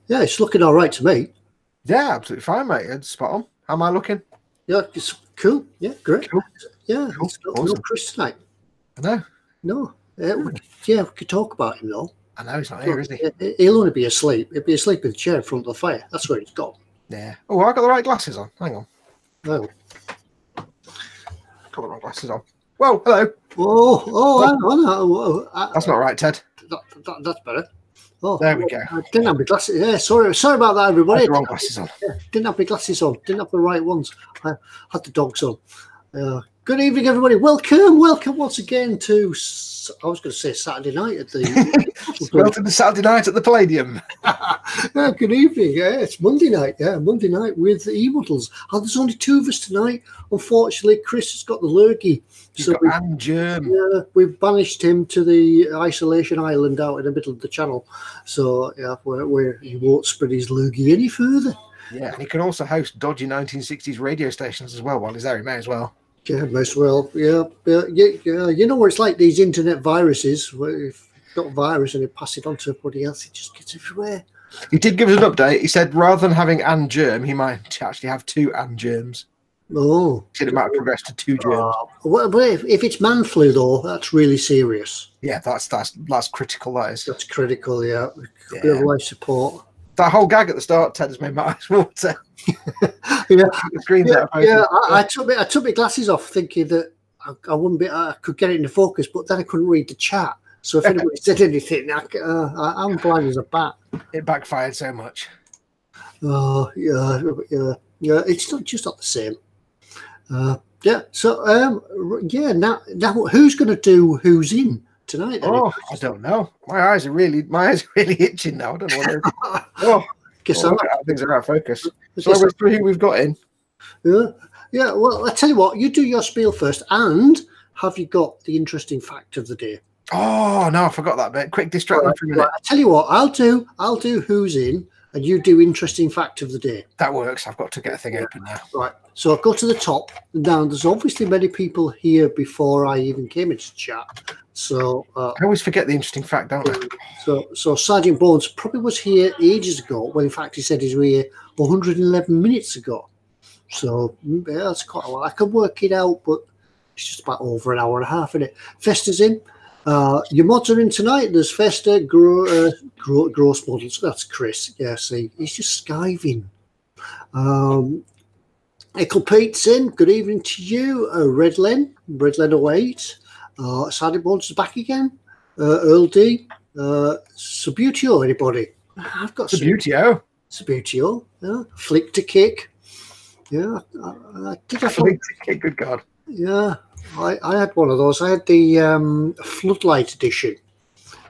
Yeah, it's looking all right to me. Yeah, absolutely fine, mate. It's spot on. How am I looking? Yeah, it's cool. Yeah, great. Cool. Yeah, Cool. it's not, Awesome. no Chris tonight. I know. No. We could talk about him, though. I know he's not here, is he? He'll only be asleep. He'll be asleep in the chair in front of the fire. That's where he's gone. Yeah. Oh, I got the right glasses on. Hang on. Oh. Got the wrong glasses on. Whoa, hello. Hang on. That's not right, Ted. That's better. Oh, there we go. I didn't have my glasses. Yeah, sorry about that, everybody. I had the wrong glasses on. Yeah, didn't have my glasses on. Didn't have the right ones. I had the dogs on. Good evening, everybody. Welcome once again to, I was going to say Saturday night at the... Welcome to Saturday night at the Palladium. Yeah, good evening. Yeah, it's Monday night. Yeah, Monday night with eModels. There's only two of us tonight. Unfortunately, Chris has got the lurgy. So AN GERM. Yeah, we've banished him to the isolation island out in the middle of the channel. So, yeah, where he won't spread his lurgy any further. Yeah, and he can also host dodgy 1960s radio stations as well while he's there. He may as well. Yeah, most well. Yeah. You know what it's like, these internet viruses, where if you've got a virus and you pass it on to everybody else, it just gets everywhere. He did give us an update. He said rather than having AN GERM, he might actually have two AN GERMs. Oh. He said it might have progressed to two germs. Well, if it's man flu, though, that's really serious. Yeah, that's critical, that is. That's critical, yeah. Could be a life support. That whole gag at the start, Ted, has made my eyes water. Yeah, I took my glasses off thinking that I could get it into focus, but then I couldn't read the chat. So if anybody said anything, I'm blind as a bat. It backfired so much. Oh, yeah. It's not the same. Yeah. So now who's going to do who's in tonight? Then? Oh, I don't know. My eyes are really itching now. I don't know what. Things are out of focus. So let's see who we've got in. Yeah. Well, I tell you what. You do your spiel first, and have you got the interesting fact of the day? Oh no, I forgot that bit. Quick, distract me for a minute. I tell you what. I'll do who's in, and you do interesting fact of the day. That works. I've got to get a thing open now. Right. So I'll go to the top and down. There's obviously many people here before I even came into chat. So I always forget the interesting fact, don't I? So Sergeant Bones probably was here ages ago. Well, in fact, he said he was here 111 minutes ago. So yeah, that's quite a while. I can work it out, but it's just about over an hour and a half, isn't it? Festa's in. Your mods are in tonight. There's Festa, Gross Models. That's Chris. Yeah, see, he's just skiving. Echo Pete's in. Good evening to you. Redlen 08. Sergeant Bones is back again. Earl D. Subutio, anybody? I've got Subutio. Subutio. Yeah. Flick to Kick. Yeah. Flick to Kick, good God. Yeah. I had one of those. I had the Floodlight edition,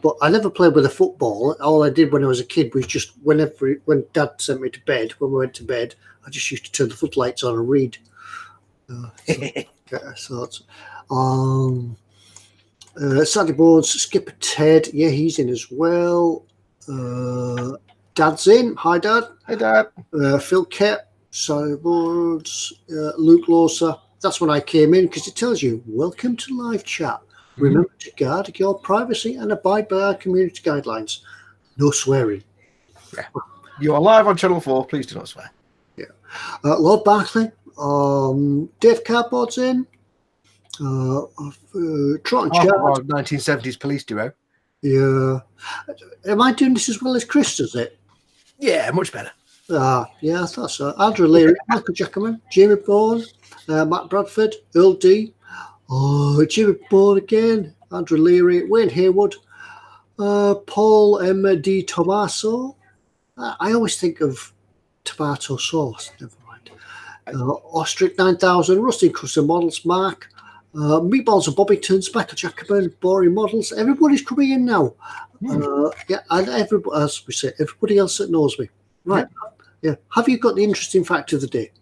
but I never played with a football. All I did when I was a kid was just when Dad sent me to bed, when we went to bed, I just used to turn the footlights on and read. Sandy Boards, Skipper Ted, yeah, he's in as well. Dad's in. Hi, Dad. Hey, Dad. Phil Kett, Sandy Boards, Luke Lawser. That's when I came in because it tells you, welcome to live chat. Remember to guard your privacy and abide by our community guidelines. No swearing. Yeah. You are live on Channel 4. Please do not swear. Yeah. Lord Barclay, Dave Cardboard's in. Trot and Chad. 1970s police duo. Yeah. Am I doing this as well as Chris does it? Yeah, much better. Yeah, I thought so. Andrew Leary, Michael Jackerman, Jamie Bourne, Matt Bradford, Earl D. Jimmy Bourne again, Andrew Leary, Wayne Haywood, Paul M. D. Tomaso. I always think of tomato sauce. Never mind. Ostrich 9000, Rusty Custom Models, Mark, Meatballs and Bobbytons, Michael Jackerman, Boring Models. Everybody's coming in now. Yeah, and everybody, as we say, everybody else that knows me. Right. Yeah. Have you got the interesting fact of the day?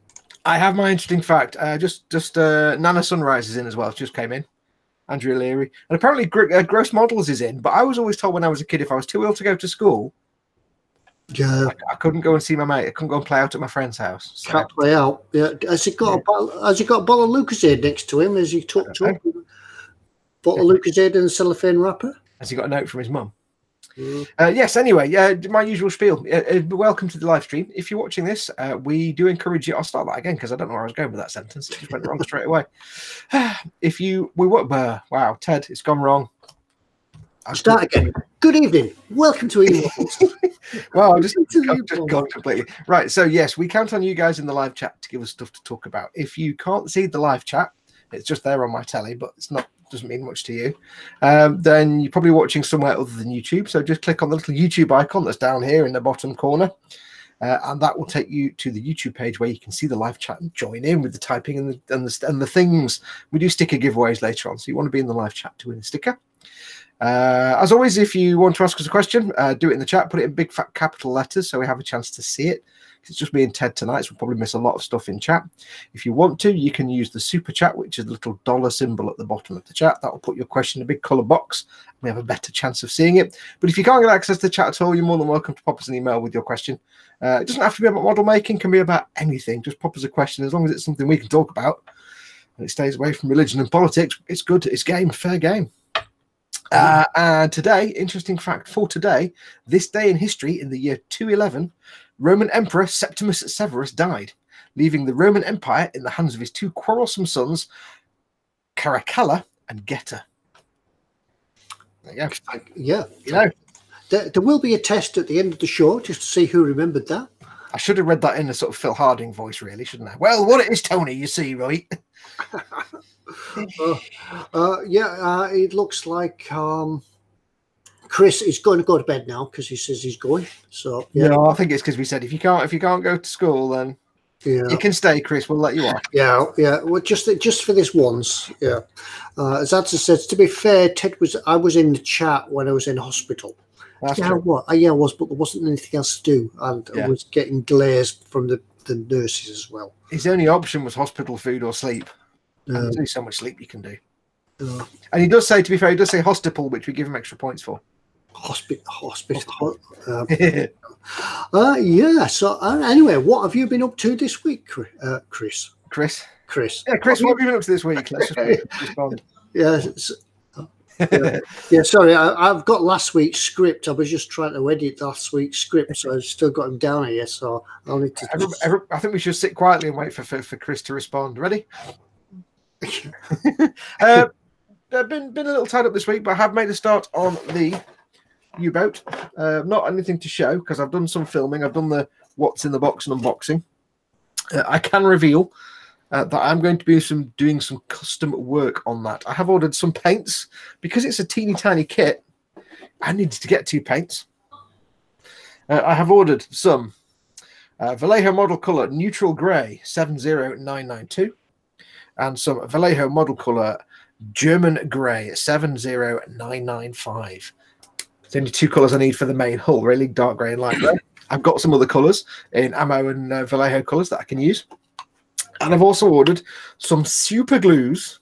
I have my interesting fact. Just Nana Sunrise is in as well. Just came in. Andrew Leary. And apparently Gross Models is in. But I was always told when I was a kid, if I was too ill to go to school, I couldn't go and see my mate. I couldn't go and play out at my friend's house. So. Can't play out. Yeah. Has he got a bottle of Lucozade next to him as he talked to him? Bottle of Lucozade in a cellophane wrapper? Has he got a note from his mum? Yes, anyway, my usual spiel. Welcome to the live stream. If you're watching this, we do encourage you. I'll start that again because I don't know where I was going with that sentence. It just went wrong straight away. Wow, Ted, it's gone wrong. I'll start again. Good evening. Welcome to eModels. Well, I've just gone completely. Right, so yes, we count on you guys in the live chat to give us stuff to talk about. If you can't see the live chat, it's just there on my telly, but it's not. Doesn't mean much to you, then you're probably watching somewhere other than YouTube. So just click on the little YouTube icon that's down here in the bottom corner, and that will take you to the YouTube page where you can see the live chat and join in with the typing and the things. We do sticker giveaways later on, so you want to be in the live chat to win a sticker. As always, if you want to ask us a question, do it in the chat. Put it in big fat capital letters so we have a chance to see it. It's just me and Ted tonight, so we'll probably miss a lot of stuff in chat. If you want to, you can use the super chat, which is the little dollar symbol at the bottom of the chat. That will put your question in a big colour box. We have a better chance of seeing it. But if you can't get access to the chat at all, you're more than welcome to pop us an email with your question. It doesn't have to be about model making, it can be about anything. Just pop us a question, as long as it's something we can talk about and it stays away from religion and politics. It's good. It's game, fair game. And today, interesting fact for today, this day in history in the year 211, Roman Emperor Septimus Severus died, leaving the Roman Empire in the hands of his two quarrelsome sons, Caracalla and Geta. There you go. Yeah. You know, there will be a test at the end of the show just to see who remembered that. I should have read that in a sort of Phil Harding voice, really, shouldn't I? Well, what it is, Tony, you see, right? It looks like Chris is going to go to bed now because he says he's going. So yeah, no, I think it's because we said if you can't go to school, then you can stay, Chris. We'll let you off. Yeah. Well, just for this once. Yeah. As Adsa says, to be fair, I was in the chat when I was in hospital. That's true. What? I was, but there wasn't anything else to do, and I was getting glares from the nurses as well. His only option was hospital food or sleep. And there's only so much sleep you can do. And he does say, to be fair, he does say hospital, which we give him extra points for. Hospital. So anyway, what have you been up to this week, Chris? Chris. Yeah, Chris, what have you been up to this week? Let's just respond. Yeah, sorry, I've got last week's script. I was just trying to edit last week's script, so I've still got him down here. So I'll need to. I think we should sit quietly and wait for Chris to respond. Ready? I've been a little tied up this week, but I have made a start on the U-boat. Not anything to show because I've done some filming. I've done the what's in the box and unboxing. I can reveal that I'm going to be doing some custom work on that. I have ordered some paints because it's a teeny tiny kit. I needed to get 2 paints. I have ordered some Vallejo model color neutral grey 70992 and some Vallejo model color German grey 70995. There's only 2 colors I need for the main hull, really, dark grey and light grey. I've got some other colors in ammo and Vallejo colors that I can use. And I've also ordered some super glues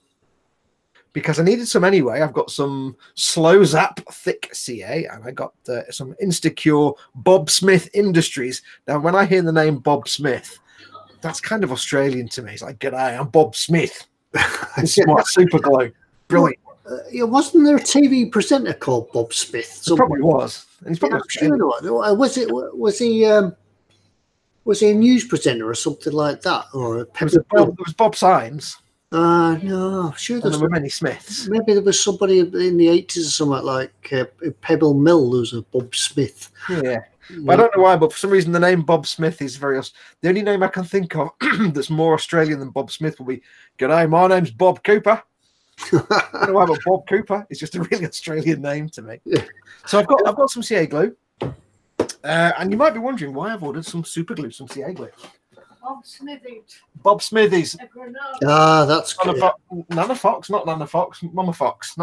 because I needed some anyway. I've got some Slow Zap Thick CA and I got some Instacure Bob Smith Industries. Now, when I hear the name Bob Smith, that's kind of Australian to me. It's like, g'day, I'm Bob Smith. This is my super glue. Brilliant. Wasn't there a TV presenter called Bob Smith? There probably was. And he's probably Was he a news presenter or something like that? Or there was Bob Symes. No, sure. There were many Smiths. Maybe there was somebody in the 80s or something like Pebble Mill. There was a Bob Smith. Yeah. I don't know why, but for some reason the name Bob Smith is the only name I can think of that's more Australian than Bob Smith will be, g'day, my name's Bob Cooper. I don't know why, but Bob Cooper is just a really Australian name to me. Yeah. So I've got some CA glue. And you might be wondering why I've ordered some super glue, some CA glue. Bob Smithies. That's good. Nana Foxx, not Nana Foxx, Mama Foxx.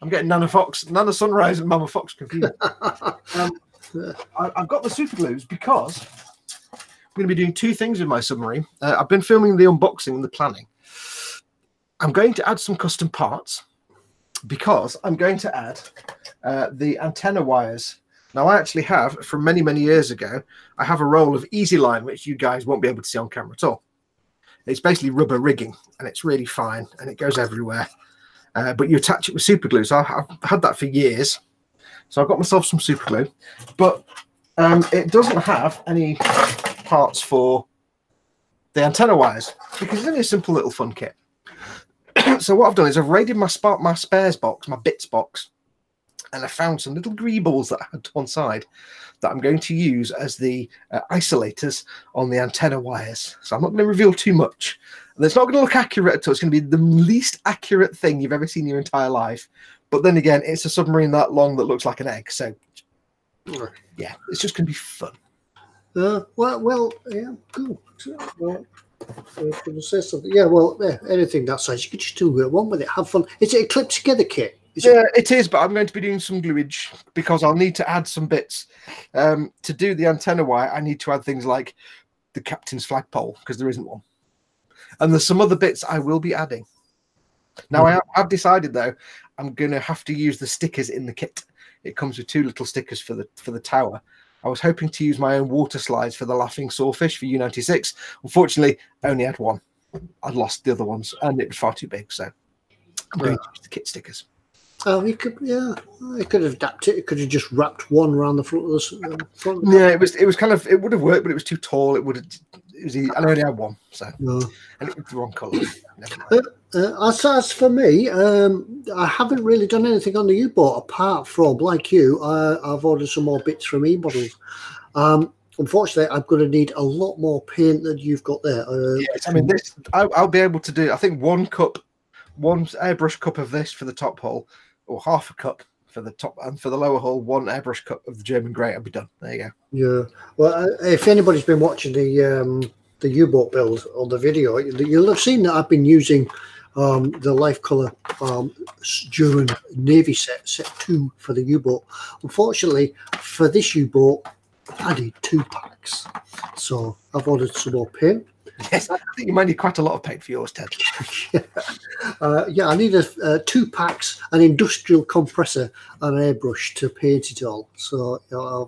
I'm getting Nana Foxx, Nana Sunrise and Mama Foxx confused. I've got the super glues because I'm going to be doing 2 things with my submarine. I've been filming the unboxing and the planning. I'm going to add some custom parts because I'm going to add the antenna wires. Now, I actually have, from many, many years ago, I have a roll of Easy Line, which you guys won't be able to see on camera at all. It's basically rubber rigging, and it's really fine, and it goes everywhere. But you attach it with super glue. So I've had that for years. So I've got myself some super glue, but it doesn't have any parts for the antenna wires because it's only a simple little fun kit. So what I've done is I've raided my spares box, my bits box, and I found some little greebles that I had to one side that I'm going to use as the isolators on the antenna wires. So I'm not going to reveal too much. And it's not going to look accurate at all. It's going to be the least accurate thing you've ever seen in your entire life. But then again, it's a submarine that long that looks like an egg. So yeah, it's just going to be fun. Well, yeah, cool. Well, I was going to say something. Yeah, well, yeah, anything that size, you could just do one with it. Have fun. Is it a clip together kit? It is, but I'm going to be doing some gluage because I'll need to add some bits. To do the antenna wire, I need to add things like the captain's flagpole because there isn't one. And there's some other bits I will be adding. Now, I've decided, though, I'm going to have to use the stickers in the kit. It comes with 2 little stickers for the tower. I was hoping to use my own water slides for the laughing sawfish for U96. Unfortunately, I only had one. I'd lost the other ones, and it was far too big, so I'm going to use the kit stickers. Oh, you could, yeah. You could have adapted it. You could have just wrapped one around the front of the front. Yeah, it was kind of, it would have worked, but it was too tall. I only had one, so and it was the wrong colour. As for me, I haven't really done anything on the U-boat apart from, like you, I've ordered some more bits from eModels. Unfortunately, I'm going to need a lot more paint than you've got there. Yes, I mean, this I'll be able to do. I think one airbrush cup of this for the top hull, or half a cup for the top, and for the lower hull, one airbrush cup of the German grey. I'll be done. There you go. Yeah. Well, if anybody's been watching the U-boat build on the video, you'll have seen that I've been using the life color German Navy set 2 for the U-boat. Unfortunately, for this U-boat, I need 2 packs, so I've ordered some more paint. Yes, I think you might need quite a lot of paint for yours, Ted. Yeah, I need 2 packs, an industrial compressor, and an airbrush to paint it all. So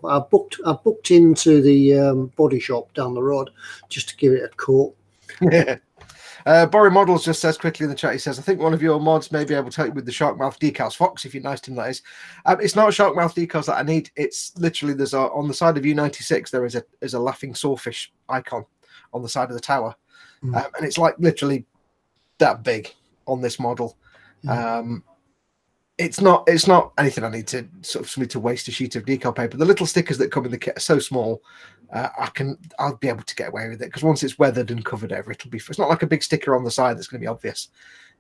I've booked into the body shop down the road just to give it a coat. Yeah. eModels just says quickly in the chat, he says, I think one of your mods may be able to help you with the shark mouth decals. Foxx, if you're nice to him, that is. It's not shark mouth decals that I need. It's literally, there's on the side of U96, there is a laughing sawfish icon on the side of the tower. And it's like literally that big on this model. It's not anything I need to need to waste a sheet of decal paper. The little stickers that come in the kit are so small, I'll be able to get away with it because once it's weathered and covered over, it'll be. It's not like a big sticker on the side that's going to be obvious.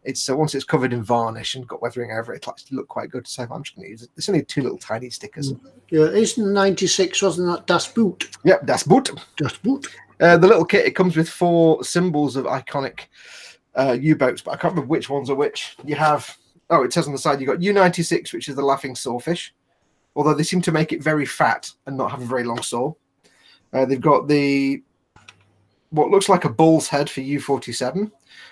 It's once it's covered in varnish and got weathering over it, it'll actually look quite good. So I'm just going to use it. It's only 2 little tiny stickers. Yeah, it's 96, wasn't that Das Boot? Yep, Das Boot. Das Boot. The little kit, it comes with 4 symbols of iconic U-boats, but I can't remember which ones are which. You have, it says on the side, you've got U96, which is the laughing sawfish, although they seem to make it very fat and not have a very long saw. They've got what looks like a bull's head for U47,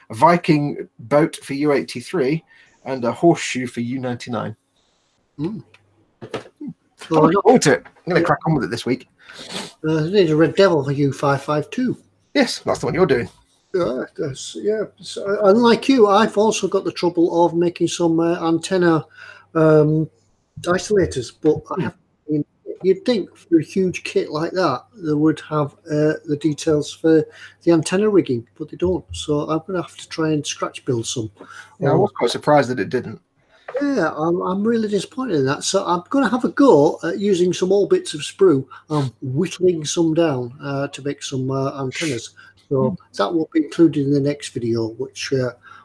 a Viking boat for U83, and a horseshoe for U99. I'm looking forward to it. I'm going to crack on with it this week. I need a Red Devil for U552. Yes, that's the one you're doing. Yeah. So, unlike you, I've also got the trouble of making some antenna isolators, but I haven't. You'd think for a huge kit like that, they would have the details for the antenna rigging, but they don't. So I'm going to have to try and scratch build some. Yeah, I was quite surprised that it didn't. Yeah, I'm really disappointed in that. So I'm going to have a go at using some old bits of sprue and whittling some down to make some antennas. So that will be included in the next video, which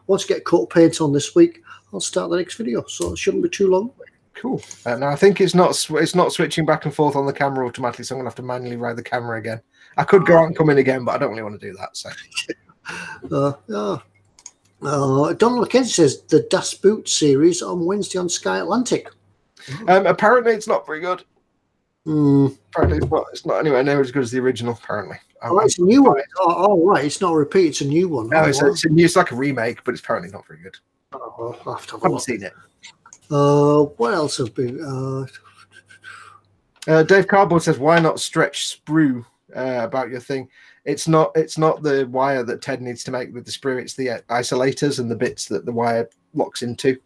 once I get coat paint on this week, I'll start the next video. So it shouldn't be too long. Cool. Now I think it's not switching back and forth on the camera automatically, so I'm going to have to manually ride the camera again. I could go out and come in again, but I don't really want to do that. So. Donald Kent says the Das Boot series on Wednesday on Sky Atlantic. Apparently, it's not very good. Apparently, it's not anywhere near as good as the original. Apparently, it's a new one. Right, it's not a repeat; it's a new one. No, it's like a remake, but it's apparently not very good. I haven't seen it. What else have been? Dave Cardboard says, "Why not stretch sprue about your thing?" It's not the wire that Ted needs to make with the sprue. It's the isolators and the bits that the wire locks into.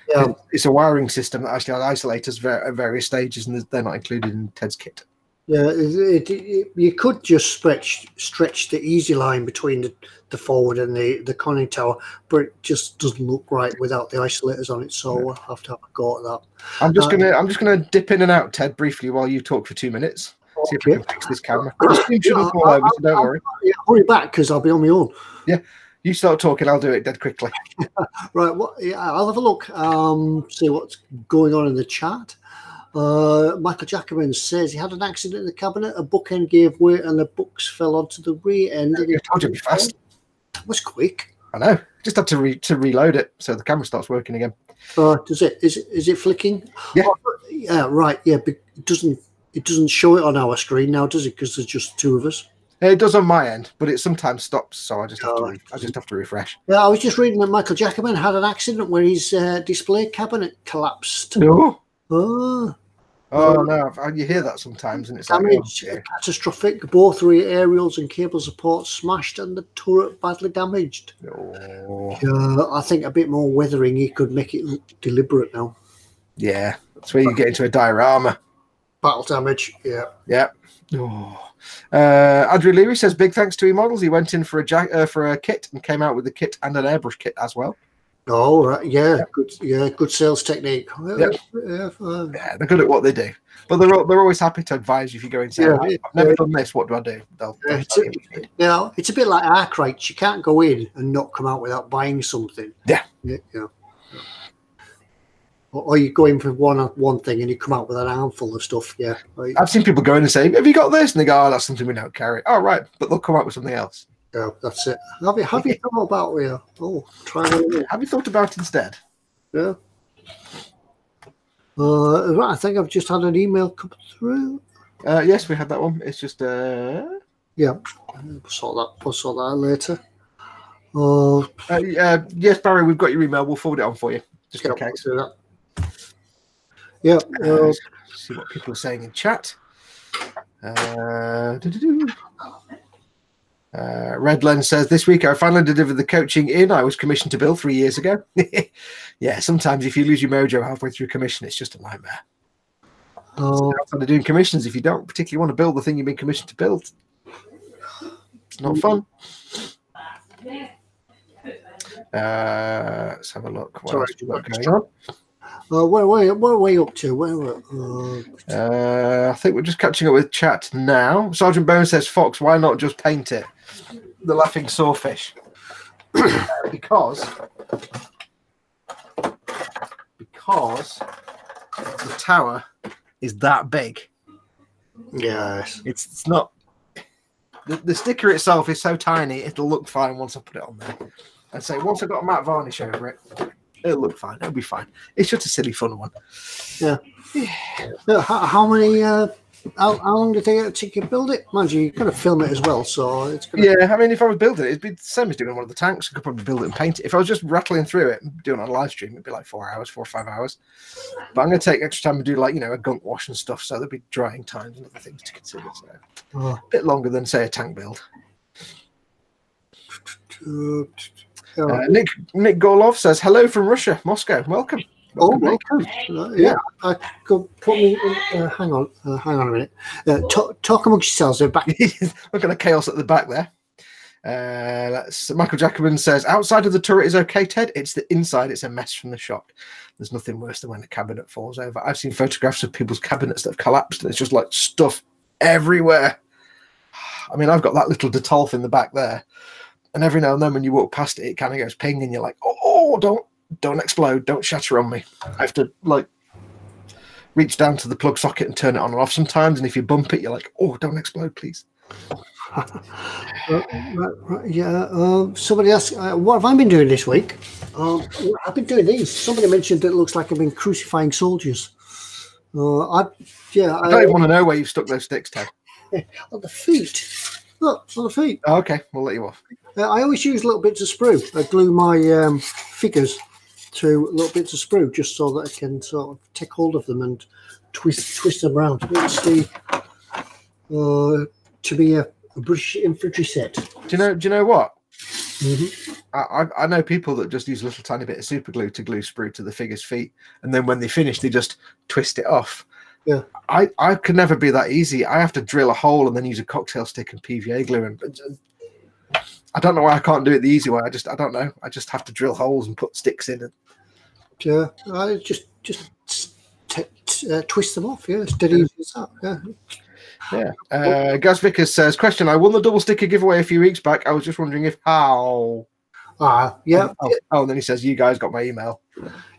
Yeah. It's a wiring system that actually has isolators at various stages, and they're not included in Ted's kit. Yeah, you could just stretch the easy line between the forward and the conning tower, but it just doesn't look right without the isolators on it. So we'll have to have a go at that. I'm just gonna dip in and out, Ted, briefly while you talk for 2 minutes. See if we can fix this camera. The screen shouldn't fall over, so don't worry. Yeah, hurry back because I'll be on my own. Yeah, you start talking, I'll do it dead quickly. Right, I'll have a look. See what's going on in the chat. Michael Jacobin says he had an accident in the cabinet. A bookend gave way and the books fell onto the rear end. I told you it'd be fast. That was quick. I know. Just had to reload it so the camera starts working again. Does it? Is it flicking? Yeah. Oh, yeah. Right. Yeah. But it doesn't show it on our screen now, does it? Because there's just two of us. It does on my end, but it sometimes stops, so I just have to refresh. Yeah, I was just reading that Michael Jacobin had an accident where his display cabinet collapsed. No. Oh. No! You hear that sometimes, and it's damage, catastrophic. Both rear aerials and cable support smashed, and the turret badly damaged. Oh. I think a bit more weathering, he could make it look deliberate now. Yeah, that's where you get into a diorama. Battle damage. Yeah. Yeah. Oh. Andrew Leary says big thanks to eModels. He went in for a kit and came out with the kit and an airbrush kit as well. Oh, right. Yeah, good. Yeah, good sales technique. Yeah, they're good at what they do, but they're always happy to advise you if you go and say, "I've never done this. What do I do?" It's a bit like Arkwright. You can't go in and not come out without buying something. Yeah. Or you go in for one thing and you come out with an armful of stuff. Yeah, right. I've seen people go in and say, "Have you got this?" And they go, "Oh, that's something we don't carry." Oh, right, but they'll come out with something else. Yeah, that's it. Have you thought about it? Oh, try it. Have you thought about it instead? Yeah. I think I've just had an email come through. Yes, we had that one. It's just yeah. We'll sort that out later. Yes, Barry, we've got your email. We'll forward it on for you. Just in case. Yeah. See what people are saying in chat. Redland says, this week I finally delivered the coaching in I was commissioned to build 3 years ago. Yeah, sometimes if you lose your mojo halfway through commission, it's just a nightmare. Outside of doing commissions, if you don't particularly want to build the thing you've been commissioned to build, it's not fun. Let's have a look. What else we got going on? What are we up to? I think we're just catching up with chat now. Sergeant Bone says, Foxx, why not just paint it? The laughing sawfish. Because the tower is that big. Yes. It's not. The sticker itself is so tiny, it'll look fine once I put it on there. I'd say once I've got a matte varnish over it, it'll look fine. It'll be fine. It's just a silly fun one. Yeah. How many? How long did it take you to build it? Mind you, you kind of film it as well, so it's gonna... Yeah. I mean, if I was building it, it'd be the same as doing one of the tanks. I could probably build it and paint it. If I was just rattling through it and doing it on a live stream, it'd be like 4 or 5 hours. But I'm going to take extra time and do a gunk wash and stuff, so there'll be drying times and other things to consider. So a bit longer than say a tank build. Nick Gorlov says, hello from Russia, Moscow. Welcome. Welcome. Yeah. I could put me in, hang on a minute. Talk amongst yourselves. They're back. Look at the chaos at the back there. Michael Jacobin says, outside of the turret is okay, Ted. It's the inside. It's a mess from the shock. There's nothing worse than when a cabinet falls over. I've seen photographs of people's cabinets that have collapsed and it's just like stuff everywhere. I mean, I've got that little Detolf in the back there. And every now and then when you walk past it, it kind of goes ping and you're like, oh, don't explode. Don't shatter on me. I have to reach down to the plug socket and turn it on and off sometimes. And if you bump it, you're like, oh, don't explode, please. Right, yeah. Somebody asked, what have I been doing this week? I've been doing these. Somebody mentioned that it looks like I've been crucifying soldiers. I don't even want to know where you've stuck those sticks, Ted. On the feet. Look, on the feet. Oh, okay, we'll let you off. I always use little bits of sprue. I glue my figures to little bits of sprue just so that I can sort of take hold of them and twist them around. It's to be a British infantry set. Do you know what? Mm-hmm. I know people that just use a little tiny bit of super glue to glue sprue to the figure's feet, and then when they finish, they just twist it off. Yeah. I could never be that easy. I have to drill a hole and then use a cocktail stick and PVA glue, and I don't know why I can't do it the easy way. I don't know. I just have to drill holes and put sticks in it. Yeah, I just twist them off. Yeah, it's dead easy as that. Yeah. Gaz Vickers says, question, I won the double sticker giveaway a few weeks back. I was just wondering if how. Yeah. And then he says, you guys got my email.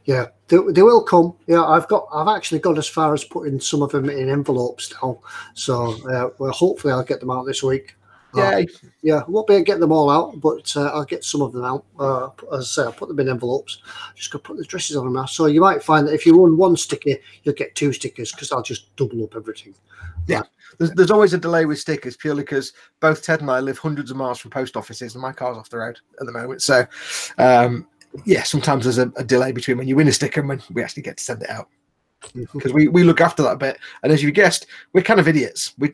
Yeah, they will come. Yeah, I've actually got as far as putting some of them in envelopes now. So well, hopefully I'll get them out this week. Yeah, I won't be able to get them all out, but I'll get some of them out. As I say, I'll put them in envelopes. Just got to put the dresses on them now. So you might find that if you run one sticker, you'll get 2 stickers because I'll just double up everything. Yeah, there's always a delay with stickers purely because both Ted and I live hundreds of miles from post offices and my car's off the road at the moment. So, yeah, sometimes there's a delay between when you win a sticker and when we actually get to send it out. Because we look after that bit. And as you guessed, we're kind of idiots. We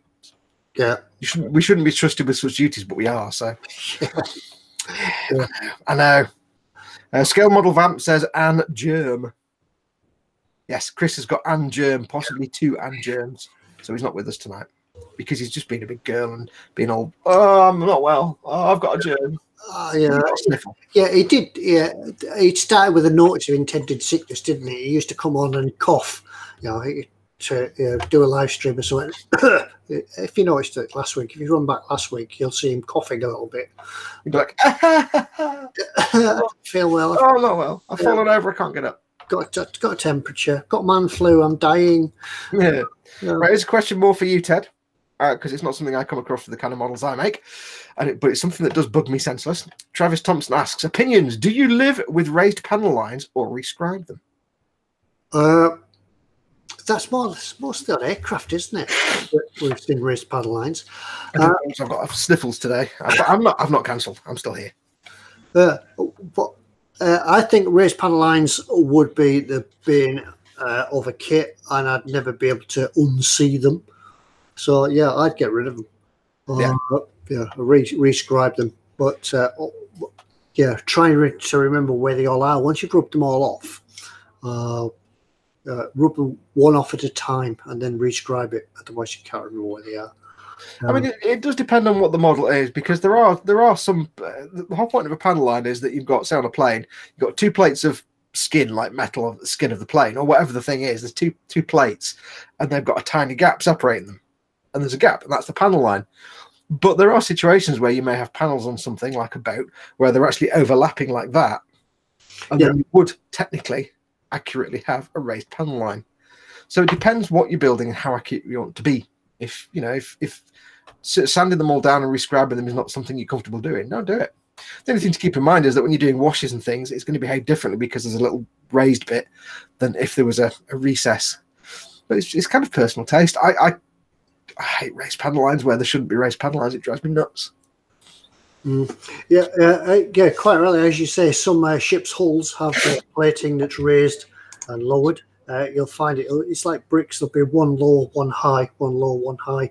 shouldn't be trusted with such duties, but we are. So, yeah. I know. Scale Model Vamp says AN GERM. Yes, Chris has got AN GERM, possibly 2 AN GERMs. So he's not with us tonight because he's just been a big girl and being all, oh, I'm not well. Oh, I've got a germ. Yeah, he did. Yeah, he started with a notice of intended sickness, didn't he? He used to come on and cough, to do a live stream or something. If you noticed it last week, if you run back last week, you'll see him coughing a little bit. He'd be like, feel well. Oh, not well. I've fallen over. I can't get up. Got a temperature. Got man flu. I'm dying. Yeah. Right, here's a question more for you, Ted, because it's not something I come across for the kind of models I make, but it's something that does bug me senseless. Travis Thompson asks, opinions, do you live with raised panel lines or rescribe them? That's mostly on aircraft, isn't it? We've seen raised panel lines. I've got sniffles today. I've not cancelled. I'm still here. But I think raised panel lines would be the being of a kit, and I'd never be able to unsee them. So yeah, I'd get rid of them. Rescribe them. But try to remember where they all are. Once you've rubbed them all off, rub them one off at a time, and then rescribe it. Otherwise, you can't remember where they are. I mean, it does depend on what the model is, because there are some. The whole point of a panel line is that you've got, say, on a plane, you've got 2 plates of skin, like metal of the skin of the plane, or whatever the thing is. There's two plates, and they've got a tiny gap separating them, and there's a gap, and that's the panel line. But there are situations where you may have panels on something like a boat where they're actually overlapping like that, and then you would technically accurately have a raised panel line. So it depends what you're building and how accurate you want to be. If sanding them all down and rescribing them is not something you're comfortable doing, don't do it. The only thing to keep in mind is that when you're doing washes and things, it's going to behave differently because there's a little raised bit than if there was a recess. But it's kind of personal taste. I hate raised panel lines where there shouldn't be raised panel lines. It drives me nuts. Yeah, quite right. As you say, some ship's hulls have plating that's raised and lowered. You'll find it's like bricks. There'll be one low, one high, one low, one high.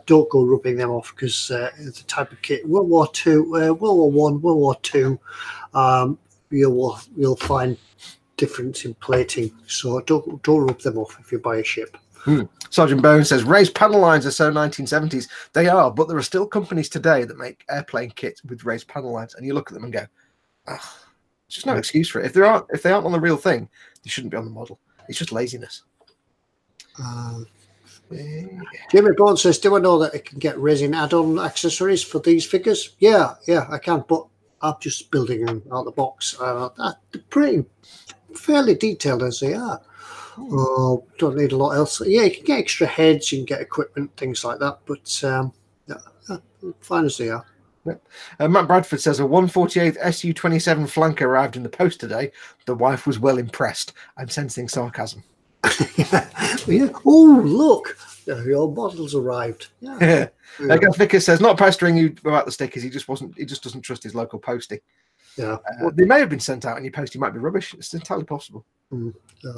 Don't go rubbing them off because the type of kit. World War II, World War One, World War Two. You'll find difference in plating. So don't rub them off if you buy a ship. Sergeant Bone says raised panel lines are so 1970s. They are, but there are still companies today that make airplane kits with raised panel lines, and you look at them and go, there's just no excuse for it. If they aren't on the real thing, they shouldn't be on the model. It's just laziness. Jimmy Bond says, do I know that I can get resin add-on accessories for these figures? Yeah, I can, but I'm just building them out of the box. They're pretty fairly detailed as they are. Don't need a lot else. Yeah, you can get extra heads, you can get equipment, things like that, but fine as they are. Matt Bradford says a 148th Su-27 flanker arrived in the post today. The wife was well impressed. I'm sensing sarcasm. Yeah. Oh, look, your models arrived. Yeah. Vickers says not pestering you about the stickers. He just doesn't trust his local postie. Yeah. They may have been sent out and your postie might be rubbish. It's entirely possible. Yeah.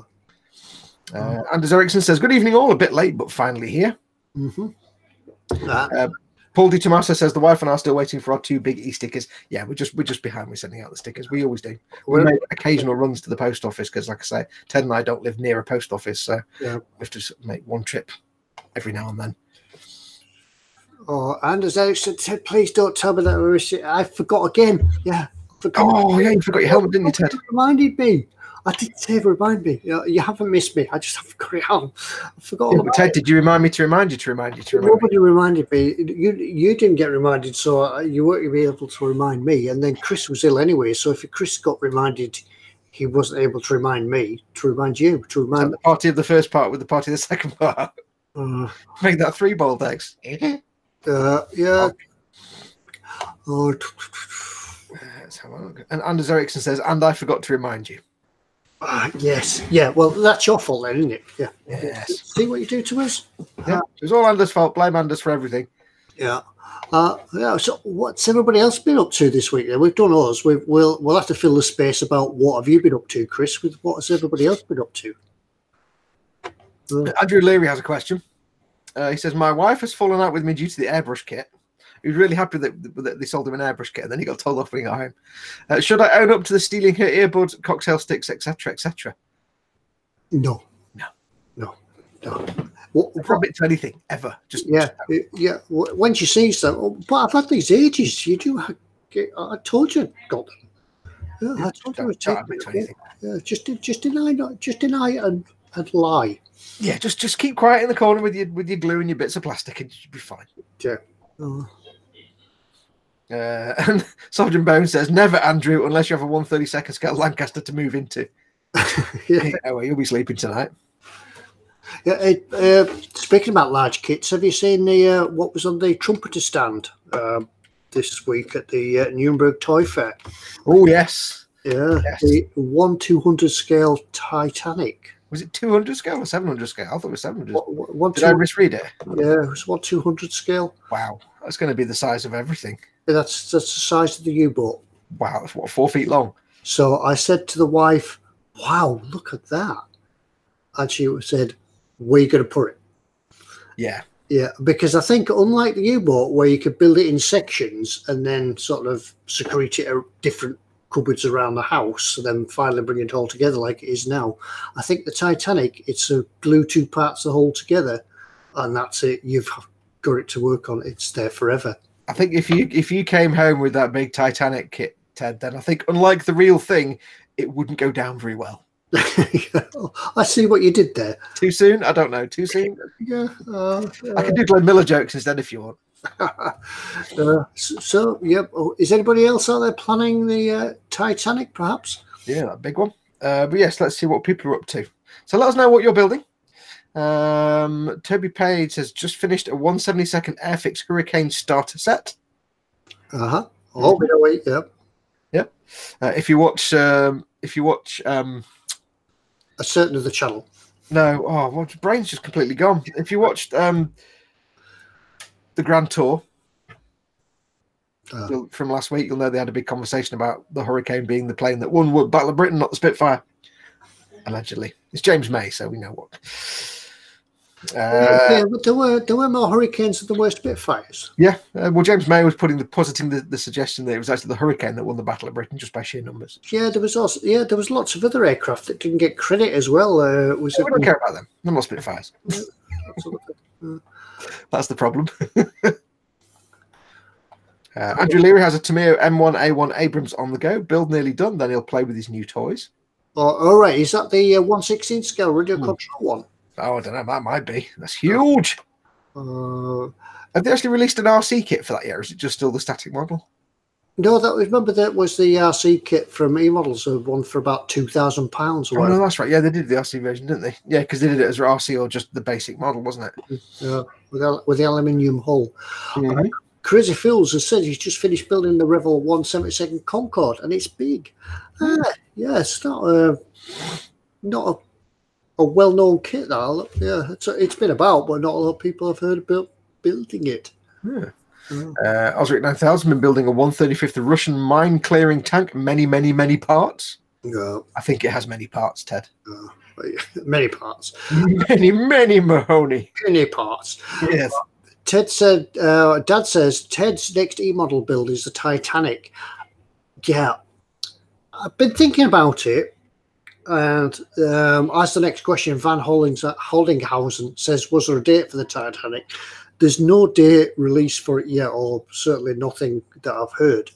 Anders Eriksson says good evening all. A bit late, but finally here. Paul Di Tommaso says the wife and I are still waiting for our 2 big e-stickers. Yeah, we're just behind with sending out the stickers. We always do. We make occasional runs to the post office because, like I say, Ted and I don't live near a post office, so we have to make one trip every now and then. Oh, Anders Ericsson said, please don't tell me that I forgot again. Yeah. Oh, yeah, you forgot your helmet, didn't you, Ted? You reminded me. I did say remind me. You haven't missed me. I just haven't got it out. I forgot. Yeah, Ted, did you remind me to remind you to remind you to remind Nobody reminded me. You didn't get reminded, so you weren't going to be able to remind me. And then Chris was ill anyway, so if Chris got reminded, he wasn't able to remind me, to remind you, to remind the party of the first part with the party of the second part. Make that 3 boiled eggs. Yeah. Oh. Let's have a look. And Anders Ericsson says, and I forgot to remind you. Yes. Yeah. Well, that's your fault then, isn't it? Yeah. Yes. See what you do to us? Yeah. It was all Anders' fault. Blame Anders for everything. Yeah. Yeah. So what's everybody else been up to this week then? We've done ours. We'll have to fill the space about what have you been up to, Chris, with what has everybody else been up to? Andrew Leary has a question. He says, my wife has fallen out with me due to the airbrush kit. He was really happy that they sold him an airbrush kit, and then he got told off when he got home. Should I own up to the stealing her earbuds, cocktail sticks, etc., etc.? No. What bit to anything ever? Just When she sees them, but I've had these ages. You do. I told you, I got them. Yeah, I told you. Don't admit to anything. Yeah, just deny and lie. Yeah, just keep quiet in the corner with your glue and your bits of plastic, and you'll be fine. Yeah. And Sergeant Bone says, never, Andrew, unless you have a 132nd scale Lancaster to move into. Yeah, well, you'll be sleeping tonight. Yeah. Speaking about large kits, have you seen the what was on the trumpeter stand this week at the Nuremberg Toy Fair? Oh, yes. Yeah. Yes. The 1/200 scale Titanic. Was it 200 scale or 700 scale? I thought it was 700. Did I misread it? Yeah, it was 1/200 scale. Wow, that's going to be the size of everything. That's the size of the U-boat. Wow, that's what, 4 feet long. So I said to the wife, "Wow, look at that," and she said, "Where are you going to put it?" Yeah, yeah, because I think unlike the U-boat where you could build it in sections and then sort of secrete it at different cupboards around the house and then finally bring it all together like it is now, I think the Titanic, it's a glue 2 parts the whole together and that's it. You've got it to work on. It's there forever. I think if you came home with that big Titanic kit, Ted, then I think unlike the real thing, it wouldn't go down very well. I see what you did there. Too soon? I don't know. Too soon? Yeah. I can do Glenn Miller jokes instead if you want. So, yeah. Is anybody else out there planning the Titanic, perhaps? Yeah, that big one. But yes, let's see what people are up to. So let us know what you're building. Toby Page has just finished a 1/72nd Airfix Hurricane starter set. Oh, we don't wait. Yep. Yep. If you watch a certain of the channel. No, my brain's just completely gone. If you watched the Grand Tour from last week, you'll know they had a big conversation about the Hurricane being the plane that won Battle of Britain, not the Spitfire. Allegedly, it's James May, so we know what. Yeah, but there were more Hurricanes than there were Spitfires. Yeah, well, James May was positing the suggestion that it was actually the Hurricane that won the Battle of Britain just by sheer numbers. Yeah, there was lots of other aircraft that didn't get credit as well. We don't care about them. They're not Spitfires. That's the problem. Andrew Leary has a Tameo M1A1 Abrams on the go. Build nearly done. Then he'll play with his new toys. Oh, all right. Is that the 1/16 scale radio control one? Oh, I don't know. That might be. That's huge. Have they actually released an RC kit for that yet, or is it just still the static model? No, remember that was the RC kit from eModels, one for about £2,000. Oh, no, that's right. Yeah, they did the RC version, didn't they? Yeah, because they did it as RC or just the basic model, wasn't it? Yeah, with the aluminium hull. Crazy Fools has said he's just finished building the Revell 1/72nd Concorde, and it's big. Yeah, it's not a well-known kit. That it's been about, but not a lot of people have heard about building it. Osric 9000 been building a 1/35th Russian mine-clearing tank. Many parts. Yeah, I think it has many parts, Ted. Many parts. many Mahoney. Many parts. Yes. Ted said, Dad says Ted's next eModel build is the Titanic. Yeah, I've been thinking about it. And as the next question, Van Holdinghausen says, was there a date for the Titanic? There's no date released for it yet, or certainly nothing that I've heard.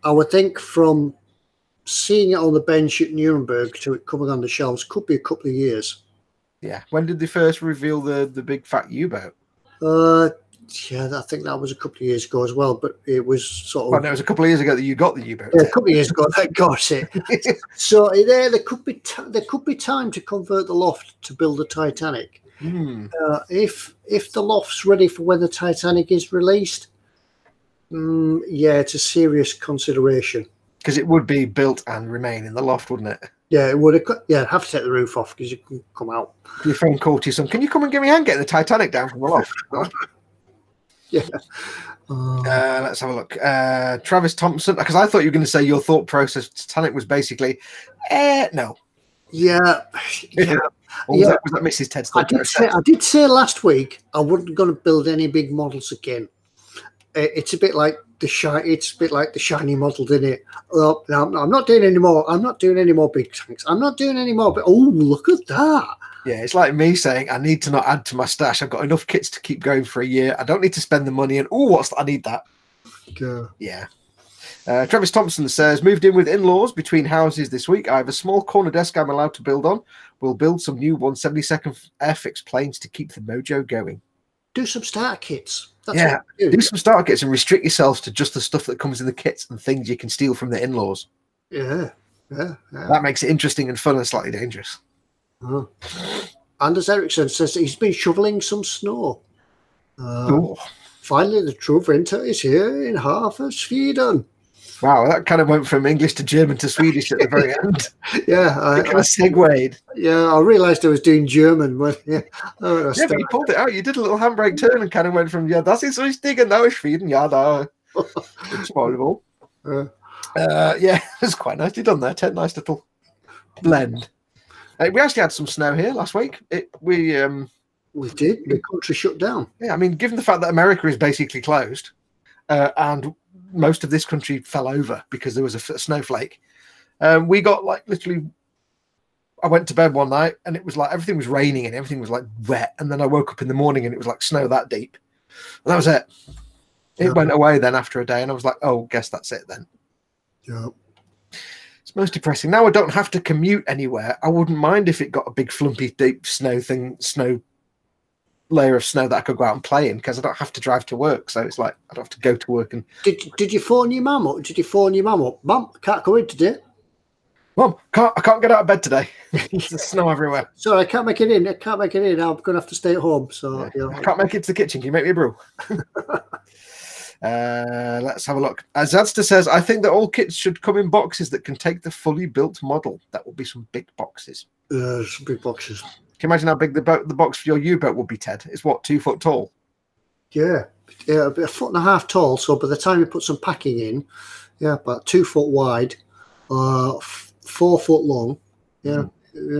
I would think from seeing it on the bench at Nuremberg to it coming on the shelves could be a couple of years. Yeah. When did they first reveal the big fat U-boat? Yeah, I think that was a couple of years ago as well, but it was sort of... Well, no, it was a couple of years ago that you got the U-boat. Yeah, a couple of years ago, I got it. So there could be time to convert the loft to build a Titanic. If the loft's ready for when the Titanic is released, yeah, it's a serious consideration. Because it would be built and remain in the loft, wouldn't it? Yeah, it would. Yeah, have to take the roof off because you can come out. Your phone call to your son, can you come and give me a hand getting the Titanic down from the loft? Yeah. Let's have a look. Travis Thompson, because I thought you were going to say your thought process Titanic was basically, no. Yeah. Was that Mrs. Ted's thought process? I did say last week I wasn't going to build any big models again. It's a bit like the shiny model, didn't it? Oh, no, I'm not doing any more. I'm not doing any more big tanks. I'm not doing any more. But oh, look at that. Yeah, it's like me saying I need to not add to my stash. I've got enough kits to keep going for a year. I don't need to spend the money. And I need that. Yeah. Travis Thompson says, moved in with in-laws between houses this week. I have a small corner desk I'm allowed to build on. We'll build some new 172nd Airfix planes to keep the mojo going. Do some starter kits. Do some starter kits and restrict yourselves to just the stuff that comes in the kits and things you can steal from the in-laws. Yeah. That makes it interesting and fun and slightly dangerous. Anders Ericsson says that he's been shoveling some snow. Finally, the true winter is here in half of Sweden. Wow, that kind of went from English to German to Swedish at the very end. Yeah, it kind of segued. Yeah, I realised I was doing German. But but you pulled it out. You did a little handbrake turn and kind of went from, das ist richtig, and now it's Sweden. Yeah, da. It's horrible. Yeah, it's quite nicely done there, Ted. Nice little blend. We actually had some snow here last week. We did. The country shut down. Yeah, I mean, given the fact that America is basically closed, and most of this country fell over because there was a snowflake. We got literally, I went to bed one night and it was like everything was raining and everything was like wet. And then I woke up in the morning and it was like snow that deep. And that was it. It went away then after a day and I was like, oh, guess that's it then. Yeah. It's most depressing. Now I don't have to commute anywhere. I wouldn't mind if it got a big flumpy deep snow layer of snow that I could go out and play in because I don't have to drive to work. So it's like I don't have to go to work. And did you phone your mum up? Mum, can't go in today. Mum, I can't get out of bed today. There's snow everywhere. Sorry, I can't make it in. I'm going to have to stay at home. So yeah. I can't make it to the kitchen. Can you make me a brew? Let's have a look. Zadster says, I think that all kits should come in boxes that can take the fully built model. That will be some big boxes. Some big boxes. Can you imagine how big the box for your U-boat would be, Ted? It's what, 2 foot tall? Yeah, a 1.5 foot tall. So by the time you put some packing in, about 2 foot wide, 4 foot long. Yeah.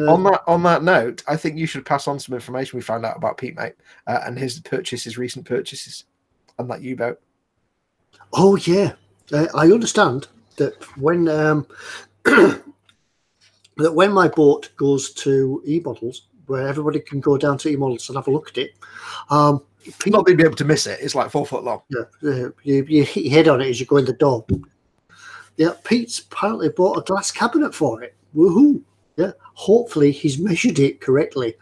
On that note, I think you should pass on some information we found out about Pete, mate, and his recent purchases on that U-boat. Oh yeah, I understand that when when my boat goes to eModels, where everybody can go down to eModels and have a look at it. Pete, not be able to miss it. It's like 4 foot long. Yeah, you hit your head on it as you go in the door. Yeah, Pete's apparently bought a glass cabinet for it. Woohoo! Yeah, hopefully he's measured it correctly,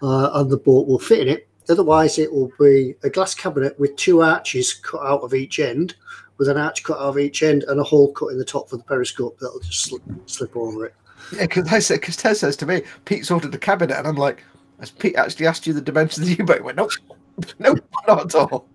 and the boat will fit in it. Otherwise, it will be a glass cabinet with 2 arches cut out of each end, with an arch cut out of each end and a hole cut in the top for the periscope that'll just slip over it. Yeah, because Ted says to me, Pete's ordered a cabinet, and I'm like, has Pete actually asked you the dimensions of the U-boat? He went, nope, nope, not at all.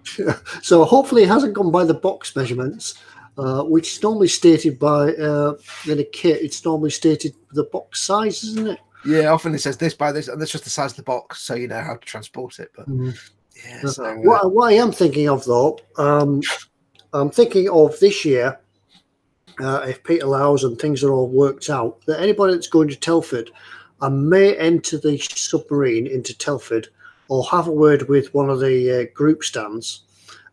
So hopefully it hasn't gone by the box measurements, which is normally stated by, in a kit, it's normally stated the box size, isn't it? Yeah, often it says this by this, and that's just the size of the box, so you know how to transport it. But yeah, so, what I am thinking of, though, I'm thinking of this year, if Pete allows and things are all worked out, that anybody that's going to Telford, I may enter the submarine into Telford or have a word with one of the group stands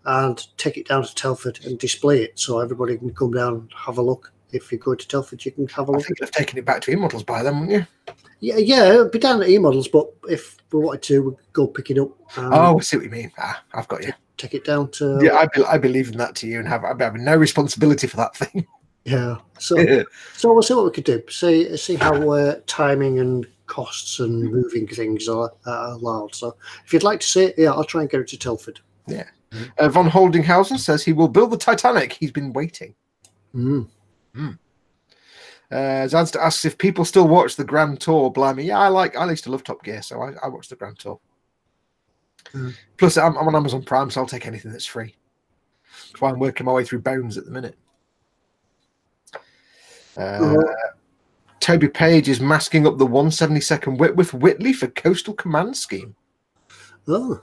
and take it down to Telford and display it so everybody can come down and have a look. If you go to Telford, you can have a look. I think they've taken it back to eModels by then, wouldn't you? Yeah, it'll be down at eModels, but if we wanted to, we'd go pick it up. Oh, I see what you mean. I've got you. Take it down to... Yeah, I believe in that to you and have no responsibility for that thing. Yeah. So we'll see what we could do. See how timing and costs and moving things are allowed. So if you'd like to see it, yeah, I'll try and get it to Telford. Yeah. Von Holdinghausen says he will build the Titanic. He's been waiting. Zanster asks if people still watch the Grand Tour. Blimey, yeah, I used to love Top Gear, so I watch the Grand Tour. Plus, I'm on Amazon Prime, so I'll take anything that's free. That's why I'm working my way through Bones at the minute. Toby Page is masking up the 172nd Whitworth Whitley for Coastal Command Scheme. Oh,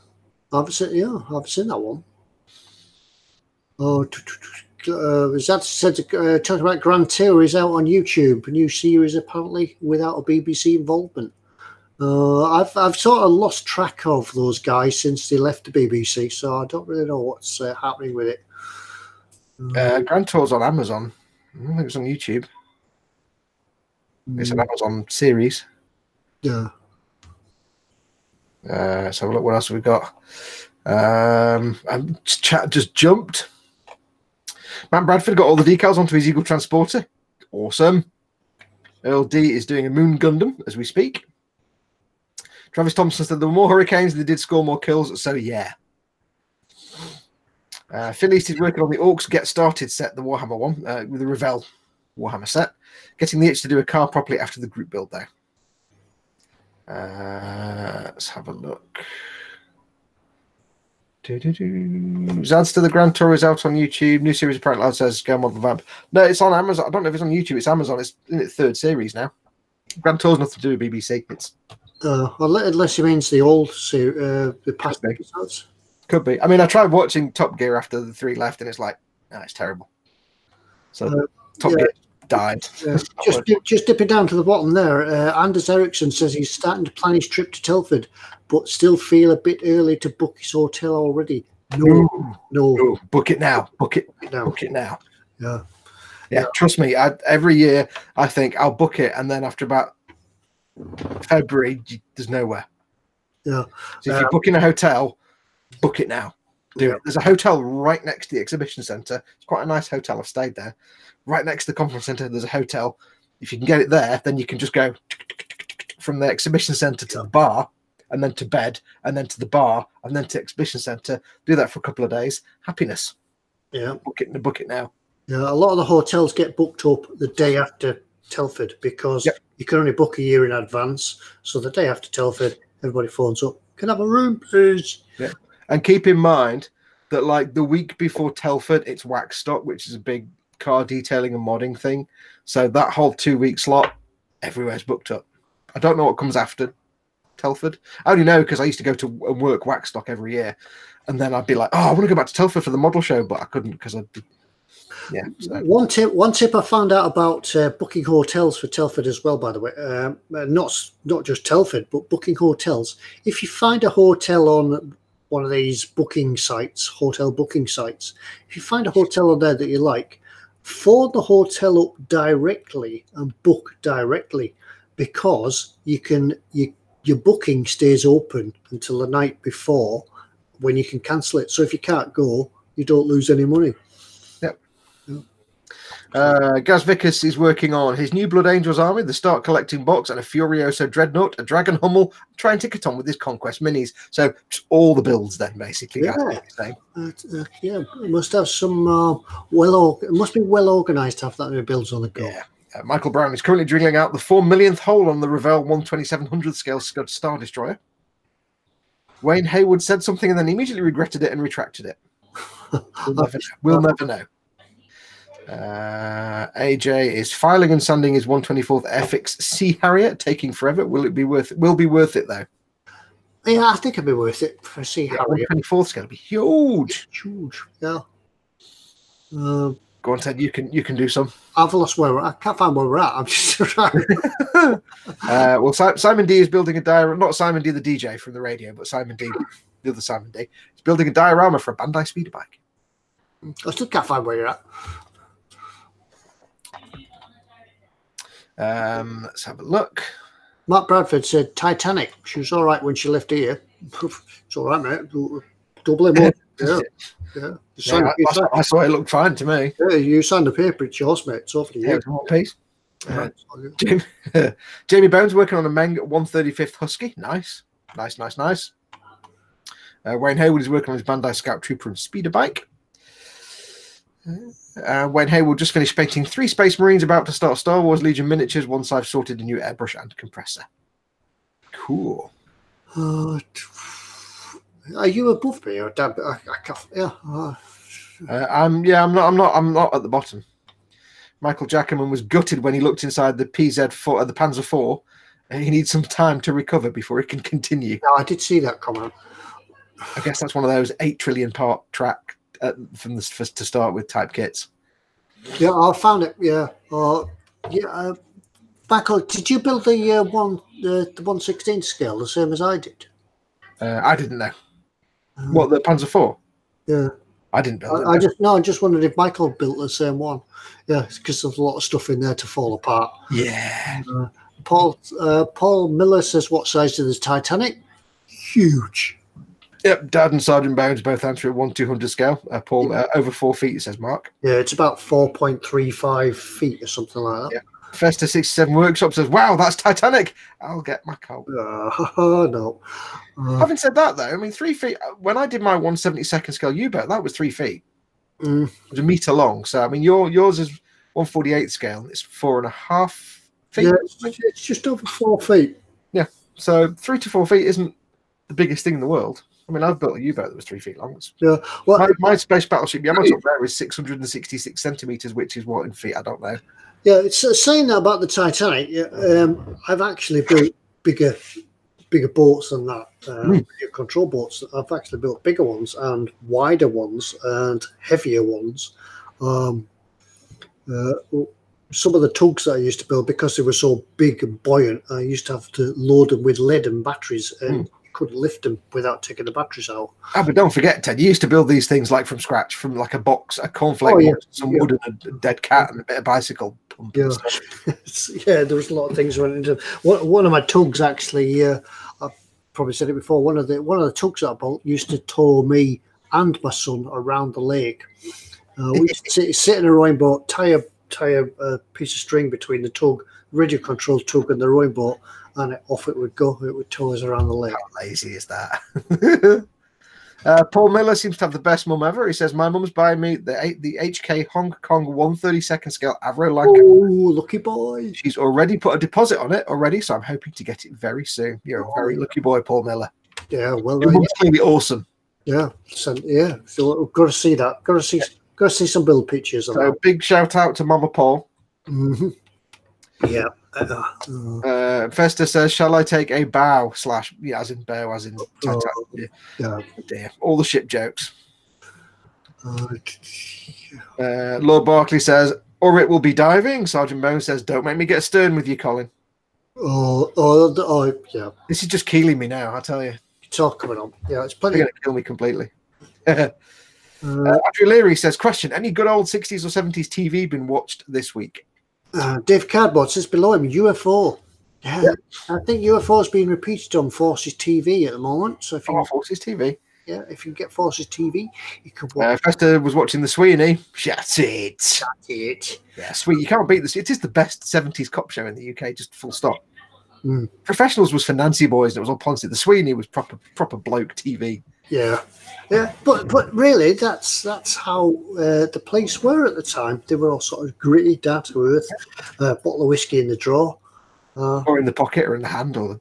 I haven't seen that one. Oh, that said, talking about Grand Tour is out on YouTube. A new series apparently without a BBC involvement. I've sort of lost track of those guys since they left the BBC, so I don't really know what's happening with it. Grand Tour's on Amazon. I don't think it's on YouTube. It's an Amazon series. Yeah. So look, what else have we got? Chat just jumped. Matt Bradford got all the decals onto his Eagle Transporter. Awesome. Earl D is doing a Moon Gundam as we speak. Travis Thompson said there were more hurricanes and they did score more kills, so yeah. Phil East is working on the Orcs Get Started set, the Warhammer one, with the Revell Warhammer set. Getting the itch to do a car properly after the group build, though. Let's have a look. Zadster the Grand Tour is out on YouTube. New series apparently lad says Scale Model Vamp. No, it's on Amazon. I don't know if it's on YouTube. It's Amazon. It's in its third series now. Grand Tour's nothing to do with BBC. It's unless he means the old series, the past episodes. Could be. I mean, I tried watching Top Gear after the 3 left, and it's like, no, it's terrible. So Top Gear died. Just dipping down to the bottom there. Anders Eriksson says he's starting to plan his trip to Telford, but still feel a bit early to book his hotel already. No. Book it now. Book it now. Yeah. Trust me. Every year I think I'll book it, and then after about February, there's nowhere. Yeah. So if you're booking a hotel, book it now. Do it. There's a hotel right next to the exhibition centre. It's quite a nice hotel. I've stayed there. Right next to the conference centre, there's a hotel. If you can get it there, then you can just go from the exhibition centre to the bar, and then to bed, and then to the bar, and then to exhibition centre. Do that for a couple of days. Happiness. Yeah. Book it now. Yeah, a lot of the hotels get booked up the day after Telford because you can only book a year in advance. So the day after Telford, everybody phones up. Can I have a room, please? Yeah. And keep in mind that like the week before Telford, it's Wax Stock, which is a big car detailing and modding thing. So that whole 2-week slot, everywhere's booked up. I don't know what comes after Telford. I only know because I used to go to work Wax Stock every year. And then I'd be like, oh, I want to go back to Telford for the model show, but I couldn't because I'd be... Yeah. So. One tip I found out about booking hotels for Telford as well, by the way, not just Telford, but booking hotels. If you find a hotel on one of these booking sites, hotel booking sites, if you find a hotel on there that you like, phone the hotel up directly and book directly, because your booking stays open until the night before when you can cancel it. So if you can't go, you don't lose any money. Gaz Vickers is working on his new Blood Angels army, the Start Collecting box, and a Furioso Dreadnought, a Dragon Hummel, trying to get on with his Conquest minis. So all the builds then, basically. Yeah, it must have some it must be well organised to have that many builds on the go. Yeah. Michael Brown is currently drilling out the 4 millionth hole on the Revell 1/2700 scale Scud Star Destroyer. Wayne Hayward said something and then immediately regretted it and retracted it. We'll never know. AJ is filing and sanding his 124th Airfix Sea Harrier, taking forever. Will be worth it though? Yeah, I think it'll be worth it for a Sea Harrier. 124th is going to be huge. Yeah. Go Go on, Ted. You can do some. I've lost where I can't find where we're at. I'm just Well, Simon D is building a diorama. Not Simon D, the DJ from the radio, but Simon D, the other Simon D, is building a diorama for a Bandai speeder bike. I still can't find where you're at. Let's have a look. Mark Bradford said Titanic. She was all right when she left here. It's all right, mate. Double him up. Yeah. I saw it looked fine to me. Yeah, you signed the paper. It's yours, mate. It's over to you. One piece. Jamie Bones working on a Meng 135th Husky. Nice. Wayne Hayward is working on his Bandai Scout Trooper and speeder bike. Wayne Hayward just finished painting 3 Space Marines about to start Star Wars Legion miniatures once I've sorted a new airbrush and compressor. Cool. Are you above me or down? I'm not at the bottom. Michael Jackerman was gutted when he looked inside the PZ4, the Panzer IV, and he needs some time to recover before he can continue. No, I did see that comment. I guess that's one of those 8 trillion part track to start with type kits. Yeah, I found it. Yeah, Michael, did you build the 1/16 scale the same as I did? I didn't know. What, the Panzer IV? Yeah. I didn't build it. I just wondered if Michael built the same one. Yeah, because there's a lot of stuff in there to fall apart. Yeah. Paul Miller says, what size is this Titanic? Huge. Yep, Dad and Sergeant Bones both answer at 1/200 scale. Paul, over 4 feet, says Mark. Yeah, it's about 4.35 feet or something like that. Yeah. Festa 67 Workshop says, wow, that's Titanic. I'll get my coat. No. Having said that, though, I mean, 3 feet, when I did my 1/72nd scale U-boat, that was 3 feet. It was a metre long. So, I mean, yours is 1/48 scale. It's 4.5 feet. Yeah, it's just over 4 feet. Yeah. So 3 to 4 feet isn't the biggest thing in the world. I mean, I've built a U-boat that was 3 feet long. Yeah. Well, my space battleship Yamato up there is 666 centimetres, which is what in feet? I don't know. Yeah, it's saying that about the Titanic. I've actually built bigger boats than that. Bigger control boats. I've actually built bigger ones and wider ones and heavier ones. Some of the tugs that I used to build, because they were so big and buoyant, I used to have to load them with lead and batteries, and you couldn't lift them without taking the batteries out. But don't forget, Ted, you used to build these things like from scratch, from like a box, a cornflake box, some wood and a dead cat and a bit of bicycle pump. Yeah, yeah, there was a lot of things went into one of my tugs. Actually, I've probably said it before. One of the tugs that I built used to tow me and my son around the lake. We used to sit in a rowing boat, tie a piece of string between the tug, radio controlled tug, and the rowing boat, and off it would go. It would tow us around the lake. How lazy is that? Paul Miller seems to have the best mum ever. He says, my mum's buying me the HK Hong Kong 1/32nd scale Avro Lanka. Oh, lucky boy. She's already put a deposit on it already, so I'm hoping to get it very soon. You're a very lucky boy, Paul Miller. Yeah, well, your mum's clearly awesome. Yeah, so we've got to see that. Got to see some build pictures. So big shout out to Mama Paul. Yeah. Festa says, shall I take a bow / as in bow, as in Titanic? Yeah. Dear. All the ship jokes. Lord Barkley says, or it will be diving. Sergeant Bones says, don't make me get stern with you, Colin. Yeah. This is just killing me now, I tell you. It's all coming on. Yeah, it's plenty. It's going to kill me completely. Andrew Leary says, question, any good old 60s or 70s TV been watched this week? Dave Cardboard says below him, UFO. Yeah. I think UFO is being repeated on Forces TV at the moment. So if you Forces TV. Yeah, if you get Forces TV, you could watch. Festa was watching the Sweeney. Shut it. Shut it. Yeah, sweet. You can't beat this. It is the best 70s cop show in the UK, just full stop. Professionals was for Nancy Boys, and it was all Ponzi. The Sweeney was proper bloke TV. Yeah. Yeah, but really, that's how the police were at the time. They were all sort of gritty, down to earth, bottle of whiskey in the drawer, or in the pocket, or in the hand, or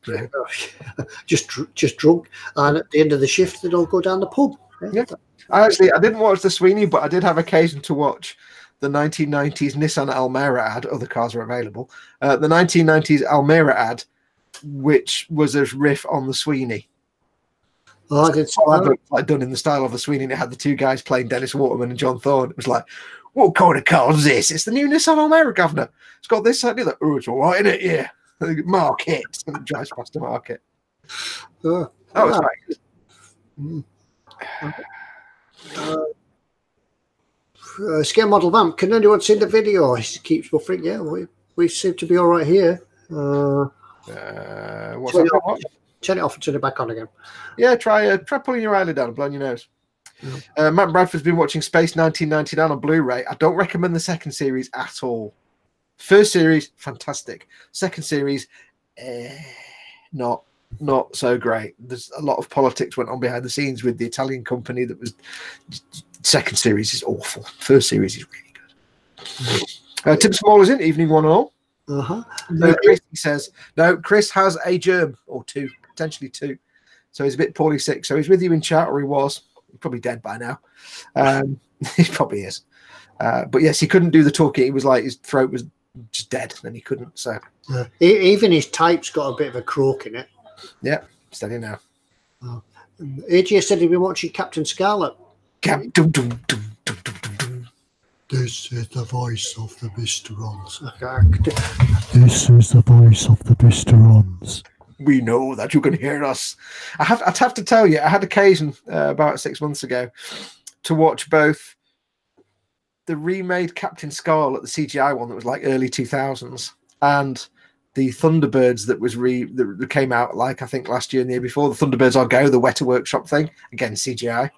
just drunk. And at the end of the shift, they'd all go down the pub. Yeah. I didn't watch the Sweeney, but I did have occasion to watch the 1990s Nissan Almera ad. Other cars are available. The 1990s Almera ad, which was a riff on the Sweeney. Oh, I did. Like done in the style of the Sweeney, and it had the two guys playing Dennis Waterman and John Thorne. It was like, what kind of car is this? It's the new Nissan Almera, governor. It's got this, that, and the other. Oh, it's all right, isn't it? Yeah. Market. And it drives past the market. Oh, that was right. Scale model vamp. Can anyone see the video? He keeps buffering. Yeah, we seem to be all right here. What's that? Turn it off and turn it back on again. Yeah, try pulling your eyelid down and blowing your nose. Yeah. Matt Bradford's been watching Space 1999 on Blu-ray. I don't recommend the second series at all. First series, fantastic. Second series, not so great. There's a lot of politics went on behind the scenes with the Italian company that was. Second series is awful. First series is really good. Tim Small is in. Evening one and all. Chris, he says, no, Chris has a germ or two, potentially two. So he's a bit poorly sick. So he's with you in chat, or he was. He's probably dead by now. He probably is. But yes, he couldn't do the talking. He was like, his throat was just dead and he couldn't. So even his type's got a bit of a croak in it. Yeah, steady now. AJ said he'd been watching Captain Scarlet. This is the voice of the Mysterons. This is the voice of the Mysterons. We know that you can hear us. I'd have to tell you, I had occasion about 6 months ago to watch both the remade Captain Scarlet, the CGI one that was like early 2000s, and the Thunderbirds that came out like I think last year and the year before. The Thunderbirds Are Go, the Weta Workshop thing, again CGI.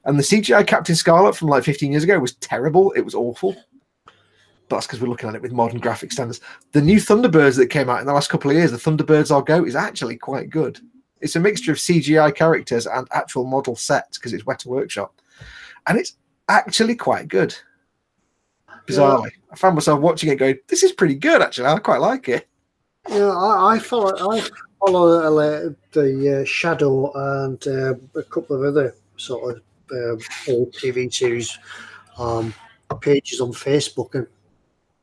And the CGI Captain Scarlet from like 15 years ago was terrible. It was awful. But that's because we're looking at it with modern graphic standards. The new Thunderbirds that came out in the last couple of years, the Thunderbirds Are Go, is actually quite good. It's a mixture of CGI characters and actual model sets because it's Weta Workshop. And it's actually quite good. Bizarrely. Yeah. I found myself watching it going, this is pretty good, actually. I quite like it. Yeah, I follow the Shadow and a couple of other sort of old TV series pages on Facebook, and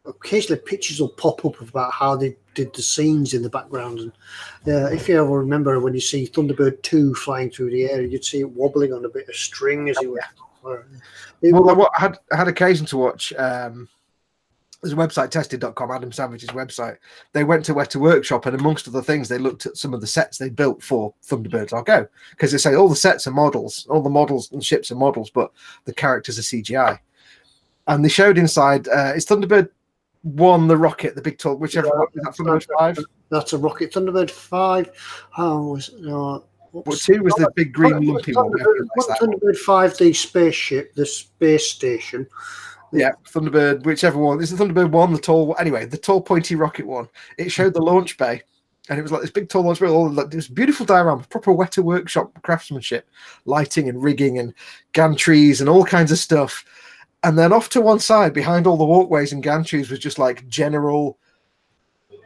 occasionally pictures will pop up about how they did the scenes in the background. And if you ever remember when you see Thunderbird 2 flying through the air, you'd see it wobbling on a bit of string as it went. I had occasion to watch. There's a website, tested.com, Adam Savage's website. They went to Weta Workshop, and amongst other things, they looked at some of the sets they built for Thunderbirds Are Go, because they say all the sets are models, all the models and ships are models, but the characters are CGI. And they showed inside, is Thunderbird 1 the rocket, the big tall, whichever one, is that Thunderbird 5? That's a rocket. Thunderbird 5. Well, 2 was the big green lumpy one. Thunderbird 5, the spaceship, the space station. Yeah, Thunderbird, whichever one. Is the Thunderbird 1 the tall? Anyway, the tall pointy rocket one. It showed the launch bay, and it was like this big tall launch bay. It was beautiful diorama, proper Weta Workshop craftsmanship, lighting and rigging and gantries and all kinds of stuff. And then off to one side, behind all the walkways and gantries, was just like general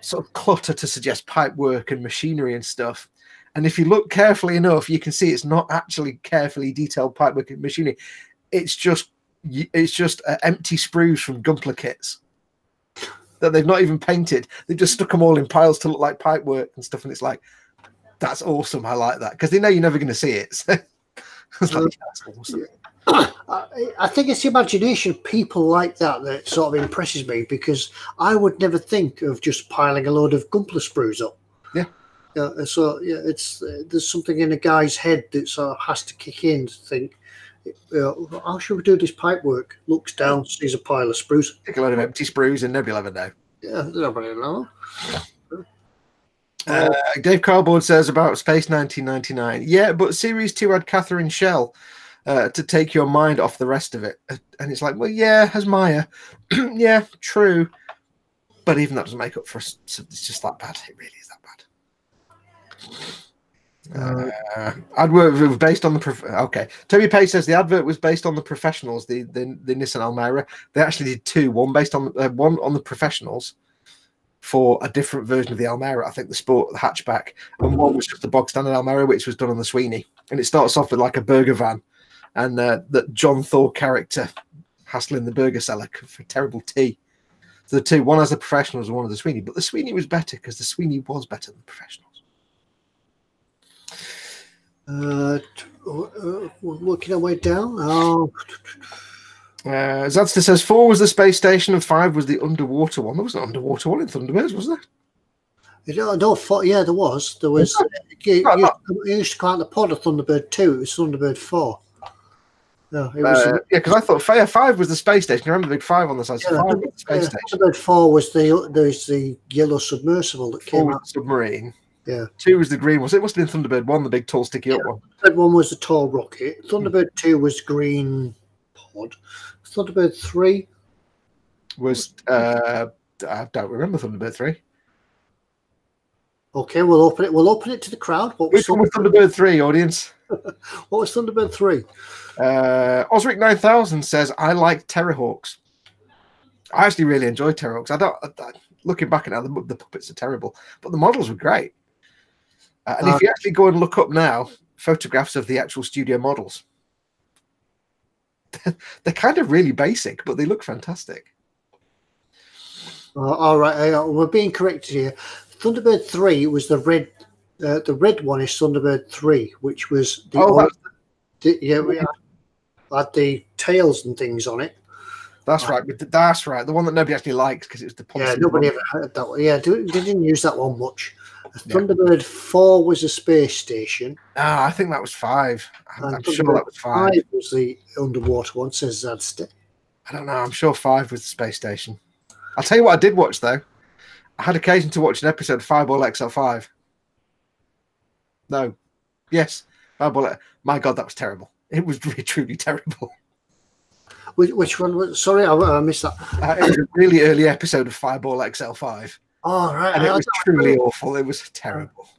sort of clutter to suggest pipe work and machinery and stuff. And if you look carefully enough, you can see it's not actually carefully detailed pipe work and machinery. It's just empty sprues from Gunpla kits that they've not even painted. They've just stuck them all in piles to look like pipe work and stuff. And it's like, that's awesome. I like that, because they know you're never going to see it. So it's like, that's awesome. I think it's the imagination of people like that sort of impresses me, because I would never think of just piling a load of Gunpla sprues up. Yeah. So yeah, there's something in a guy's head that sort of has to kick in to think, how should we do this pipe work? Looks down, sees a pile of sprues. Take a load of empty sprues and nobody will ever know. Yeah, nobody will know. Dave Cardboard says about Space 1999. Yeah, but Series 2 had Catherine Shell to take your mind off the rest of it. And it's like, well, yeah, has Maya. Yeah, true. But even that doesn't make up for it. It's just that bad. It really is that bad. Advert was based on the okay. Toby Page says the advert was based on the Professionals, the Nissan Almera. They actually did two. One based on one on the Professionals for a different version of the Almera. I think the Sport, the hatchback, and one was just the bog standard Almera, which was done on the Sweeney. And it starts off with like a burger van, and that John Thor character hassling the burger seller for terrible tea. So the two, one has the Professionals and one of the Sweeney, but the Sweeney was better because the Sweeney was better than the Professionals. Working our way down. Oh, Zadster says 4 was the space station and 5 was the underwater one. There was an underwater one in Thunderbirds, was there? Yeah, there was. There was. You used to call it the pod of Thunderbird 2. It was Thunderbird 4. No, it was. Yeah, because I thought 5 was the space station. I remember the big 5 on the side. So 5 was the space station. Thunderbird 4 was the yellow submersible that came out. Submarine. Yeah. 2 was the green one. So it must have been Thunderbird 1, the big tall sticky up one. Thunderbird 1 was the tall rocket. Thunderbird 2 was green pod. Thunderbird 3 was I don't remember Thunderbird 3. Okay, we'll open it. We'll open it to the crowd. Which one was Thunderbird 3, audience? What was Thunderbird 3? Osric 9000 says, I like Terrorhawks. I actually really enjoyed Terrorhawks. Looking back at now, the puppets are terrible, but the models were great. And if you actually go and look up now, photographs of the actual studio models, they're kind of really basic, but they look fantastic. All right, we're being corrected here. Thunderbird 3 was the red. The red one is Thunderbird 3, which was we had the tails and things on it. That's right. That's right. The one that nobody actually liked because it was the nobody ever heard that one. Yeah, they didn't use that one much. Thunderbird 4 was a space station. I think that was 5. I'm sure that was 5. 5 was the underwater one, says Zadster. I don't know. I'm sure 5 was the space station. I'll tell you what I did watch, though. I had occasion to watch an episode of Fireball XL5. No. Yes. Fireball. My God, that was terrible. It was really, truly terrible. Which one was? Sorry, I missed that. It was a really early episode of Fireball XL5. Oh, right. And it was truly awful. It was terrible.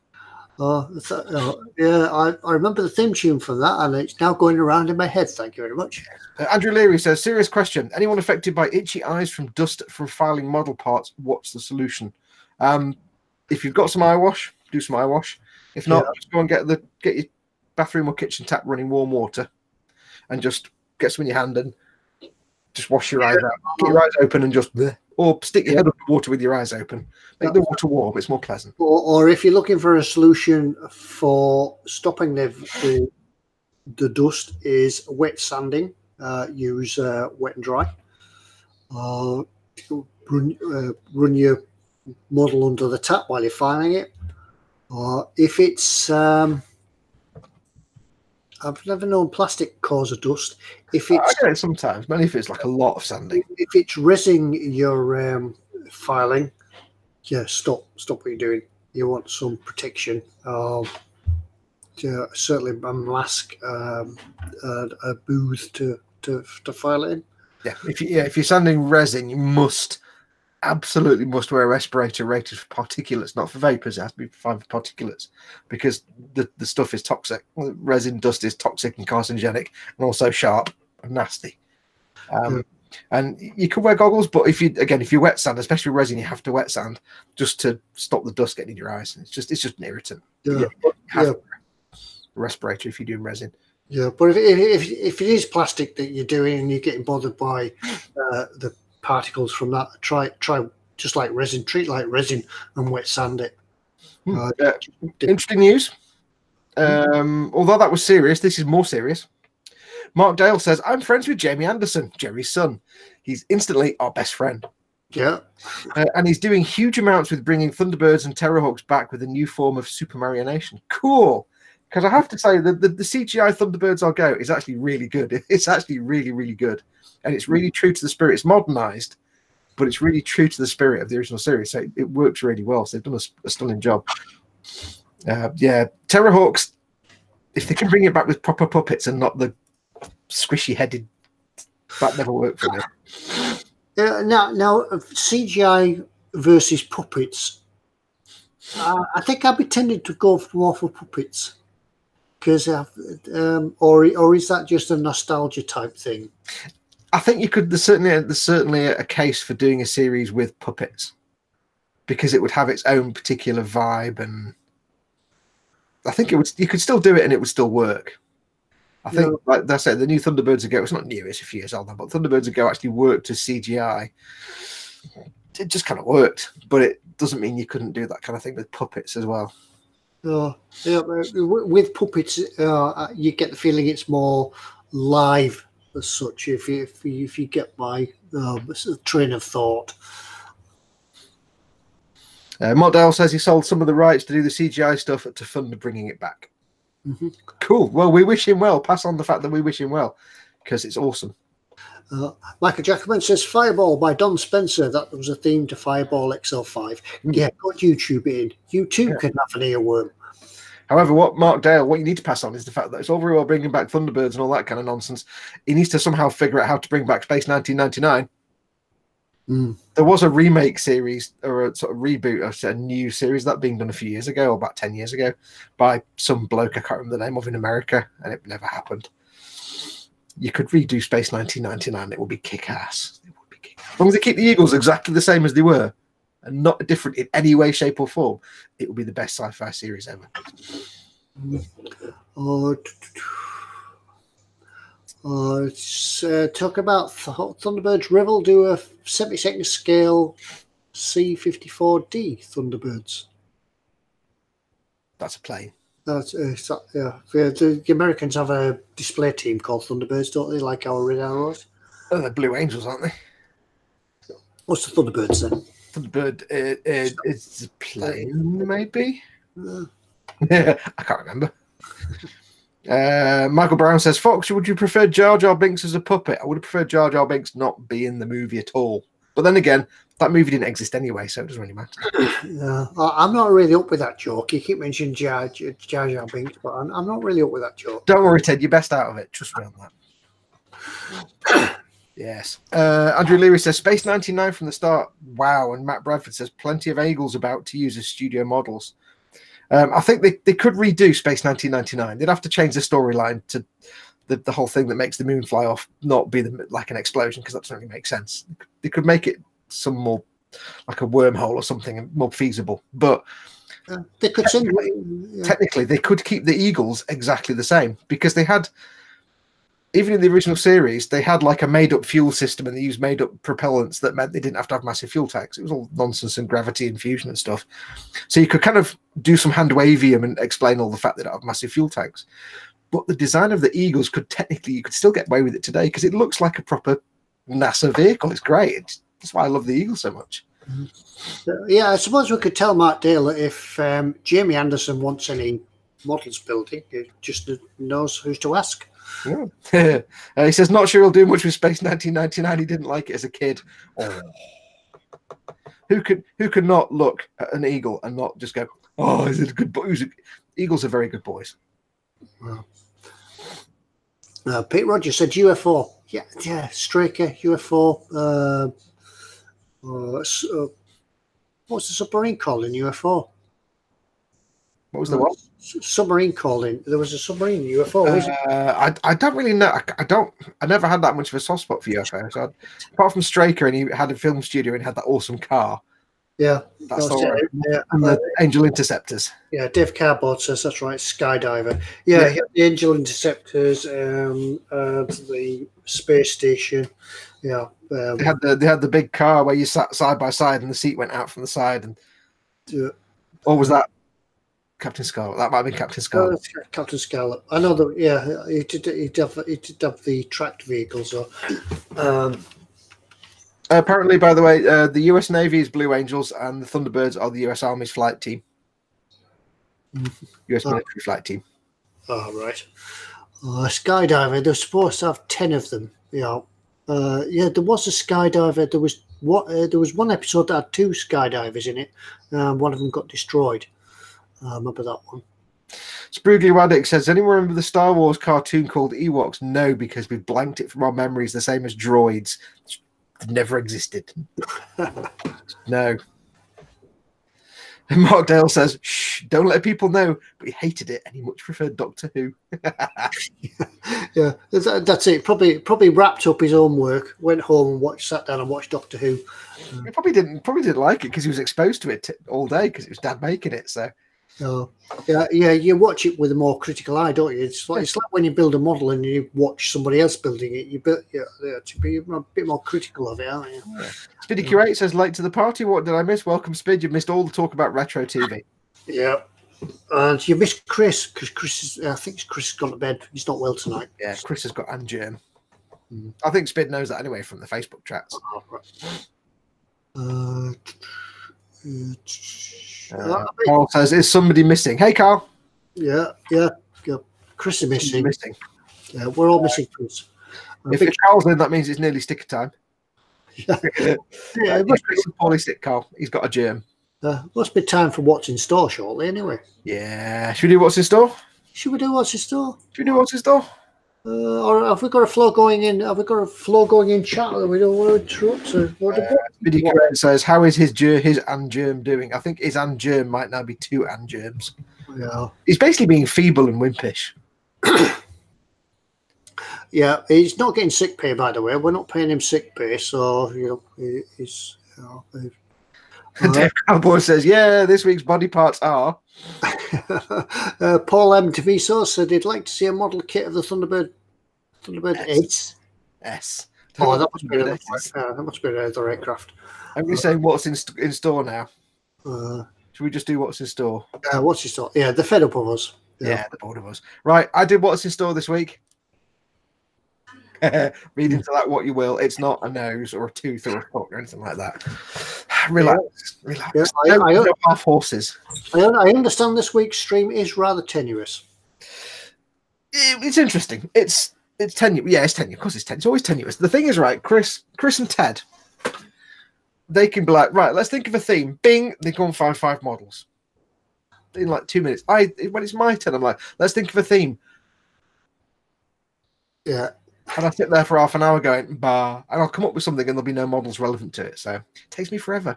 Yeah, I remember the theme tune from that, and it's now going around in my head. Thank you very much. Andrew Leary says, serious question. Anyone affected by itchy eyes from dust from filing model parts, what's the solution? If you've got some eye wash, do some eye wash. If not, just go and get your bathroom or kitchen tap running warm water and just get some in your hand and just wash your eyes out. Get your eyes open and just... Or stick your head under water with your eyes open. Make the water warm. It's more pleasant. Or if you're looking for a solution for stopping the dust, is wet sanding. Use wet and dry. Run your model under the tap while you're filing it. If it's I've never known plastic cause a dust. If it's, I get it sometimes, mainly if it's like a lot of sanding. If it's resin your filing, stop what you're doing. You want some protection. Certainly a mask, a booth to file it in. Yeah, if you're sanding resin, you absolutely must wear a respirator rated for particulates, not for vapors. It has to be fine for particulates because the stuff is toxic. Resin dust is toxic and carcinogenic and also sharp and nasty. And you can wear goggles, but if you wet sand, especially resin, you have to wet sand just to stop the dust getting in your eyes. It's just an irritant. You have a respirator if you're doing resin. Yeah, but if it is plastic that you're doing and you're getting bothered by the particles from that, try just like resin, treat like resin and wet sand it. Interesting news. Although that was serious, this is more serious. Mark Dale says, I'm friends with Gerry Anderson, Gerry's son. He's instantly our best friend. Yeah. And he's doing huge amounts with bringing Thunderbirds and Terrorhawks back with a new form of super marionation. Cool. Because I have to say that the CGI Thunderbirds I'll Go is actually really good. It's actually really, really good. And it's really true to the spirit. It's modernized, but it's really true to the spirit of the original series. So it works really well. So they've done a stunning job. Terrorhawks, if they can bring it back with proper puppets and not the squishy-headed, that never worked for me. Now, CGI versus puppets. I think I'd be tending to go more for puppets. Because, or is that just a nostalgia type thing? I think there's certainly a case for doing a series with puppets because it would have its own particular vibe, and I think you could still do it and it would still work. I think, like I said, the new Thunderbirds Go, it's not new, it's a few years old now, but Thunderbirds Go actually worked as CGI. It just kind of worked, but it doesn't mean you couldn't do that kind of thing with puppets as well. Yeah, with puppets, you get the feeling it's more live as such. If you get my train of thought. Modell says he sold some of the rights to do the CGI stuff to fund bringing it back. Mm-hmm. Cool. Well, we wish him well. Pass on the fact that we wish him well, because it's awesome. Michael Jackman says Fireball by Don Spencer. That was a theme to Fireball XL5. Yeah, go on YouTube it in. You too can have an earworm. However, what you need to pass on is the fact that it's all very well bringing back Thunderbirds and all that kind of nonsense. He needs to somehow figure out how to bring back Space 1999. There was a remake series or a sort of reboot, a new series that being done a few years ago, or about 10 years ago, by some bloke I can't remember the name of in America, and it never happened. You could redo Space 1999; it would be kick-ass. It would be kick-ass. As long as they keep the Eagles exactly the same as they were, and not different in any way, shape, or form, it would be the best sci-fi series ever. Talk about Thunderbirds Revel. Do a 72nd scale C-54D Thunderbirds. That's a plane. The Americans have a display team called Thunderbirds, don't they? Like our Red Arrows. Oh, they're Blue Angels, aren't they? What's the Thunderbirds then? Thunderbird, it's a plane, maybe? I can't remember. Michael Brown says, Foxx, would you prefer Jar Jar Binks as a puppet? I would have preferred Jar Jar Binks not be in the movie at all. But then again, that movie didn't exist anyway, so it doesn't really matter. I'm not really up with that joke. You keep mentioning Jar Jar Binks, but I'm not really up with that joke. Don't worry, Ted, you're best out of it. Trust me on that. Yes. Andrew Leary says, Space 99 from the start. Wow. And Matt Bradford says, plenty of Eagles about to use as studio models. I think they could redo Space 1999. They'd have to change the storyline to the whole thing that makes the moon fly off not be like an explosion, because that doesn't really make sense. They could make it some more like a wormhole or something more feasible. But they could technically they could keep the Eagles exactly the same, because they had, even in the original series, they had like a made-up fuel system and they used made-up propellants that meant they didn't have to have massive fuel tanks. It was all nonsense and gravity and fusion and stuff. So you could kind of do some hand-wavium and explain all the fact they don't have massive fuel tanks. But the design of the Eagles could technically, you could still get away with it today, because it looks like a proper NASA vehicle. It's great. That's why I love the Eagle so much. Yeah, I suppose we could tell Mark Dale that if Jamie Anderson wants any models building, he just knows who to ask. Yeah. He says, not sure he'll do much with Space 1999. He didn't like it as a kid. Oh. Who could not look at an eagle and not just go, oh, is it a good boy? Eagles are very good boys. Wow. Pete Rogers said UFO. Yeah, Straker, UFO. What's the submarine called in UFO? What was the what? Submarine calling. There was a submarine UFO. I don't really know. I never had that much of a soft spot for UFOs. So apart from Straker, and he had a film studio and had that awesome car. Yeah, that's all right. Yeah, and the Angel Interceptors. Yeah, Dave Cardboard says that's right. Skydiver. Yeah, he had the Angel Interceptors, the space station. Yeah, they had the big car where you sat side by side and the seat went out from the side. And or was that Captain Scarlet? That might have been Captain Scarlet. Captain Scarlet. I know that. Yeah, he did have the tracked vehicles. So, apparently, by the way, the US Navy is Blue Angels, and the Thunderbirds are the US Army's flight team. US military flight team. Oh, right. Skydiver. They're supposed to have 10 of them. Yeah. There was a skydiver. There was one episode that had 2 skydivers in it. One of them got destroyed. I remember that one. Sprugly Waddick says, anyone remember the Star Wars cartoon called Ewoks? No, because we've blanked it from our memories, the same as droids. They've never existed. No. And Mark Dale says, shh, don't let people know, but he hated it and he much preferred Doctor Who. Yeah, that's it. Probably wrapped up his own work, went home and sat down and watched Doctor Who. He probably didn't like it because he was exposed to it all day because it was Dad making it. So. Oh, yeah, you watch it with a more critical eye, don't you? It's like when you build a model and you watch somebody else building it. You to be a bit more critical of it, aren't you? Yeah. Spiddy Curate says, late to the party. What did I miss? Welcome, Spid. You missed all the talk about retro TV. Yeah. And you missed Chris, because I think Chris has gone to bed. He's not well tonight. Yeah, Chris has got AN GERM. I think Spid knows that anyway from the Facebook chats. Carl says, is somebody missing? Hey, Carl. Yeah. Chris is missing. Yeah, we're all missing Chris. If Carl's in, that means it's nearly sticker time. Yeah. Chris is poorly sick, Carl. He's got a germ. Must be time for what's in store shortly, anyway. Yeah. Should we do what's in store? Should we do what's in store? Should we do what's in store? Or have we got a flow going in? Have we got a flow going in chat that we don't want to interrupt? Biddy says, how is his AN GERM doing? I think his AN GERM might now be 2 AN GERMs. Yeah. He's basically being feeble and wimpish. Yeah, he's not getting sick pay, by the way. We're not paying him sick pay, so he's. Dave Cowboy says, yeah, this week's body parts are. Paul M. Deviso said he'd like to see a model kit of the Thunderbird S. S. Oh, that must be another aircraft. I'm going to say what's in store now. Should we just do what's in store? What's in store? Yeah, they're fed up of us. Yeah, they're bored of us. Right, I did what's in store this week. Read into that what you will. It's not a nose or a tooth or a foot or anything like that. Relax. Yeah, no half horses. I understand this week's stream is rather tenuous. It's interesting. It's tenuous. Yeah, it's tenuous. Of course, it's tenuous. It's always tenuous. The thing is, right, Chris and Ted, they can be like, right, let's think of a theme. Bing, they go and find 5 models in like 2 minutes. When it's my turn, I'm like, let's think of a theme. Yeah. And I sit there for half an hour going, bah, and I'll come up with something and there'll be no models relevant to it. So it takes me forever.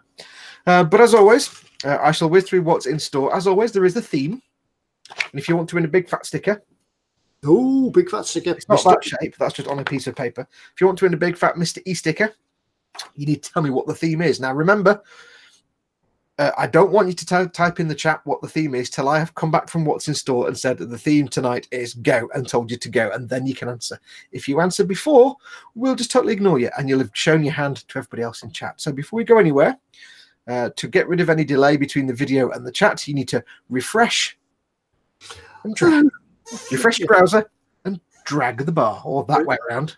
But as always, I shall whiz through what's in store. As always, there is a theme. And if you want to win a big fat sticker. Oh, big fat sticker. It's not that shape. That's just on a piece of paper. If you want to win a big fat Mr. E sticker, you need to tell me what the theme is. Now, remember, I don't want you to type in the chat what the theme is till I have come back from what's in store and said that the theme tonight is go and told you to go, and then you can answer. If you answer before, we'll just totally ignore you and you'll have shown your hand to everybody else in chat. So before we go anywhere, to get rid of any delay between the video and the chat, you need to refresh and drag. Refresh your browser and drag the bar, or that way around.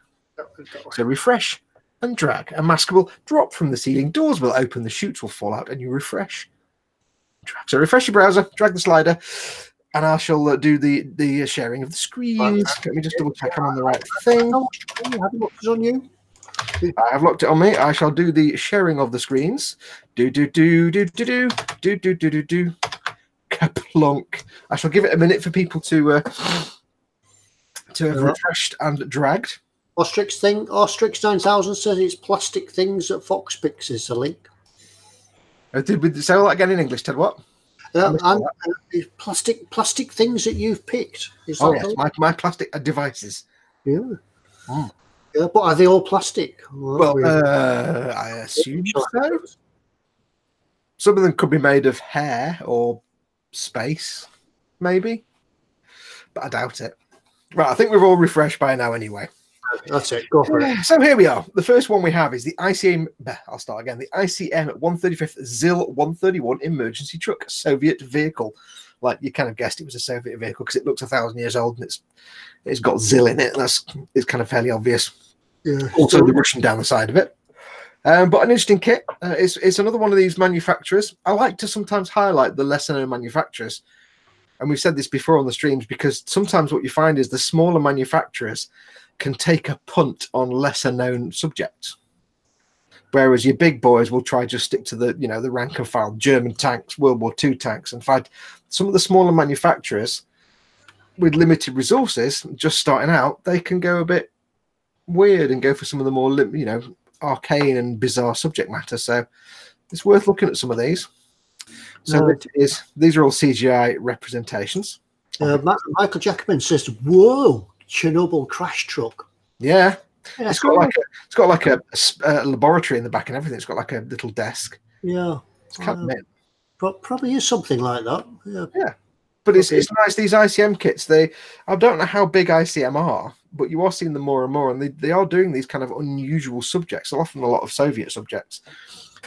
So refresh and drag. A mask will drop from the ceiling, doors will open, the chutes will fall out, and you refresh. Drag. So refresh your browser, drag the slider, and I shall do the sharing of the screens. Let me just double check I'm on the right thing. On you. I have locked it on me. I shall do the sharing of the screens. Do. Kaplonk. I shall give it a minute for people to have refreshed and dragged. Ostrix 9000 says it's plastic things that Foxx picks is the link. Did we say all that again in English, Ted? What? Plastic things that you've picked. Is yes, my plastic devices. Yeah. Yeah, but are they all plastic? Well, I assume so. Some of them could be made of hair or space, maybe, but I doubt it. Right, I think we've all refreshed by now anyway. That's it. Go for it. So here we are. The first one we have is the ICM. I'll start again. The ICM 135th ZIL 131 emergency truck, Soviet vehicle. Like you kind of guessed, it was a Soviet vehicle because it looks 1,000 years old and it's got ZIL in it. It's kind of fairly obvious. Yeah. Also, the Russian down the side of it. But an interesting kit. It's another one of these manufacturers. I like to sometimes highlight the lesser known manufacturers. And we've said this before on the streams because sometimes what you find is the smaller manufacturers can take a punt on lesser known subjects. Whereas your big boys will try just stick to the, the rank and file, German tanks, World War II tanks. In fact, some of the smaller manufacturers with limited resources, just starting out, they can go a bit weird and go for some of the more, arcane and bizarre subject matter. So it's worth looking at some of these. So these are all CGI representations. Michael Jackman says, "Whoa, Chernobyl crash truck." Yeah, it's got like a laboratory in the back and everything. It's got like a little desk. Yeah, it's kind of probably is something like that. Yeah. But it's nice. These ICM kits. I don't know how big ICM are, but you are seeing them more and more, and they are doing these kind of unusual subjects. Often a lot of Soviet subjects.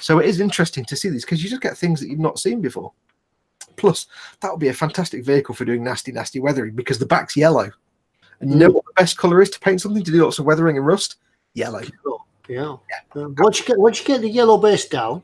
So it is interesting to see these because you just get things that you've not seen before. Plus, that would be a fantastic vehicle for doing nasty, nasty weathering because the back's yellow. And you know what the best colour is to paint something to do lots of weathering and rust? Yellow. Yeah. Once you get the yellow base down,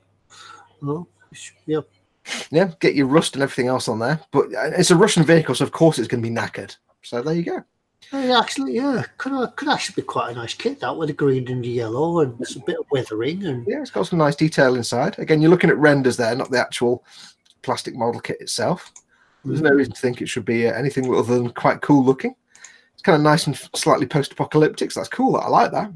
yeah, get your rust and everything else on there. But it's a Russian vehicle, so of course it's going to be knackered. So there you go. Actually, could actually be quite a nice kit, that, with the green and the yellow and it's a bit of weathering. And yeah, it's got some nice detail inside. Again, you're looking at renders there, not the actual plastic model kit itself. There's no reason to think it should be anything other than quite cool looking. It's kind of nice and slightly post-apocalyptic, so that's cool. I like that.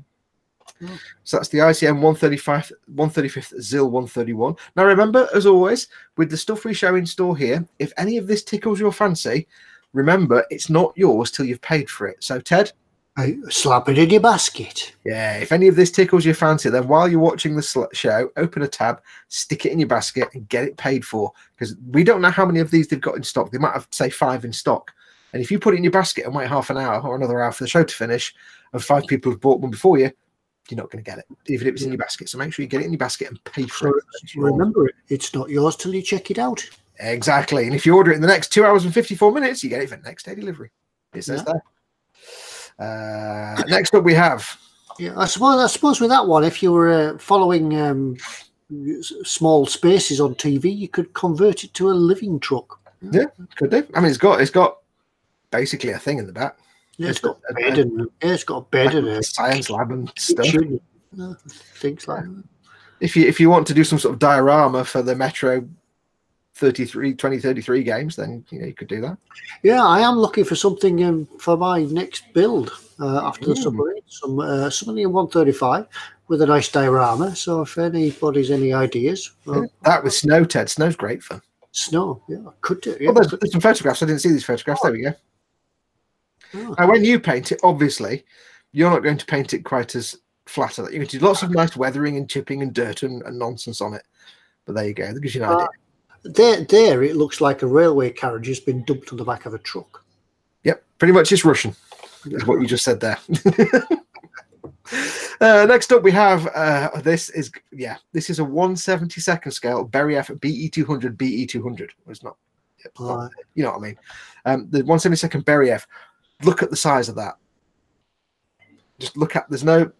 So that's the ICM 135th ZIL 131. Now remember, as always, with the stuff we show in store here, if any of this tickles your fancy, remember it's not yours till you've paid for it. So Ted, slap it in your basket. Yeah, if any of this tickles your fancy, then while you're watching the show, open a tab, stick it in your basket and get it paid for, because we don't know how many of these they've got in stock. They might have, say, 5 in stock. And if you put it in your basket and wait half an hour or another hour for the show to finish and 5 people have bought one before you, you're not going to get it, even if it's in your basket. So make sure you get it in your basket and pay for it. Remember, it's not yours till you check it out. Exactly. And if you order it in the next 2 hours and 54 minutes, you get it for next day delivery. It says there. Next up we have. Yeah, I suppose with that one, if you were following small spaces on TV, you could convert it to a living truck. Yeah, could do. I mean, it's got basically a thing in the back. Yeah, it's got a bed and a science lab and stuff. Things like that. If you want to do some sort of diorama for the Metro 2033 games, then you could do that. Yeah, I am looking for something for my next build after the Submarine. Something in 135 with a nice diorama. So if anybody's any ideas, that with snow, Ted. Snow's great fun. Snow, yeah, I could do. Yeah. Well, there's some photographs. I didn't see these photographs. There we go. Now, when you paint it, obviously, you're not going to paint it quite as flat. You're going to do lots of nice weathering and chipping and dirt and nonsense on it. But there you go. That gives you an idea. There, it looks like a railway carriage has been dumped on the back of a truck. Yep, pretty much it's Russian, is what you just said there. Next up, we have this is a 1/72nd scale Beriev Be-200 BE200. It's not, you know what I mean. The 1/72nd Beriev. Look at the size of that. Just look at there's no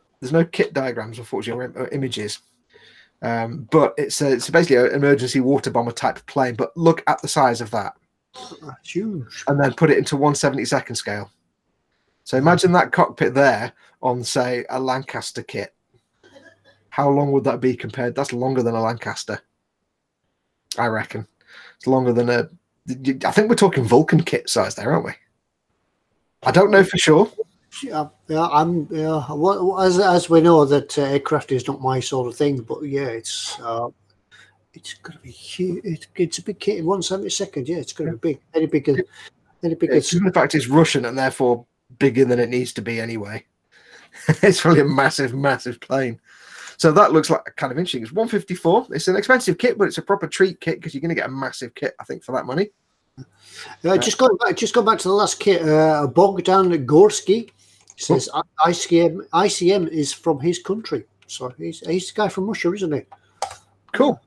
kit diagrams, unfortunately, or images. But it's basically an emergency water bomber type plane. But look at the size of that. That's huge. And then put it into 1/72nd scale. So imagine that cockpit there on, say, a Lancaster kit. How long would that be compared? That's longer than a Lancaster, I reckon. It's longer than I think we're talking Vulcan kit size there, aren't we? I don't know for sure. Yeah, as we know that aircraft is not my sort of thing, but yeah, it's going to be huge. It's a big kit in 1/72nd. Yeah, it's going to be big, any bigger. The fact it's Russian and therefore bigger than it needs to be anyway. It's really a massive, massive plane. So that looks like kind of interesting. It's 154. It's an expensive kit, but it's a proper treat kit because you're going to get a massive kit, I think, for that money. Just going back to the last kit. Bogdan Gorski says ICM is from his country, so he's the guy from Russia, isn't he? Cool.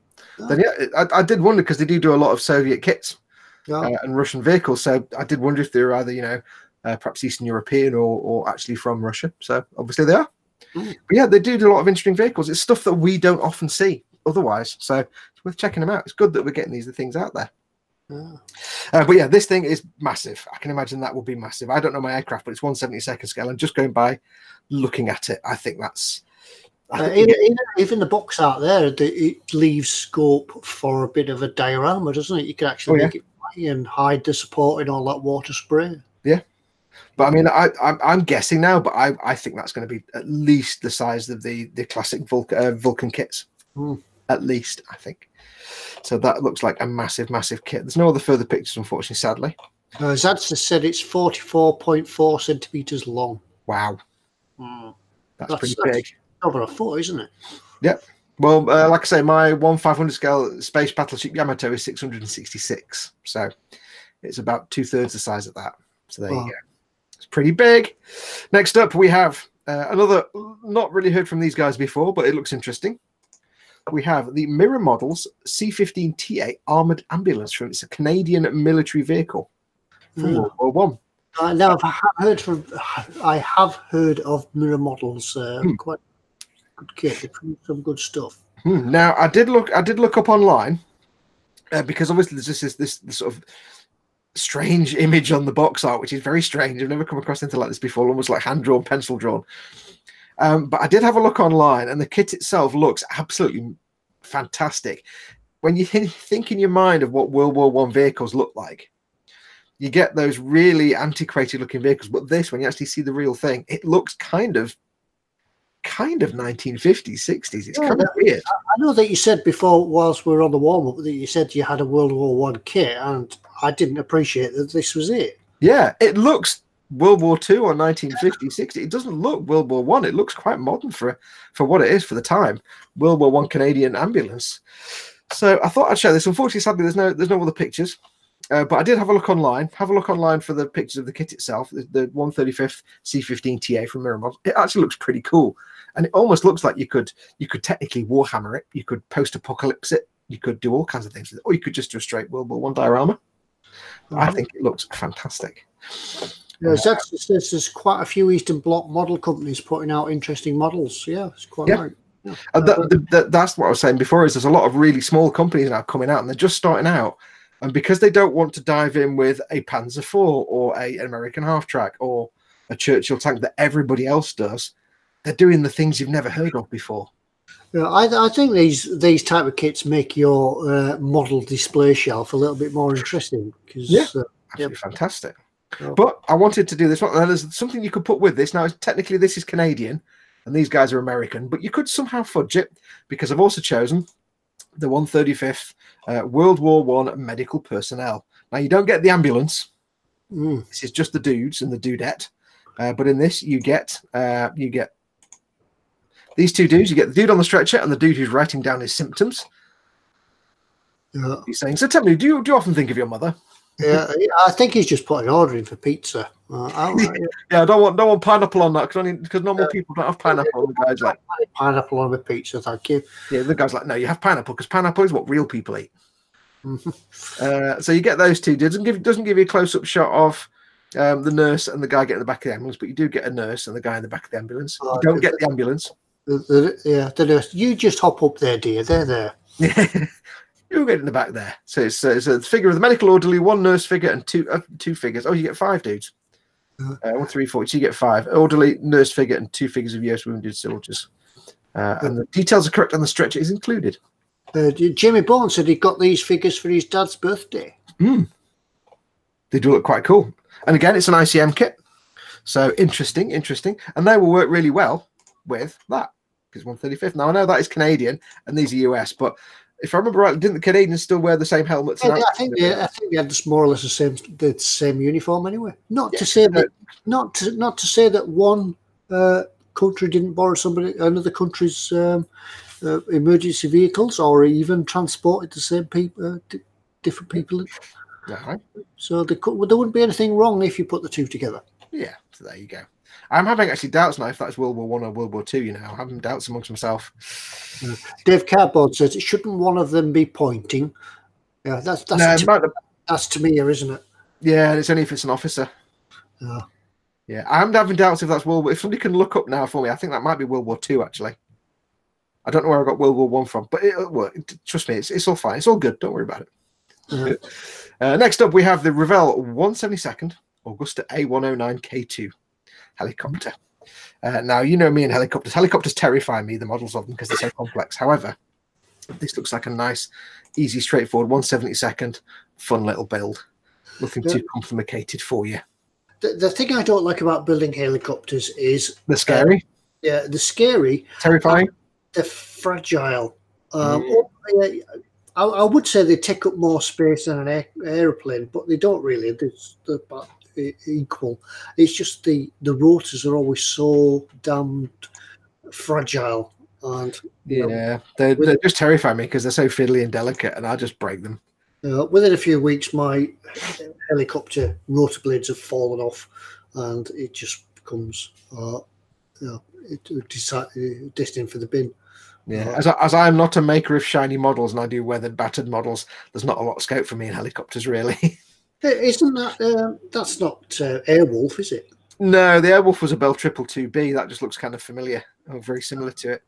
Then yeah, I did wonder because they do a lot of Soviet kits and Russian vehicles, so I did wonder if they're either perhaps Eastern European or actually from Russia. So obviously they are. But yeah, they do a lot of interesting vehicles. It's stuff that we don't often see otherwise, so it's worth checking them out. It's good that we're getting these things out there. But yeah, this thing is massive. I can imagine that will be massive. I don't know my aircraft, but it's 1/72nd scale, and just going by looking at it, I think that's even the box out there. It leaves scope for a bit of a diorama, doesn't it? You can actually make it fly and hide the support in all that water spray. Yeah, but I mean, I'm guessing now, but I think that's going to be at least the size of the classic Vulcan kits. At least, I think. So that looks like a massive, massive kit. There's no other further pictures, unfortunately, sadly. Zad's said it's 44.4 centimeters long. Wow. That's pretty big. Over a foot, isn't it? Yep. Well, like I say, my 1/500 scale space battleship Yamato is 666. So it's about 2/3 the size of that. So there you go. It's pretty big. Next up, we have another, not really heard from these guys before, but it looks interesting. we have the Mirror Models C-15TA armored ambulance from it's a Canadian military vehicle from World War One. Now I have heard of Mirror Models. Quite good kit. They produce some good stuff. Now I did look up online because obviously there's just this sort of strange image on the box art, which is very strange. I've never come across anything like this before, almost like hand drawn, pencil drawn. But I did have a look online, and the kit itself looks absolutely fantastic. When you think in your mind of what World War One vehicles look like, you get those really antiquated looking vehicles. But this, when you actually see the real thing, it looks kind of 1950s, 60s. It's kind of weird. I know that you said before, whilst we were on the warm up, that you said you had a World War One kit, and I didn't appreciate that this was it. Yeah, it looks World War II or 1950s, 60s. It doesn't look World War One. It looks quite modern for what it is for the time. World War One Canadian ambulance. So I thought I'd show this. Unfortunately, sadly, there's no other pictures. But I did have a look online. Have a look online for the pictures of the kit itself. The 135th C-15TA from Mirror Models. It actually looks pretty cool, and it almost looks like you could technically Warhammer it. You could post-apocalypse it. You could do all kinds of things with it, or you could just do a straight World War One diorama. I think it looks fantastic. Yeah, there's quite a few Eastern Bloc model companies putting out interesting models. Yeah, it's quite right. Yeah. That's what I was saying before. Is there's a lot of really small companies now coming out, and they're just starting out. And because they don't want to dive in with a Panzer IV or an American half-track or a Churchill tank that everybody else does, they're doing the things you've never heard of before. Yeah, I think these type of kits make your model display shelf a little bit more interesting. Absolutely fantastic. Oh. But I wanted to do this one. There's something you could put with this. Now, technically, this is Canadian, and these guys are American, but you could somehow fudge it, because I've also chosen the 135th World War One medical personnel. Now, you don't get the ambulance. This is just the dudes and the dudette. But in this, you get these two dudes. You get the dude on the stretcher and the dude who's writing down his symptoms. He's saying, "So tell me, do you often think of your mother?" Yeah, I think he's just putting an order in for pizza. I don't want pineapple on that because normal people don't have pineapple. The guy's like, pineapple on the pizza, thank you. Yeah, the guy's like, no, you have pineapple because pineapple is what real people eat. So you get those two dudes. Doesn't give you a close-up shot of the nurse and the guy getting in the back of the ambulance, but you do get a nurse and the guy in the back of the ambulance. You don't get the ambulance. The nurse. You just hop up there, dear. They're there. You'll get in the back there. So it's a figure of the medical orderly, one nurse figure, and two figures. Oh, you get 5 dudes. 1, 3, 4. So you get 5 orderly, nurse figure, and 2 figures of US wounded soldiers. And the details are correct, and the stretcher is included. Jimmy Bourne said he got these figures for his dad's birthday. They do look quite cool. And again, it's an ICM kit. So interesting. And they will work really well with that, because 135th. Now, I know that is Canadian, and these are US, but if I remember right, didn't the Canadians still wear the same helmets? I think they had more or less the same uniform anyway. Not to say that one country didn't borrow another country's emergency vehicles, or even transported the same people, different people. So there wouldn't be anything wrong if you put the two together. Yeah, so there you go. I'm having actually doubts now if that's World War One or World War Two. I'm having doubts amongst myself. Dave Cardboard says, shouldn't one of them be pointing? Yeah, that's to me, isn't it? Yeah, it's only if it's an officer. Yeah, I'm having doubts if that's World War. If somebody can look up now for me, I think that might be World War Two. Actually, I don't know where I got World War One from, but it'll work. Trust me, it's all fine. It's all good. Don't worry about it. Next up, we have the Revell 172nd Augusta A109K2 helicopter. Now, you know me and helicopters. Helicopters terrify me, the models of them, because they're so complex. However, this looks like a nice, easy, straightforward 172nd, fun little build. Nothing too complicated for you. The thing I don't like about building helicopters is... They're scary? They're scary. Terrifying? They're fragile. I would say they take up more space than an aeroplane, but they don't really. They're about equal. It's just the rotors are always so damned fragile. And they just terrify me because they're so fiddly and delicate, and I just break them. Within a few weeks, my helicopter rotor blades have fallen off, and it just becomes destined for the bin. Yeah, as I'm not a maker of shiny models and I do weathered, battered models, there's not a lot of scope for me in helicopters, really. Isn't that that's not Airwolf, is it? No, the Airwolf was a Bell 222B. That just looks kind of familiar, or very similar to it.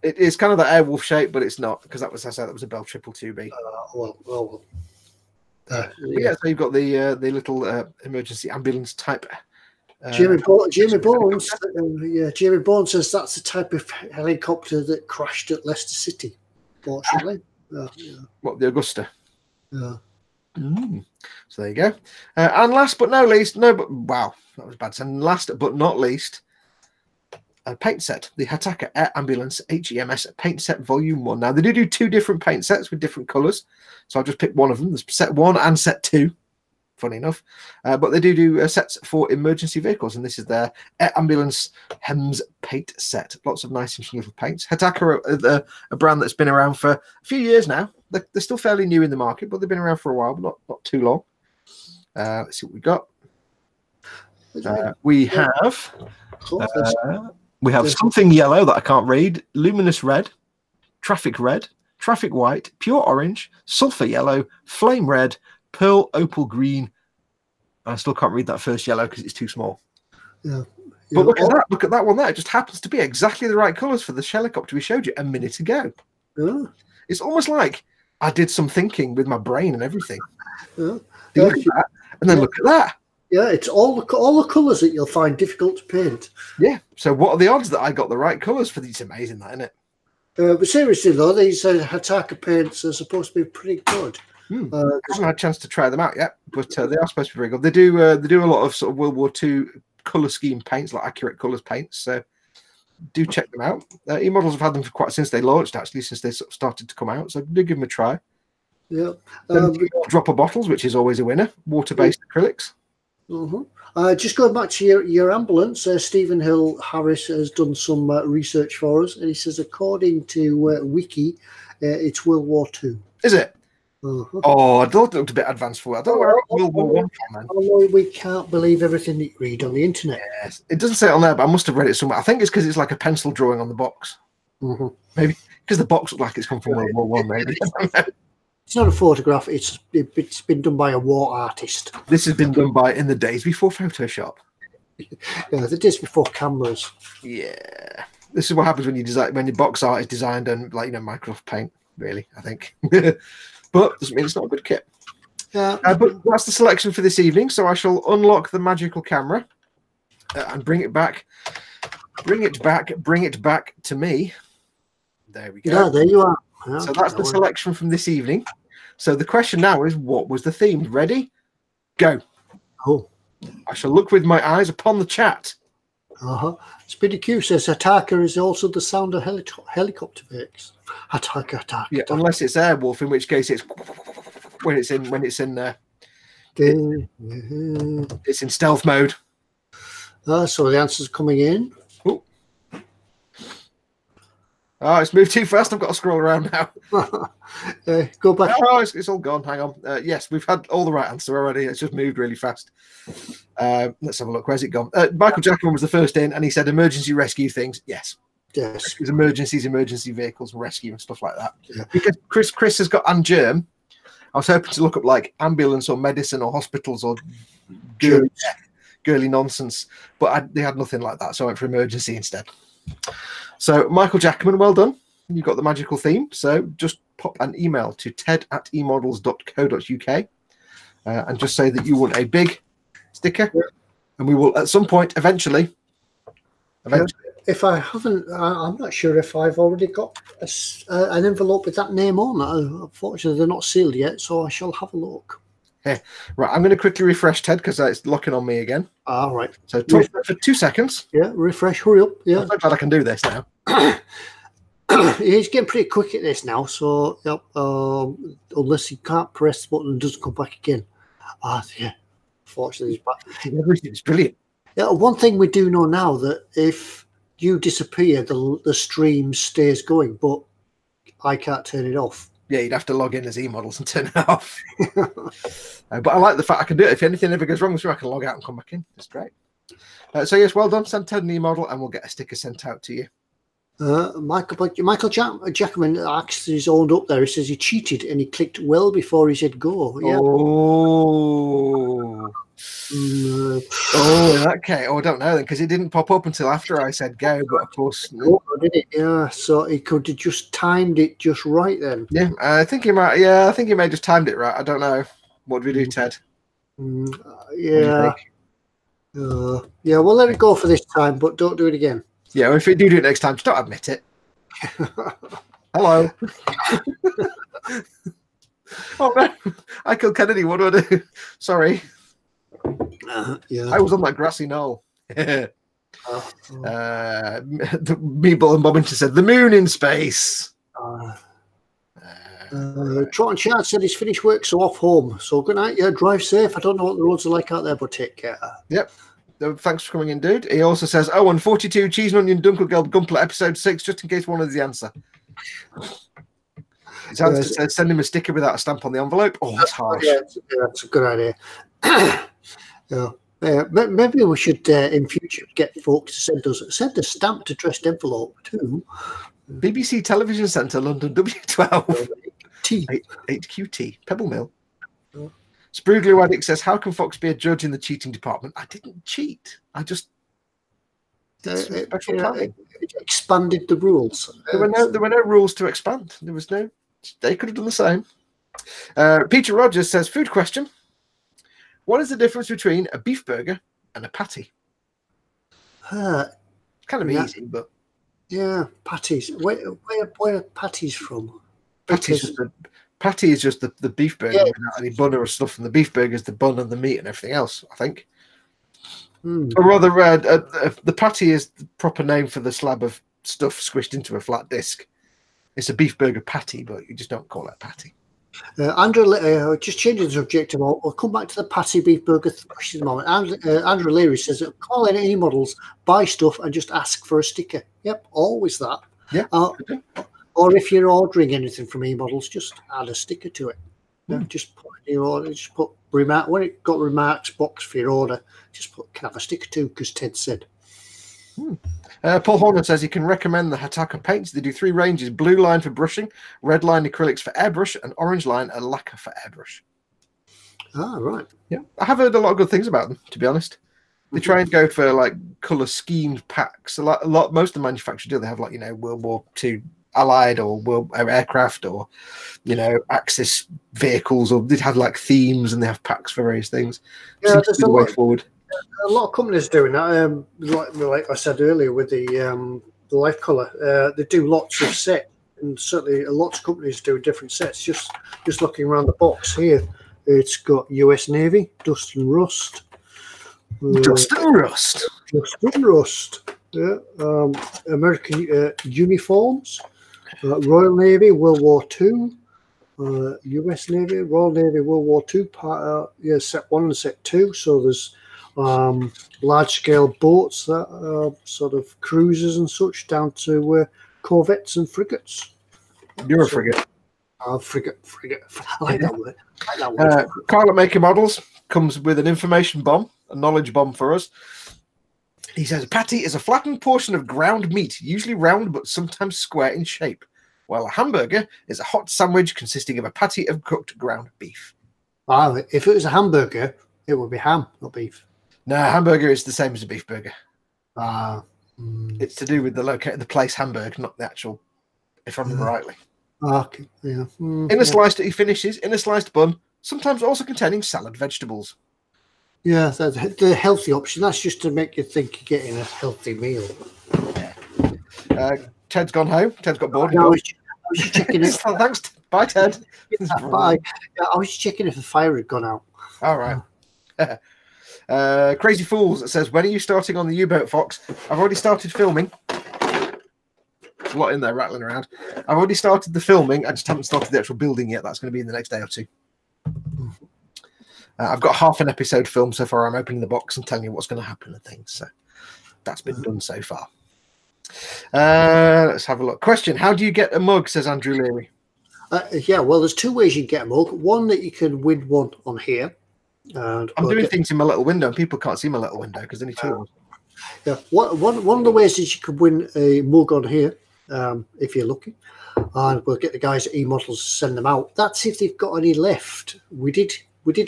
It is kind of that Airwolf shape, but it's not, because that was, I said, that was a Bell 222B. Well. Yeah, so you've got the little emergency ambulance type. Jamie Bourne says that's the type of helicopter that crashed at Leicester City, fortunately. What, the Augusta? Yeah. So there you go. And last but not least, wow, that was bad. And last but not least, a paint set, the Hataka Air Ambulance HEMS paint set volume 1. Now they do 2 different paint sets with different colours, so I'll just pick one of them. There's set 1 and set 2, funny enough, but they do sets for emergency vehicles, and this is their Air Ambulance HEMS paint set. Lots of nice interesting little paints. Hataka are a brand that's been around for a few years now. They're still fairly new in the market, but they've been around for a while, but not too long. Let's see what we got. We have something yellow that I can't read, luminous red, traffic white, pure orange, sulfur yellow, flame red, pearl opal green. I still can't read that first yellow because it's too small. Yeah. But look at that one there. It just happens to be exactly the right colours for the helicopter we showed you a minute ago. Yeah. It's almost like I did some thinking with my brain and everything. Yeah. Look at that, and then look at that. Yeah, it's all the colours that you'll find difficult to paint. Yeah. So what are the odds that I got the right colours for these? Amazing, that, isn't it? But seriously though, these Hataka paints are supposed to be pretty good. I haven't had a chance to try them out yet, but they are supposed to be very good. They do a lot of sort of World War II colour scheme paints, like accurate colours paints. So do check them out. eModels have had them for quite since they launched, actually, since they sort of started to come out. So do give them a try. Yeah. Dropper bottles, which is always a winner. Water-based acrylics. Just going back to your ambulance, Stephen Hill Harris has done some research for us, and he says, according to Wiki, it's World War II. Is it? Oh, I thought it looked a bit advanced for it. I don't know where World War One from, man. We can't believe everything that you read on the internet. Yes. It doesn't say it on there, but I must have read it somewhere. I think it's because it's like a pencil drawing on the box. Maybe because the box looks like it's come from World War One. Maybe. It's not a photograph. It's been done by a war artist. This has been done in the days before Photoshop. Yeah, the days before cameras. Yeah, this is what happens when your box art is designed on Microsoft Paint. Really, I think. But doesn't mean it's not a good kit. But that's the selection for this evening. So I shall unlock the magical camera and bring it back. Bring it back to me. There we go. Yeah, there you are. Yeah, so that's the selection from this evening. So the question now is, what was the theme? Ready? Go. Oh. I shall look with my eyes upon the chat. Speedy Q says Hataka is also the sound of helicopter makes. Hataka. Yeah, unless it's Airwolf, in which case it's when it's in it's in stealth mode. So the answer's coming in. Oh, it's moved too fast. I've got to scroll around now. Go back. Oh, it's all gone. Hang on. Yes, we've had all the right answer already. It's just moved really fast. Let's have a look. Where's it gone? Michael Jackman was the first in, and he said emergency rescue things. Yes. Because emergency vehicles, and rescue and stuff like that. Yeah. Because Chris has got AN GERM. I was hoping to look up like ambulance or medicine or hospitals or girly nonsense, but they had nothing like that, so I went for emergency instead. So Michael Jackman, well done. You've got the magical theme. So just pop an email to ted@emodels.co.uk and just say that you want a big sticker, and we will at some point eventually. If I haven't, I'm not sure if I've already got an envelope with that name on. Unfortunately, they're not sealed yet, so I shall have a look. Right, I'm going to quickly refresh, Ted, because it's locking on me again. All right. So talk for 2 seconds. Yeah, refresh, hurry up. Yeah. I'm so glad I can do this now. He's getting pretty quick at this now, so unless he can't press the button and doesn't come back again. Yeah. Fortunately, he's back. Everything's brilliant. Yeah, one thing we do know now that if you disappear, the stream stays going, but I can't turn it off. Yeah, you'd have to log in as eModels and turn it off. But I like the fact I can do it. If anything ever goes wrong with me, I can log out and come back in. It's great. So yes, well done. Send Ted an eModel and we'll get a sticker sent out to you. Michael Jackman actually is owned up there. He says he cheated and he clicked well before he said go. Yeah. Oh. Oh, in that case, I don't know then, because it didn't pop up until after I said go. But of course, did it? Yeah. So he could have just timed it just right then. Yeah, I think he might. Yeah, I think he may have just timed it right. I don't know. What do we do, Ted? Yeah. Yeah, we'll let it go for this time, but don't do it again. Yeah, well, if we do it next time, just don't admit it. Hello. Oh no, I killed Kennedy. What do I do? Sorry. Yeah. I was on that grassy knoll. Meeble and Bobbington said the moon in space. Trot and Chad said he's finished work, so off home. So good night. Yeah, drive safe. I don't know what the roads are like out there, but take care. Yep. Thanks for coming in, dude. He also says, oh, and 42 Cheese and Onion Dunkelgelb Gumpler episode 6, just in case one is the answer. His answer says, send him a sticker without a stamp on the envelope. Oh, that's harsh. Yeah, that's a good idea. Maybe we should, in future, get folks to send a stamped addressed envelope to BBC Television Centre, London, W12. 8QT, Pebble Mill. Sprugly Addict says, how can Foxx be a judge in the cheating department? I didn't cheat. I just special planning. It expanded the rules. There were no rules to expand. There was no. They could have done the same. Peter Rogers says, food question. What is the difference between a beef burger and a patty? It's kind of easy, but yeah, patties. Where are patties from? Patty is just the beef burger without any bun or stuff, and the beef burger is the bun and the meat and everything else, I think. Or rather, the patty is the proper name for the slab of stuff squished into a flat disc. It's a beef burger patty, but you just don't call it a patty. Andrew, just changing the subject, I'll come back to the patty beef burger question in a moment. Andrew Leary says, call in eModels, buy stuff, and just ask for a sticker. Yep, always that. Yeah. Or if you're ordering anything from eModels, just add a sticker to it. Just put your order. Just put remark when it got remarks box for your order. Just put can have a sticker too, because Ted said. Paul Horner says he can recommend the Hataka paints. They do 3 ranges: blue line for brushing, red line acrylics for airbrush, and orange line and lacquer for airbrush. Ah, right. Yeah, I have heard a lot of good things about them. To be honest, they try and go for like color schemed packs. Most of the manufacturers do. They have like World War II Allied or World aircraft or Axis vehicles, or they'd have like themes and they have packs for various things. Yeah, there's the way forward. A lot of companies doing that. Like I said earlier with the life color, they do lots of sets, and certainly lots of companies do different sets. Just looking around the box here, it's got US Navy, Dust and Rust. Dust and Rust. Dust and Rust. Yeah. American uniforms. Royal Navy, World War II, US Navy, Royal Navy, World War II, set 1 and set 2. So there's large-scale boats, that sort of cruisers and such, down to corvettes and frigates. You're a frigate. Frigate. I like that word. Carlet Maker Models comes with an information bomb, a knowledge bomb for us. He says, patty is a flattened portion of ground meat, usually round but sometimes square in shape, while a hamburger is a hot sandwich consisting of a patty of cooked ground beef. If it was a hamburger, it would be ham, not beef. No, hamburger is the same as a beef burger. It's to do with the place Hamburg, not the actual, if I remember rightly. Okay, yeah. In a sliced, he finishes, in a sliced bun, sometimes also containing salad vegetables. Yeah, the healthy option. That's just to make you think you're getting a healthy meal. Ted's gone home. Ted's got bored. I was just checking if. Thanks. Bye, Ted. Bye. I was checking if the fire had gone out. All right. Crazy Fools says, when are you starting on the U-boat, Foxx? I've already started filming. There's a lot in there rattling around. I've already started the filming. I just haven't started the actual building yet. That's going to be in the next day or two. I've got half an episode filmed so far. I'm opening the box and telling you what's going to happen and things. So that's been done so far. Let's have a look. Question: how do you get a mug? Says Andrew Leary. Well, there's 2 ways you can get a mug. One that you can win one on here. I'm doing things in my little window, and people can't see my little window because only 2 of them. Yeah, one of the ways is you can win a mug on here. if you're lucky. And we'll get the guys at eModels to send them out. That's if they've got any left. We did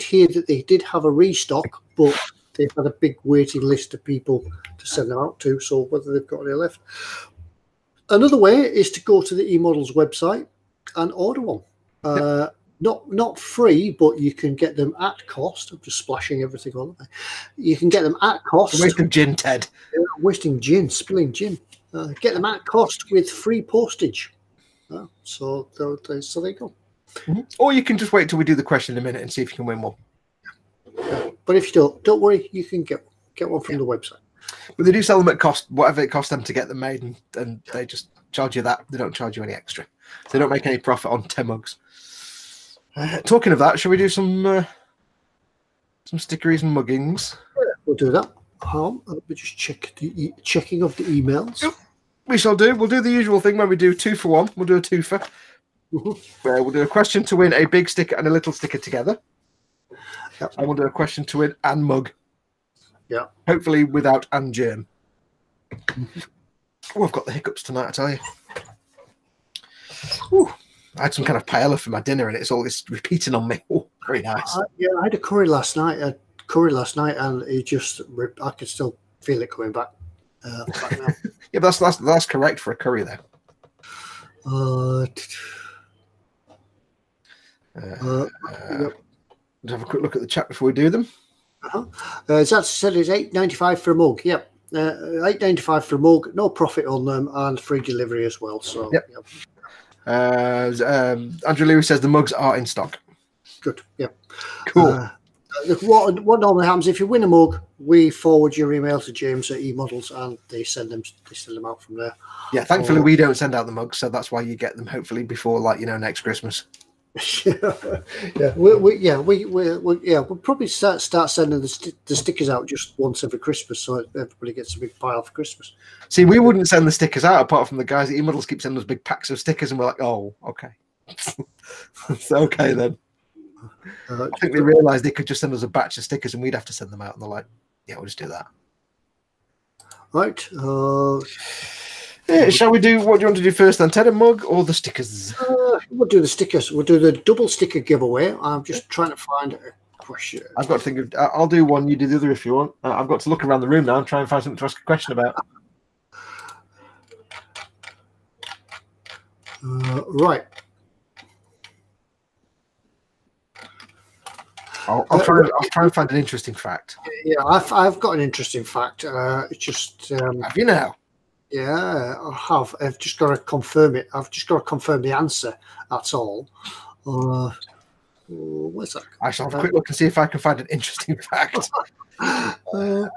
hear that they did have a restock, but they've had a big waiting list of people to send them out to, so whether they've got any left. Another way is to go to the eModels website and order one. Not free, but you can get them at cost. I'm just splashing everything on there. You can get them at cost. Wasting gin, Ted. Wasting gin, spilling gin. Get them at cost with free postage. So there you go. Or you can just wait till we do the question in a minute and see if you can win one. But if you don't worry, you can get one from the website. But they do sell them at cost, whatever it costs them to get them made, and they just charge you that. They don't charge you any extra. So they don't make any profit on 10 mugs. Talking of that, shall we do some stickeries and muggings? Yeah, we'll do that. Let me just check the checking of the emails. Yep. We shall do. We'll do the usual thing when we do 2 for 1. We'll do a twofer. Where we'll do a question to win a big sticker and a little sticker together. Yep. And we'll do a question to win and mug. Yeah. Hopefully without AN GERM. Oh, I've got the hiccups tonight, I tell you. Ooh, I had some kind of paella for my dinner and it's repeating on me. Oh, very nice. I had a curry last night. And it just, I could still feel it coming back. Back now. Yeah, but that's correct for a curry, though. Yep. Let's have a quick look at the chat before we do them. That said, it's $8.95 for a mug. Yep, $8.95 for a mug. No profit on them and free delivery as well. So, yep. Andrew Lewis says the mugs are in stock. Good. Yep. Cool. What normally happens if you win a mug, we forward your email to James at eModels and they send them out from there. Yeah, thankfully we don't send out the mugs, so that's why you get them hopefully before, next Christmas. We'll probably start sending the stickers out just once every Christmas, so everybody gets a big pile for Christmas. See, we wouldn't send the stickers out apart from the guys at eModels keep sending us big packs of stickers, and we're like, oh, okay, it's okay then. I think they realised they could just send us a batch of stickers and we'd have to send them out, and they're like, yeah, we'll just do that. Right. Shall we do, what do you want to do first then, Ted, a mug or the stickers? We'll do the stickers. We'll do the double sticker giveaway. I'm just trying to find a question. I've got to think of, I'll do one, you do the other if you want. I've got to look around the room now and try and find something to ask a question about. Right. I'll try and find an interesting fact. Yeah, I've got an interesting fact. It's just have you now? Yeah, I have. I've just got to confirm it. I've just got to confirm the answer. That's all. Where's that? I shall have a quick look and see if I can find an interesting fact. There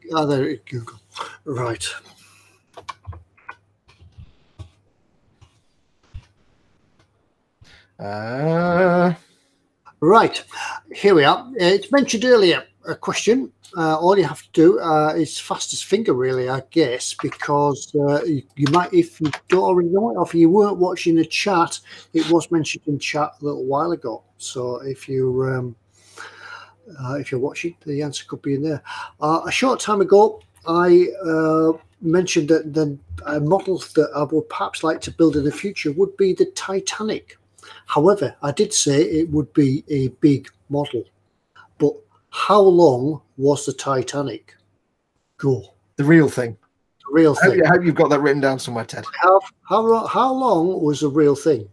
it is, Google. Right. Right, here we are. It's mentioned earlier, a question. All you have to do is fastest finger, really, I guess, because you might, if you don't already know it, or if you weren't watching the chat, it was mentioned in chat a little while ago. So if you're watching, the answer could be in there. A short time ago, I mentioned that the models that I would perhaps like to build in the future would be the Titanic. However, I did say it would be a big model. But how long was the Titanic? Go. The real thing. The real thing. I hope you've got that written down somewhere, Ted. How long was the real thing?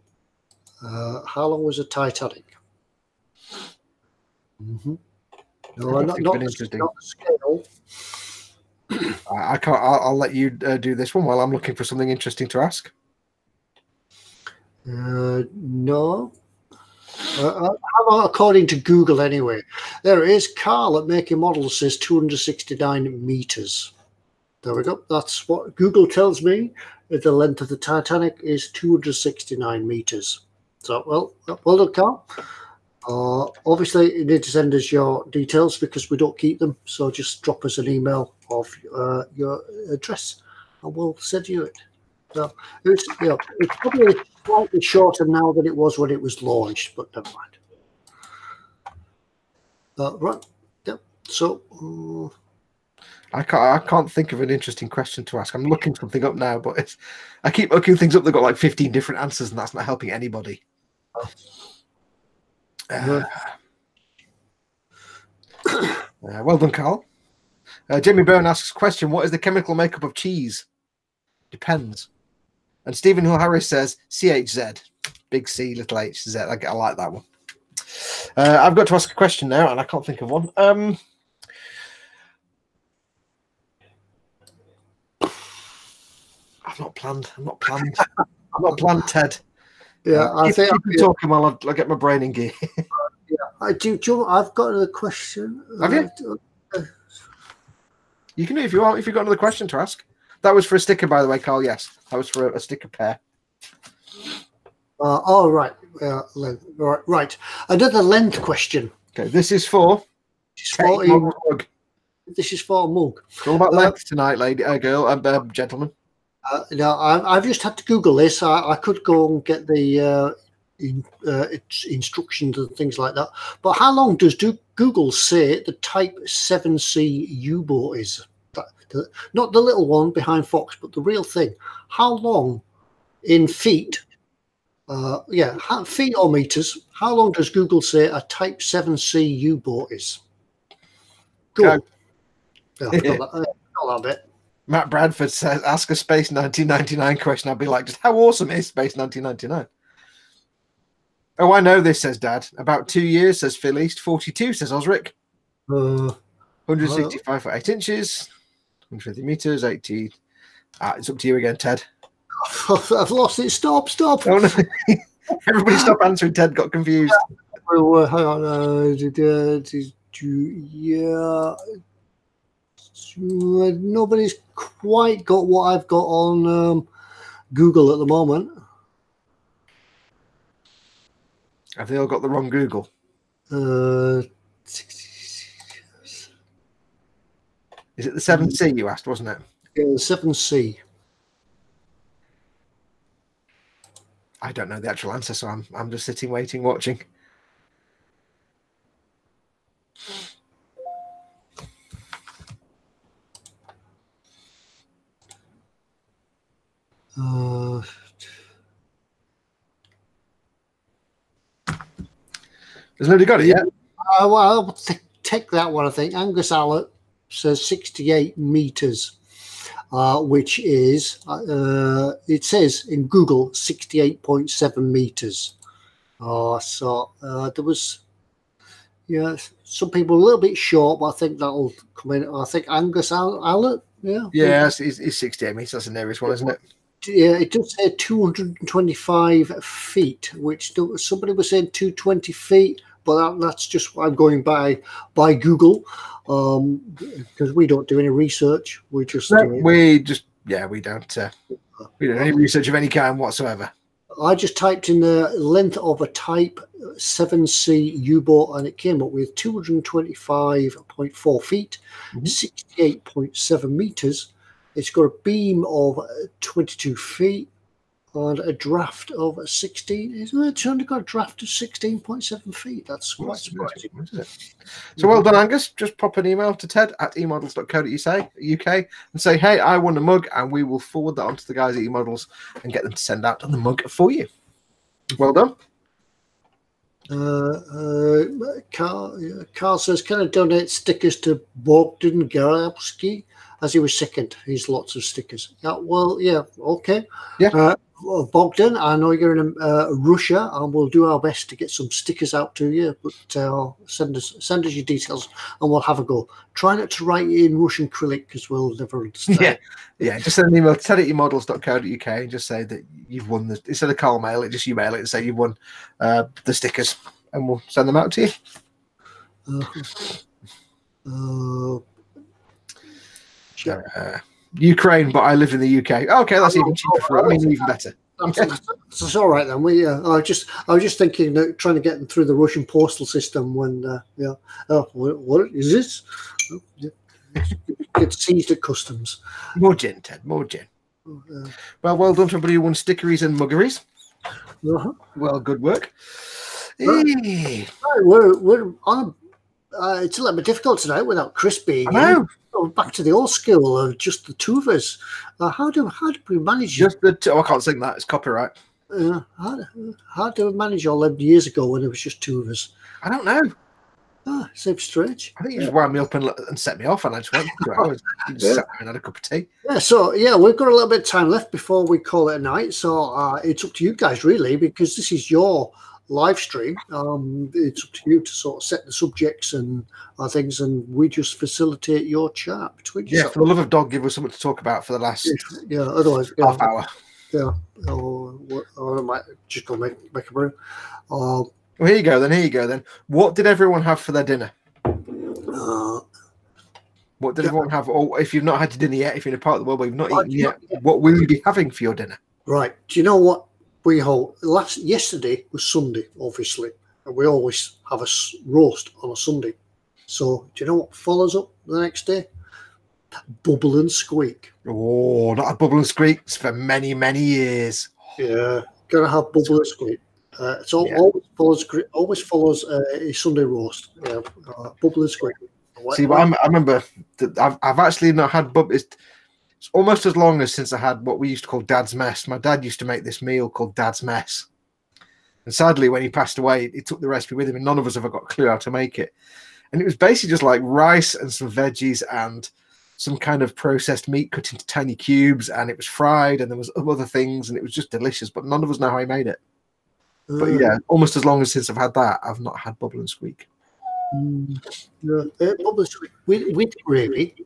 How long was the Titanic? Mm-hmm. No, not the scale. I can't. I'll let you do this one while I'm looking for something interesting to ask. No. How about according to Google anyway? There it is. Carl at Making Models says 269 meters. There we go. That's what Google tells me. The length of the Titanic is 269 meters. So, well done, Carl. Obviously, you need to send us your details because we don't keep them. So just drop us an email of your address and we'll send you it. So it's probably slightly shorter now than it was when it was launched, but never mind. Right. Yep. So I can't think of an interesting question to ask. I'm looking something up now, but I keep looking things up. They've got like 15 different answers, and that's not helping anybody. Well done, Carl. Jamie Byrne asks question: what is the chemical makeup of cheese? Depends. And Stephen Hill Harris says CHZ, big C, little H Z. I like that one. I've got to ask a question now, and I can't think of one. I'm not planned. I'm not planned, Ted. Yeah, I think keep talking while I get my brain in gear. Yeah, I've got another question. Have you? You can do if you want. If you've got another question to ask. That was for a sticker, by the way, Carl. Yes, that was for a sticker pair. All right. Right. Another length question. Okay, this is for. This is for a mug. It's all about length tonight, lady, girl, gentleman. Now, I've just had to Google this. I could go and get the instructions and things like that. But how long does Google say the Type 7C U-boat is? Not the little one behind Foxx, but the real thing. How long in feet? Feet or meters. How long does Google say a Type 7C U-boat is? Go. Not that bit. Matt Bradford says, ask a Space 1999 question. I'd be like, just how awesome is Space 1999? Oh, I know this, says Dad. About 2 years, says Phil East. 42, says Osric. 165 for 8 inches. 150 meters, 80. It's up to you again, Ted. I've lost it. Stop. Oh, no. Everybody stop answering. Ted got confused. Well, hang on. Nobody's quite got what I've got on Google at the moment. Have they all got the wrong Google? Is it the 7C you asked, wasn't it? Yeah, the 7C. I don't know the actual answer, so I'm just sitting, waiting, watching. There's nobody got it yet. Well, I'll take that one. I think Angus Allett says 68 meters, which is it says in Google 68.7 meters. So there was, some people a little bit short, but I think that'll come in. I think Angus Allett, it's 68 meters. That's the nearest one, isn't it? Yeah, it does say 225 feet, which somebody was saying 220 feet, but that's just what I'm going by Google, because we don't do any research. We don't any research of any kind whatsoever. I just typed in the length of a Type 7C U-boat, and it came up with 225.4 feet, 68.7 meters. It's got a beam of 22 feet and a draft of 16. It's only got a draft of 16.7 feet. That's quite surprising. So well done, Angus. Just pop an email to ted@emodels.co.uk and say, hey, I want a mug, and we will forward that on to the guys at eModels and get them to send out the mug for you. Well done. Carl says, can I donate stickers to Bogdan Garowski? As he was second, he's lots of stickers. Okay. Yeah. Bogdan, I know you're in Russia, and we'll do our best to get some stickers out to you. But send us your details, and we'll have a go. Try not to write it in Russian Cyrillic, because we'll never understand. Yeah. Just send an email to ted@emodels.co.uk and just say that you've won the. Instead of Carl mail it, just you mail it and say you've won the stickers, and we'll send them out to you. Ukraine, but I live in the UK. Okay, that's even cheaper. Even better. That's all right then. I was just thinking that trying to get them through the Russian postal system when what is this? Get seized at customs. More gin, Ted. More gin. Well done to everybody who won stickeries and muggeries. Well, good work. We're on it's a little bit difficult tonight without Chris being I know. here. So back to the old school of just the two of us. How do we manage it? Just the two. Oh, I can't sing that. It's copyright. How do we manage all them years ago when it was just two of us? I don't know. Seems strange. I think you just wound me up and set me off, and I just went for 2 hours. You just sat there and had a cup of tea. Yeah, so we've got a little bit of time left before we call it a night. So it's up to you guys really, because this is your live stream. It's up to you to sort of set the subjects and things, and we just facilitate your chat between yourself. For the love of dog, give us something to talk about for the last otherwise half hour. Yeah, or I might just go make a brew. Well, here you go then. What did everyone have for their dinner? What did everyone have? Or if you've not had your dinner yet, if you're in a part of the world where you've not eaten yet, what will you be having for your dinner? Right. Do you know what we hold? Yesterday was Sunday, obviously, and we always have a roast on a Sunday. So do you know what follows up the next day? Bubble and squeak. Oh, not a bubble and squeaks for many, many years. Yeah, gotta have bubble and squeak. So always follows a Sunday roast. Bubble and squeak. See, I remember that I've actually not had bubble. It's almost as long as since I had what we used to call Dad's Mess. My dad used to make this meal called Dad's Mess, and sadly, when he passed away, he took the recipe with him, and none of us have got a clue how to make it. And it was basically just like rice and some veggies and some kind of processed meat cut into tiny cubes, and it was fried, and there was other things, and it was just delicious. But none of us know how he made it. But yeah, almost as long as since I've had that, I've not had bubble and squeak. Bubble and squeak with gravy.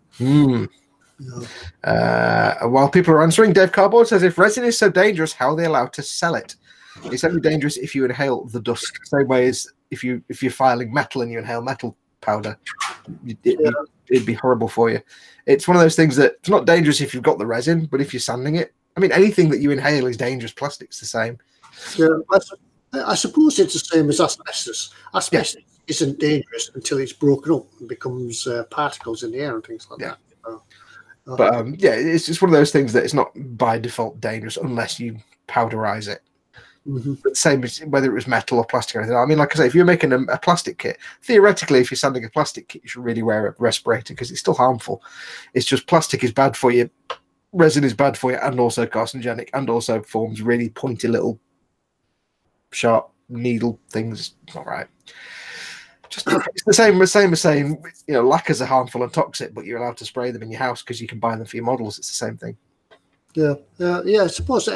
While people are answering, Dave Cardboard says, if resin is so dangerous, how are they allowed to sell it? It's only dangerous if you inhale the dust. Same way as if you're filing metal and you inhale metal powder, it'd be horrible for you. It's one of those things that it's not dangerous if you've got the resin, but if you're sanding it, I mean, anything that you inhale is dangerous. Plastic's the same. Yeah, I suppose it's the same as asbestos. Asbestos isn't dangerous until it's broken up and becomes particles in the air and things like that. But it's just one of those things that it's not by default dangerous unless you powderize it. But same as whether it was metal or plastic or anything. I mean, like I say, if you're making a plastic kit, theoretically, if you're sanding a plastic kit, you should really wear a respirator because it's still harmful. It's just plastic is bad for you, resin is bad for you, and also carcinogenic, and also forms really pointy little sharp needle things. It's not right. Just it's the same as saying, lacquers are harmful and toxic, but you're allowed to spray them in your house because you can buy them for your models. It's the same thing. I suppose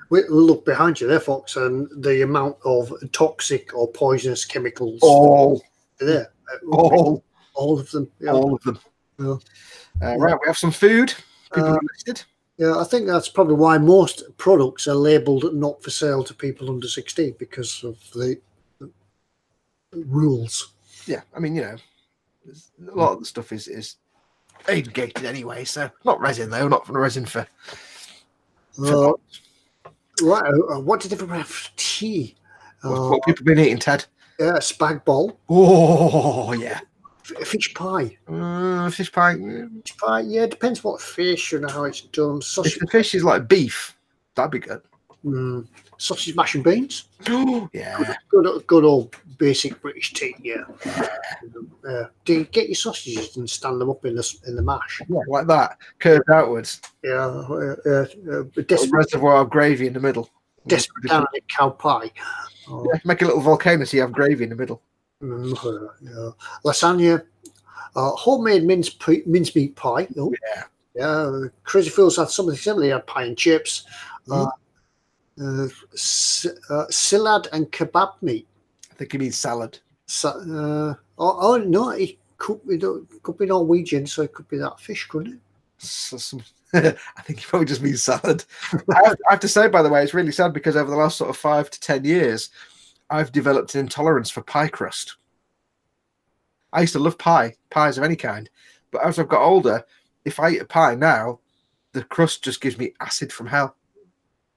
we'll look behind you there, Foxx, and the amount of toxic or poisonous chemicals. All of them. All of them. Right, we have some food. People listed. Yeah, I think that's probably why most products are labelled not for sale to people under 16 because of the rules. Yeah, I mean, a lot of the stuff is age gated anyway, so not resin though, not resin for right. What did everyone have for tea? What people been eating, Ted? Yeah, spag bol. Oh yeah. Fish pie. Fish pie. Fish pie. Yeah, it depends what fish and how it's done. Sausage. If the fish is like beef, that'd be good. Sausage, mash and beans. Oh yeah. Good old basic British tea. Yeah. Do you get your sausages and stand them up in the mash? Yeah, like that, curved outwards. Yeah. A reservoir of gravy in the middle. Desperate down at cow pie. Make a little volcano so you have gravy in the middle. Lasagna, homemade mincemeat pie. Crazy Fools had something similar. He had pie and chips, salad and kebab meat. I think he means salad. No, it could be Norwegian, so it could be that fish, couldn't it? I think he probably just means salad. I have to say, by the way, it's really sad because over the last sort of 5 to 10 years, I've developed an intolerance for pie crust. I used to love pies of any kind, but as I've got older, if I eat a pie now, the crust just gives me acid from hell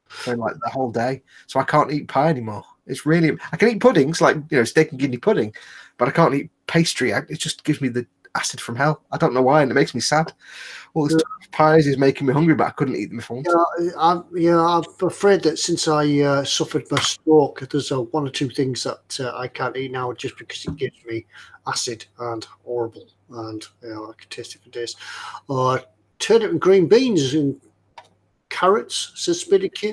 for like the whole day. So I can't eat pie anymore. It's really, I can eat puddings like steak and kidney pudding, but I can't eat pastry. It just gives me the acid from hell. I don't know why, and it makes me sad. All this pies is making me hungry, but I couldn't eat them if I wanted. I'm afraid that since I suffered my stroke, there's one or two things that I can't eat now just because it gives me acid and horrible, and I can taste it for days. Turnip and green beans and carrots, says Spinach.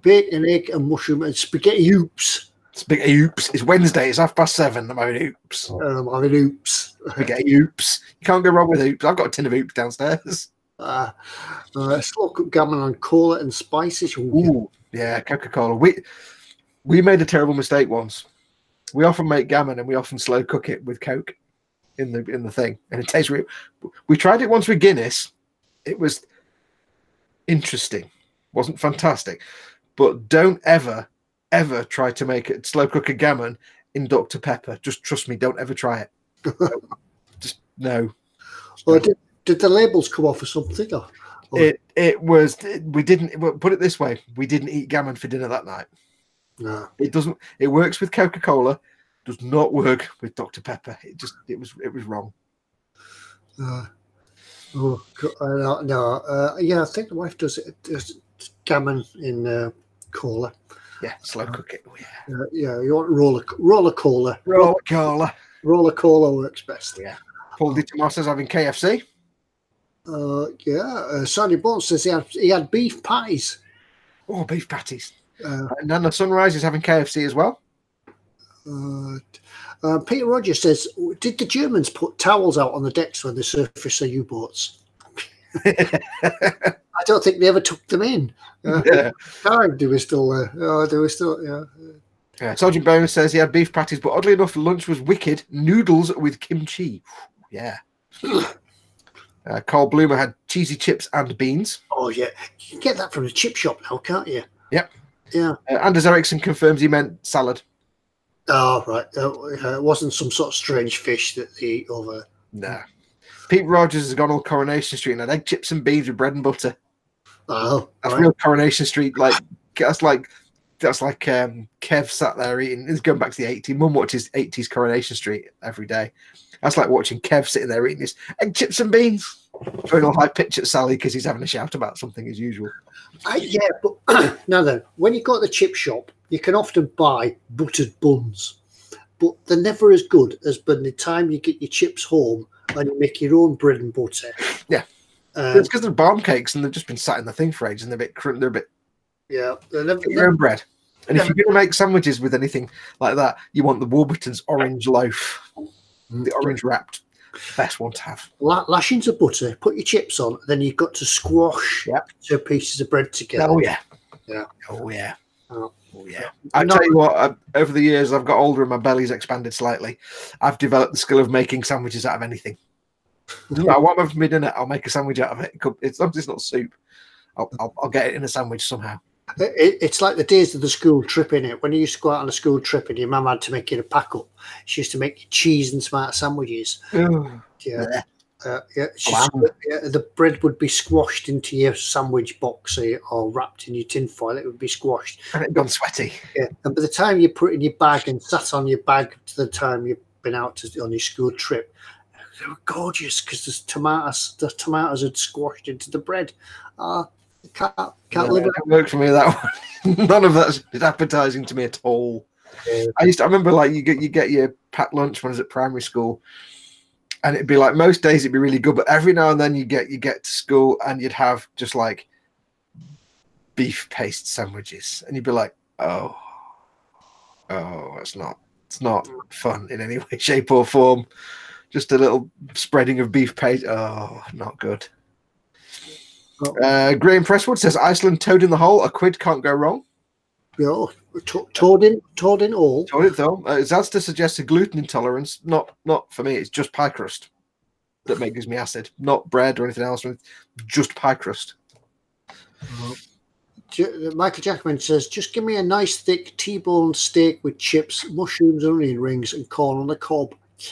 Bacon, egg, and mushroom and spaghetti oops. Spaghetti oops. It's Wednesday. It's 7:30. I'm having oops. I'm having oops. Spaghetti oops. You can't go wrong with oops. I've got a tin of oops downstairs. Slow cooked gammon and cola and spices. Ooh, yeah, Coca-Cola. We made a terrible mistake once. We often make gammon and we often slow cook it with Coke in the thing, and it tastes real. We tried it once with Guinness. It was interesting. Wasn't fantastic, but don't ever try to make it slow cook a gammon in Dr. Pepper. Just trust me, don't ever try it. Just no. Well, did the labels come off or something? It was. We didn't put it this way. We didn't eat gammon for dinner that night. No, it doesn't. It works with Coca-Cola. Does not work with Dr. Pepper. It was wrong. Yeah, I think the wife does it. Gammon in cola. Yeah, slow cook it. Yeah, you want roller cola. Roller cola works best. Yeah. Paul Di Tomaso's having KFC. Sandy Bones says he had beef patties. Oh, beef patties. And then the Sunrise is having KFC as well. Peter Rogers says, did the Germans put towels out on the decks when they surfaced their U-boats? I don't think they ever took them in. They were still there. They were still, yeah. Sergeant Bones says he had beef patties, but oddly enough, lunch was wicked. Noodles with kimchi. Yeah. Carl Bloomer had cheesy chips and beans. Oh, yeah. You can get that from the chip shop now, can't you? Yep. Yeah. Anders Ericsson confirms he meant salad. Oh, right. It wasn't some sort of strange fish that they eat over. No. Pete Rogers has gone on Coronation Street and had egg chips and beans with bread and butter. Oh, that's real Coronation Street. That's like Kev sat there eating. He's going back to the 80s. Mum watches 80s Coronation Street every day. That's like watching Kev sitting there eating his egg chips and beans. Throwing a high pitch at Sally because he's having a shout about something as usual. Yeah, but now then, when you go to the chip shop, you can often buy buttered buns, but they're never as good as by the time you get your chips home and you make your own bread and butter. Yeah, it's because they're barm cakes and they've just been sat in the thing for ages and they're a bit. Yeah, your own bread. And if you're going to make sandwiches with anything like that, you want the Warburton's orange loaf, the orange wrapped. Best one to have. Lash into butter, put your chips on, then you've got to squash 2 pieces of bread together. Oh yeah. Yeah. Oh yeah. Oh yeah. I tell you what, over the years I've got older and my belly's expanded slightly. I've developed the skill of making sandwiches out of anything. Doesn't matter what I'm having for dinner, I'll make a sandwich out of it. It's not soup. I'll get it in a sandwich somehow. It's like the days of the school trip, innit? When you used to go out on a school trip and your mum had to make you a pack up, she used to make you cheese and smart sandwiches. Yeah. The bread would be squashed into your sandwich box or wrapped in your tin foil. It would be squashed. And it gone sweaty. Yeah. And by the time you put it in your bag and sat on your bag to the time you've been out on your school trip, they were gorgeous because the tomatoes had squashed into the bread. Can't live it. It worked for me, that one. None of that is appetizing to me at all. Yeah. I remember like you get your packed lunch when I was at primary school, and it'd be like most days it'd be really good, but every now and then you get to school and you'd have just like beef paste sandwiches, and you'd be like, oh, it's not fun in any way, shape, or form. Just a little spreading of beef paste. Oh, not good. Graham Presswood says Iceland toad in the hole. A quid can't go wrong. Yeah, toad in all. Toad it though. Zadsta suggests a gluten intolerance. Not for me. It's just pie crust that makes me acid. Not bread or anything else. Just pie crust. Michael Jackman says, just give me a nice thick T-bone steak with chips, mushrooms, onion rings, and corn on the cob. Yeah.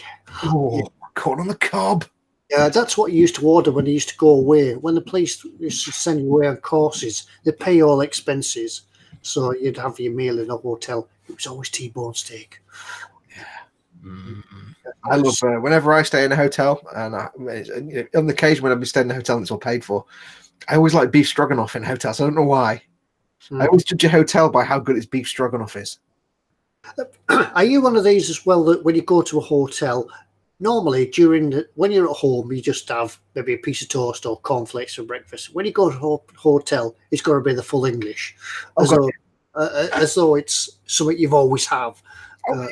Oh, corn on the cob. Yeah, that's what you used to order when you used to go away. When the police used to send you away on courses, they pay all expenses. So you'd have your meal in a hotel. It was always T-bone steak. Yeah. I love whenever I stay in a hotel, and on the occasion when I've been staying in a hotel and it's all paid for, I always like beef stroganoff in hotels. I don't know why. I always judge a hotel by how good its beef stroganoff is. Are you one of these as well that when you go to a hotel, normally when you're at home, you just have maybe a piece of toast or cornflakes for breakfast? When you go to a hotel, it's got to be the full English, as though it's something you've always have.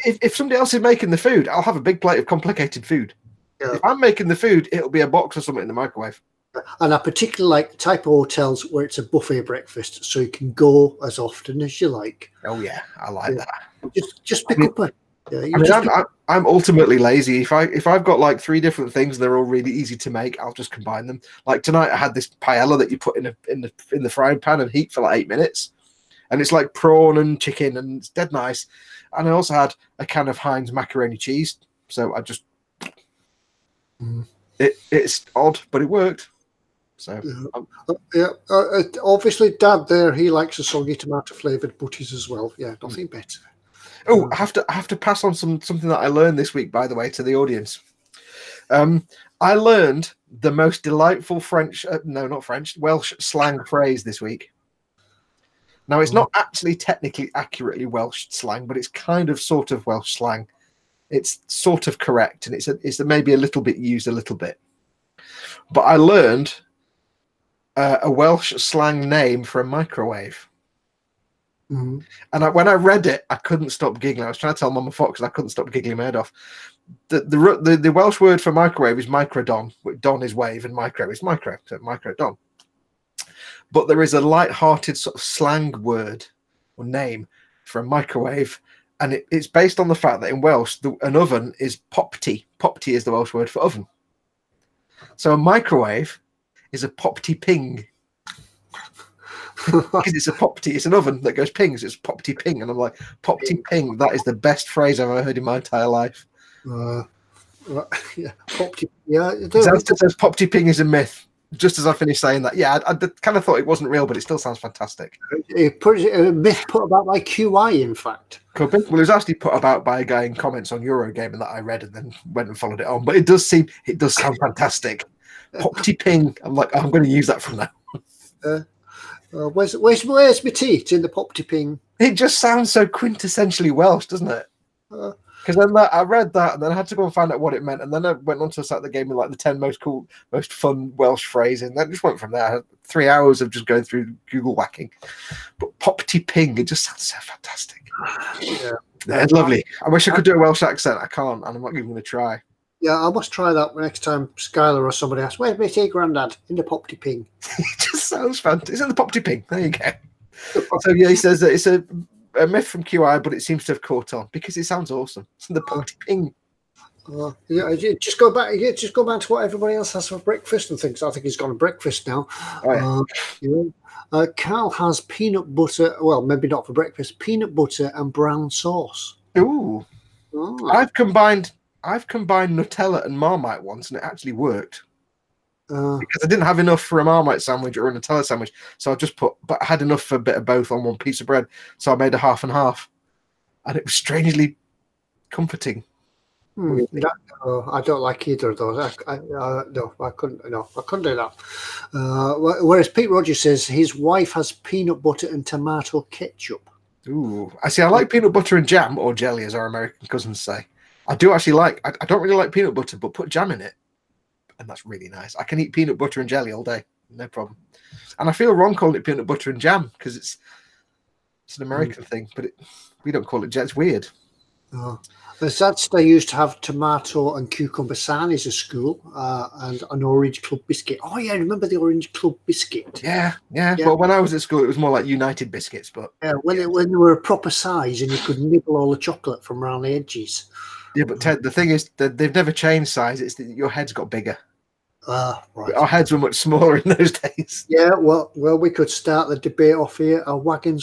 If somebody else is making the food, I'll have a big plate of complicated food. Yeah. If I'm making the food, it'll be a box or something in the microwave. And I particularly like the type of hotels where it's a buffet breakfast, so you can go as often as you like. Oh yeah, I like that. Just pick up a. I'm ultimately lazy. If I've got like 3 different things, they're all really easy to make. I'll just combine them. Like tonight, I had this paella that you put in the frying pan and heat for like 8 minutes, and it's like prawn and chicken, and it's dead nice. And I also had a can of Heinz macaroni cheese, so I just it's odd, but it worked. So obviously, Dad there, he likes the soggy tomato flavored butties as well. Yeah, nothing better. Oh, I have to pass on something that I learned this week, by the way, to the audience. I learned the most delightful Welsh slang phrase this week. Now, it's not actually technically accurately Welsh slang, but it's kind of sort of Welsh slang. It's sort of correct, and it's maybe a little bit used a little bit. But I learned a Welsh slang name for a microwave. And when I read it, I couldn't stop giggling. I was trying to tell Mama Foxx, and I couldn't stop giggling my head off. The Welsh word for microwave is microdon. Don is wave, and micro is micro, so microdon. But there is a light-hearted sort of slang word or name for a microwave, and it's based on the fact that in Welsh, an oven is popty. Popty is the Welsh word for oven. So a microwave is a popty ping. Because it's a popty, it's an oven that goes ping, so it's popty ping. And I'm like, popty ping, that is the best phrase I've ever heard in my entire life. Popty, Xanster says popty ping is a myth. Just as I finished saying that, I kind of thought it wasn't real, but it still sounds fantastic. A myth put about by QI, in fact. Could be. Well, it was actually put about by a guy in comments on Eurogame that I read and then went and followed it on. But it does sound fantastic. Popty ping. I'm like, I'm going to use that from now. Where's my tea? It's in the popty ping. It just sounds so quintessentially Welsh, doesn't it? Because then I read that, and then I had to go and find out what it meant, and then I went on to a site that gave me like the 10 most fun Welsh phrases, and then just went from there. I had 3 hours of just going through Google whacking. But popty ping, it just sounds so fantastic. Yeah, it's lovely. I wish I could do a Welsh accent. I can't, and I'm not even going to try. Yeah, I must try that next time Skylar or somebody asks, "Where's my tea, Grandad?" In the popty ping. It just sounds fantastic. It's in the popty ping. There you go. So yeah, he says that it's a myth from QI, but it seems to have caught on because it sounds awesome. It's in the popty ping. Just go back to what everybody else has for breakfast and things. I think he's gone to breakfast now. Oh, yeah. Carl has peanut butter. Well, maybe not for breakfast. Peanut butter and brown sauce. Ooh. Oh. I've combined Nutella and Marmite once, and it actually worked. Because I didn't have enough for a Marmite sandwich or a Nutella sandwich, so but I had enough for a bit of both on one piece of bread, so I made a half and half, and it was strangely comforting. I don't like either of those. I couldn't do that. Whereas Pete Rogers says his wife has peanut butter and tomato ketchup. Ooh, I like peanut butter and jam, or jelly, as our American cousins say. I do actually I don't really like peanut butter, but put jam in it, and that's really nice. I can eat peanut butter and jelly all day, no problem. And I feel wrong calling it peanut butter and jam because it's an American thing, but we don't call it jam. It's weird. They used to have tomato and cucumber sarnies at school, and an orange club biscuit. Oh yeah, I remember the orange club biscuit. Yeah. Well, when I was at school, it was more like United biscuits, but when they were a proper size and you could nibble all the chocolate from around the edges. Yeah, but Ted, the thing is that they've never changed size. It's that your head's got bigger. Right. Our heads were much smaller in those days. Yeah, well, we could start the debate off here. Are wagon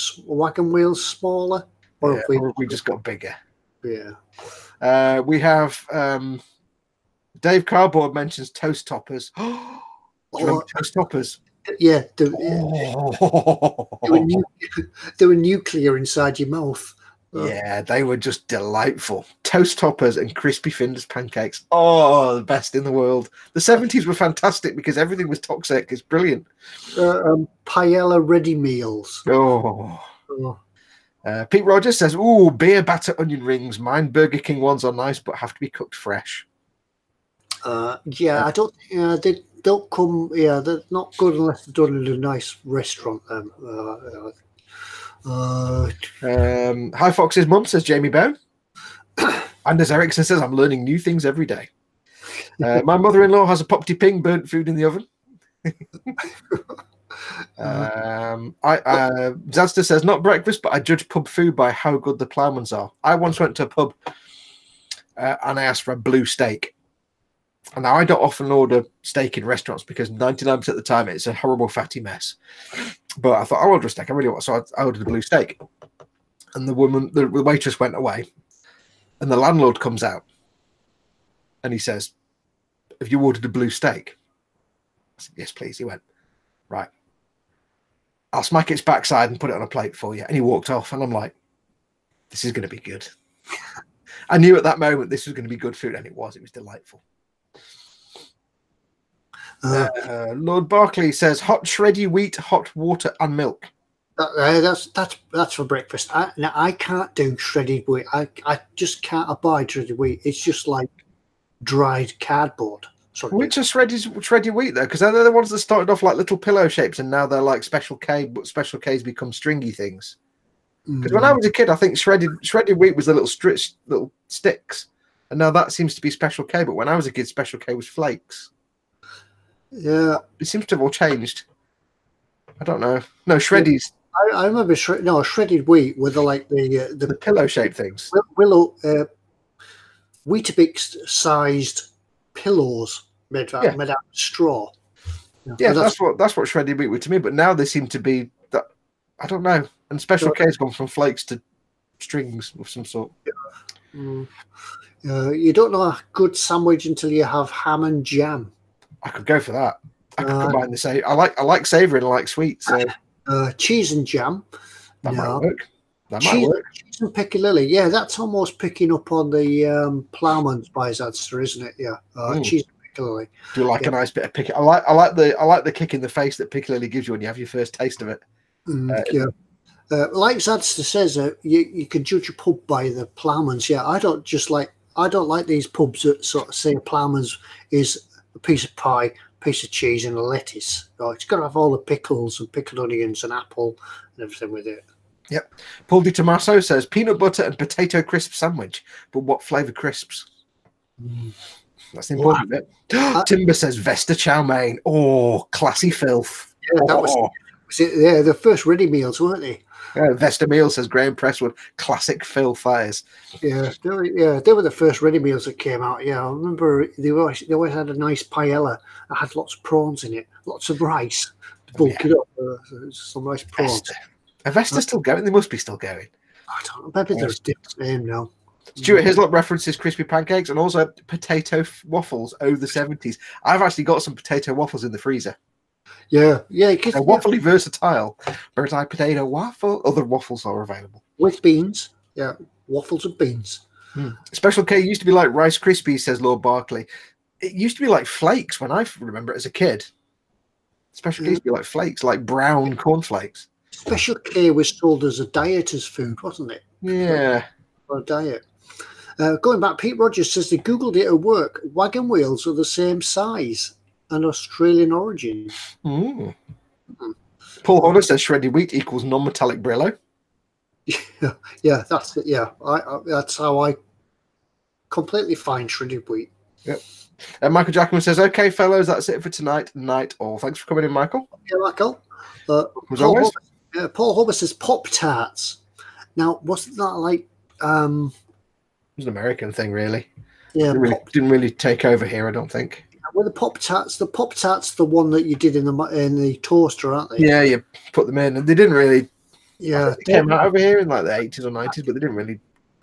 wheels smaller, or have we just got bigger? Yeah. We have Dave Cardboard mentions toast toppers. Toast toppers. Yeah. They were nuclear inside your mouth. Yeah, they were just delightful. Toast toppers and crispy Findus pancakes. Oh, the best in the world. The 70s were fantastic because everything was toxic. It's brilliant. Paella ready meals. Oh. Oh. Pete Rogers says, "Ooh, beer batter onion rings. Mine Burger King ones are nice, but have to be cooked fresh." Yeah, I don't. They don't come. Yeah, they're not good unless they're done in a nice restaurant. Hi Fox's mum, says Jamie Bone. Anders Ericsson says, "I'm learning new things every day." My mother-in-law has a popty ping burnt food in the oven. Zadster says, "Not breakfast, but I judge pub food by how good the Ploughmans are." I once went to a pub and I asked for a blue steak. And now I don't often order steak in restaurants because 99% of the time it's a horrible fatty mess. But I thought, I'll order a steak. I really want, so I ordered a blue steak. And the waitress went away, and the landlord comes out, and he says, "Have you ordered a blue steak?" I said, "Yes, please." He went, "Right, I'll smack its backside and put it on a plate for you." And he walked off, and I'm like, this is going to be good. I knew at that moment this was going to be good food, and it was. It was delightful. Lord Barclay says, "Hot shreddy wheat, hot water and milk." That's for breakfast. I can't do shredded wheat. I just can't abide shredded wheat. It's just like dried cardboard. Which are shredded wheat though? Because they're the ones that started off like little pillow shapes, and now they're like Special K, but Special K's become stringy things. Because when I was a kid, I think shredded wheat was the little sticks, and now that seems to be Special K. But when I was a kid, Special K was flakes. Yeah, it seems to have all changed. I don't know. No, shreddies. I remember shredded wheat with the pillow shaped things. Willow Weetabix sized pillows made out of straw. Yeah, that's what shredded wheat were to me. But now they seem to be that. I don't know. And Special K has gone from flakes to strings of some sort. You don't know a good sandwich until you have ham and jam. I could go for that. I could combine the same. I like savoury and I like sweet. So cheese and jam. That might work. Cheese and piccalilli. Yeah, that's almost picking up on the Ploughman's by Zadster, isn't it? Yeah. Cheese and piccalilli. Do you like a nice bit of piccalilli? I like the kick in the face that piccalilli gives you when you have your first taste of it. Like Zadster says, you can judge a pub by the Ploughman's. Yeah, I don't like these pubs that sort of say Ploughman's is a piece of pie, piece of cheese, and a lettuce. It's got to have all the pickles and pickled onions and apple and everything with it. Yep. Paul Di Tommaso says peanut butter and potato crisp sandwich, but what flavour crisps? That's the important bit. Timber says Vesta chow mein. Oh, classy filth. Yeah, that was it. The first ready meals, weren't they? Vesta Meal says Graham Presswood, classic Phil Fires. Yeah, they were the first ready meals that came out. Yeah, I remember they always had a nice paella that had lots of prawns in it, lots of rice to bulk it up. Some nice prawns. Are Vesta still going? They must be still going. I don't know. Maybe there's a different name now. Stuart Hislop references crispy pancakes and also potato waffles over the 70s. I've actually got some potato waffles in the freezer. Yeah. They're waffly versatile. Bird's eye potato waffle. Other waffles are available. With beans. Yeah, waffles and beans. Special K used to be like Rice Krispies, says Lord Barclay. It used to be like flakes when I remember it as a kid. Special K used to be like flakes, like brown cornflakes. Special K was sold as a dieter's food, wasn't it? Yeah. For a diet. Going back, Pete Rogers says they Googled it at work. Wagon wheels are the same size and Australian origin. Paul Horner says shredded wheat equals non-metallic Brillo. Yeah, that's it. Yeah, that's how I completely find shredded wheat. Yep. And Michael Jackman says, "Okay, fellows, that's it for tonight. Night all." Thanks for coming in, Michael. Yeah, Michael. Paul Homer says Pop-tarts. Now, wasn't that like? It was an American thing, really. Yeah, didn't really take over here, I don't think. Well, the Pop-tarts, the one that you did in the toaster, aren't they? Yeah, you put them in, and they didn't really. Yeah, they came out over here in like the 80s or 90s, but they didn't really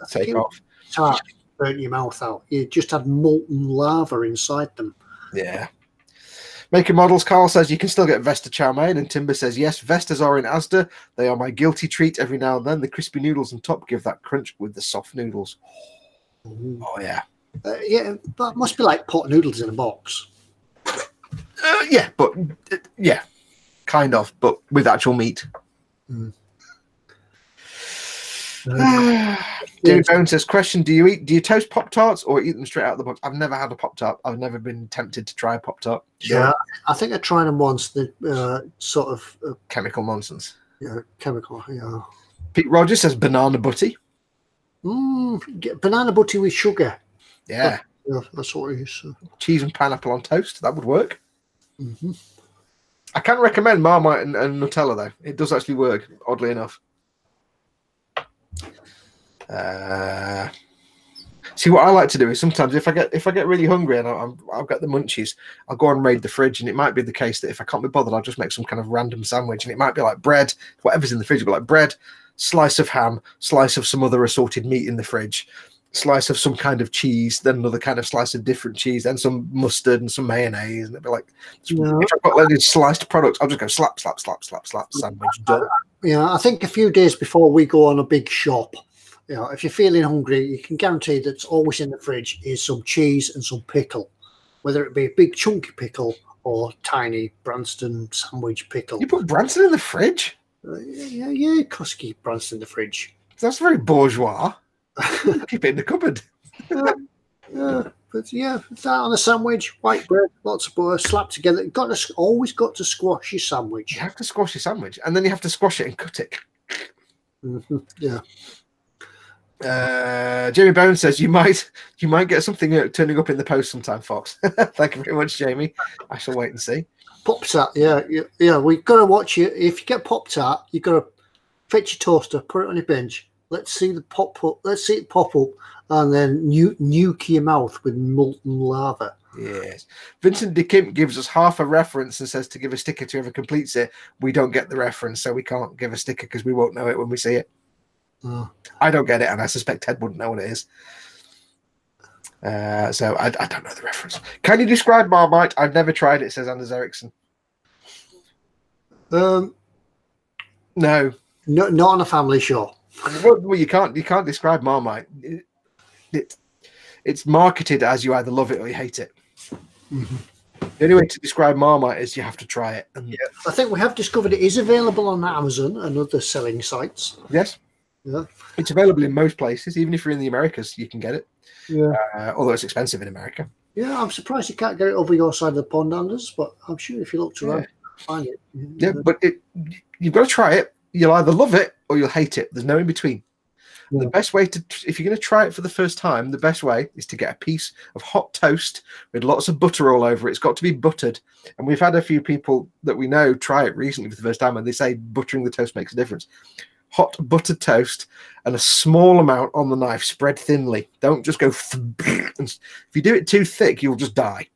take off. Tart burnt your mouth out. You just had molten lava inside them. Yeah. Making models, Carl says you can still get Vesta chow mein, and Timber says yes, Vestas are in Asda. They are my guilty treat every now and then. The crispy noodles on top give that crunch with the soft noodles. Oh yeah, yeah, that must be like pot noodles in a box. yeah, but yeah, kind of, but with actual meat. David Bowen says, question, do you toast Pop-tarts or eat them straight out of the box? I've never had a Pop-tart. I've never been tempted to try a Pop-tart. Yeah, I think I tried them once. The sort of chemical nonsense. Yeah, chemical. Yeah. Pete Rogers says banana butty. Banana butty with sugar. Yeah. Yeah, that's what it is. Cheese and pineapple on toast. That would work. I can recommend Marmite and Nutella, though. It does actually work, oddly enough. See, what I like to do is sometimes if I get really hungry and I've got the munchies, I'll go and raid the fridge, and it might be the case that if I can't be bothered, I'll just make some kind of random sandwich, and it might be like bread, whatever's in the fridge, but like bread, slice of ham, slice of some other assorted meat in the fridge, slice of some kind of cheese, then another kind of slice of different cheese, then some mustard and some mayonnaise, and it'll be like, if I've got these sliced products, I'll just go slap, slap, slap, slap, slap, sandwich done. Yeah, I think a few days before we go on a big shop, if you're feeling hungry, you can guarantee that's always in the fridge is some cheese and some pickle, whether it be a big chunky pickle or tiny Branston sandwich pickle. You put Branston in the fridge? Yeah, because you keep Branston in the fridge. That's very bourgeois. Keep it in the cupboard. But yeah, that on a sandwich, white bread, lots of butter, slapped together. Always got to squash your sandwich. You have to squash your sandwich, and then you have to squash it and cut it. Yeah. Jamie Bowen says you might get something turning up in the post sometime, Fox. Thank you very much, Jamie. I shall wait and see. Pop-tart, yeah. We've got to watch it. If you get Pop-tart, you've got to fetch your toaster, put it on your bench. Let's see it pop up, and then nuke your mouth with molten lava. Yes. Vincent de Kimp gives us half a reference and says to give a sticker to whoever completes it. We don't get the reference, so we can't give a sticker because we won't know it when we see it. I don't get it, and I suspect Ted wouldn't know what it is. So I don't know the reference. Can you describe Marmite? I've never tried it, says Anders Eriksson. No, not on a family show. Well, you can't describe Marmite. It's marketed as you either love it or you hate it. The only way to describe Marmite is you have to try it. And I think we have discovered it is available on Amazon and other selling sites. Yes. Yeah. It's available in most places. Even if you're in the Americas, you can get it. Yeah. Although it's expensive in America. Yeah, I'm surprised you can't get it over your side of the pond, Anders, but I'm sure if you looked around, you'll find it. Yeah, but you've got to try it. You'll either love it or you'll hate it. There's no in between. Yeah. The best way if you're going to try it for the first time, the best way is to get a piece of hot toast with lots of butter all over it. It's got to be buttered. And we've had a few people that we know try it recently for the first time, and they say buttering the toast makes a difference. Hot buttered toast and a small amount on the knife, spread thinly. Don't just go. If you do it too thick, you'll just die.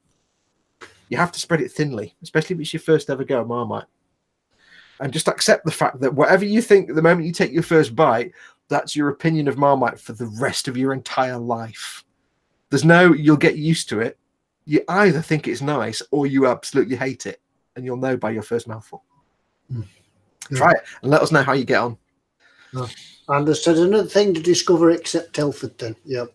You have to spread it thinly, especially if it's your first ever go at Marmite. And just accept the fact that whatever you think the moment you take your first bite, that's your opinion of Marmite for the rest of your entire life. There's no, you'll get used to it. You either think it's nice or you absolutely hate it, and you'll know by your first mouthful. Try it and let us know how you get on. And there's another thing to discover except Telford then. Yeah.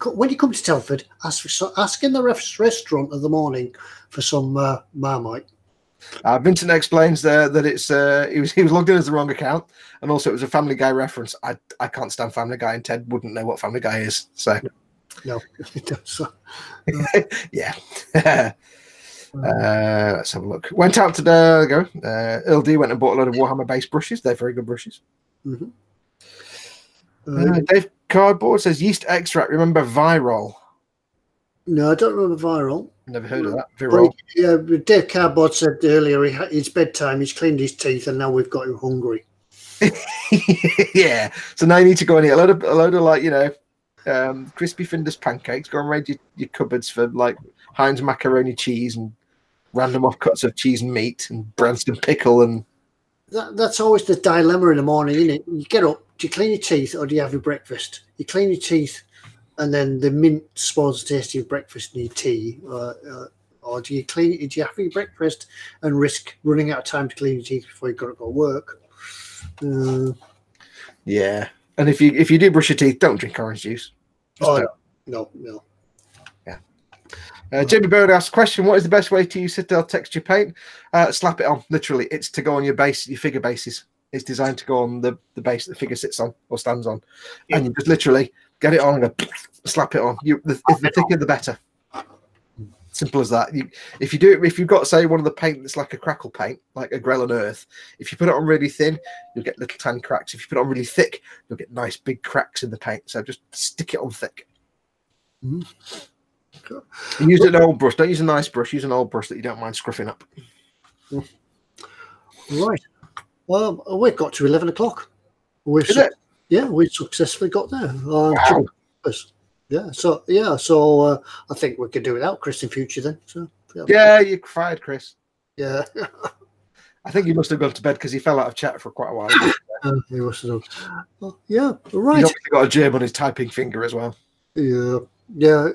When you come to Telford, ask in the restaurant of the morning for some Marmite. Vincent explains that it's he was logged in as the wrong account, and also it was a Family Guy reference. I can't stand Family Guy, and Ted wouldn't know what Family Guy is. So no, it does. Yeah. Let's have a look. Went out to Earl D went and bought a load of Warhammer based brushes. They're very good brushes. Dave Cardboard says yeast extract. Remember Virol? No, I don't remember Virol. Never heard of that. Virol. Yeah, Dave Cardboard said earlier it's bedtime. He's cleaned his teeth, and now we've got him hungry. Yeah. So now you need to go and eat a load of like crispy Findus pancakes. Go and raid your cupboards for like Heinz macaroni cheese and random offcuts of cheese and meat and Branston pickle and. That's always the dilemma in the morning, isn't it? You get up, do you clean your teeth or do you have your breakfast? You clean your teeth, and then the mint spoils the taste of your breakfast and your tea. or do you have your breakfast and risk running out of time to clean your teeth before you've got to go to work? Yeah, and if you do brush your teeth, don't drink orange juice. No. Yeah. Jimmy Bird asks, question, what is the best way to use Citadel texture paint? Slap it on, literally. It's to go on your figure bases. It's designed to go on the base that the figure sits on or stands on. Yeah. And you just literally get it on and go, slap it on. The thicker, the better. Simple as that. If you've got, say, one of the paint that's like a crackle paint, like a Grell on Earth, if you put it on really thin, you'll get little tiny cracks. If you put it on really thick, you'll get nice big cracks in the paint. So just stick it on thick. Mm. Use an old brush. Don't use a nice brush. Use an old brush that you don't mind scruffing up. Right. Well, we've got to 11 o'clock. Yeah, we successfully got there. Wow. So I think we could do without Chris in future then. So yeah, you fired Chris. Yeah. I think he must have gone to bed because he fell out of chat for quite a while. He must have done. Well, yeah, right. He's obviously got a germ on his typing finger as well. Yeah,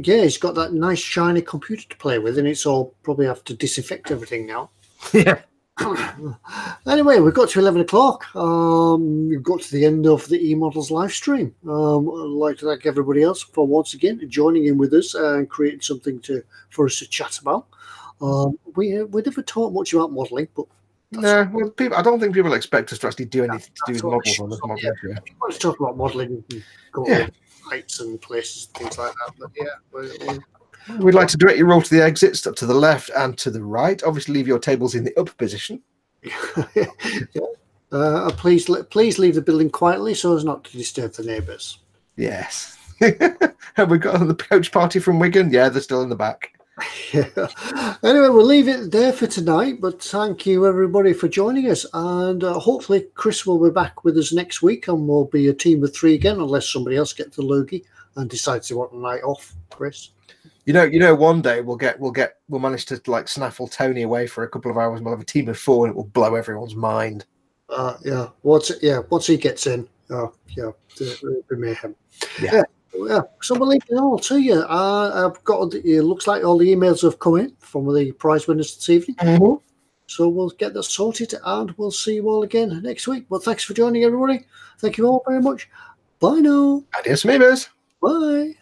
he's got that nice shiny computer to play with, and it's all probably have to disinfect everything now. Yeah. Anyway, we've got to 11 o'clock. We've got to the end of the eModels live stream. I'd like to thank everybody else for once again joining in with us and creating something for us to chat about. We never talk much about modelling, but no, well, I don't think people expect us to actually do anything to do with models on this model. Yeah. If you want to talk about modelling, go to heights and places and things like that. But yeah, we'd like to direct your roll to the exits, up to the left and to the right. Obviously, leave your tables in the up position. Please leave the building quietly so as not to disturb the neighbours. Yes. Have we got the coach party from Wigan? Yeah, they're still in the back. Yeah. Anyway, we'll leave it there for tonight, but thank you everybody for joining us, and hopefully Chris will be back with us next week, and we'll be a team of 3 again, unless somebody else gets the loogie and decides they want a night off. Chris, you know, one day we'll manage to like snaffle Tony away for a couple of hours, and we'll have a team of 4, and it will blow everyone's mind. Once he gets in, it'll be mayhem. So we'll leave it all to you. I've got it looks like all the emails have come in from the prize winners this evening. Mm-hmm. So we'll get that sorted, and we'll see you all again next week. Well, thanks for joining, everybody. Thank you all very much. Bye now. Adios, amigos. Bye.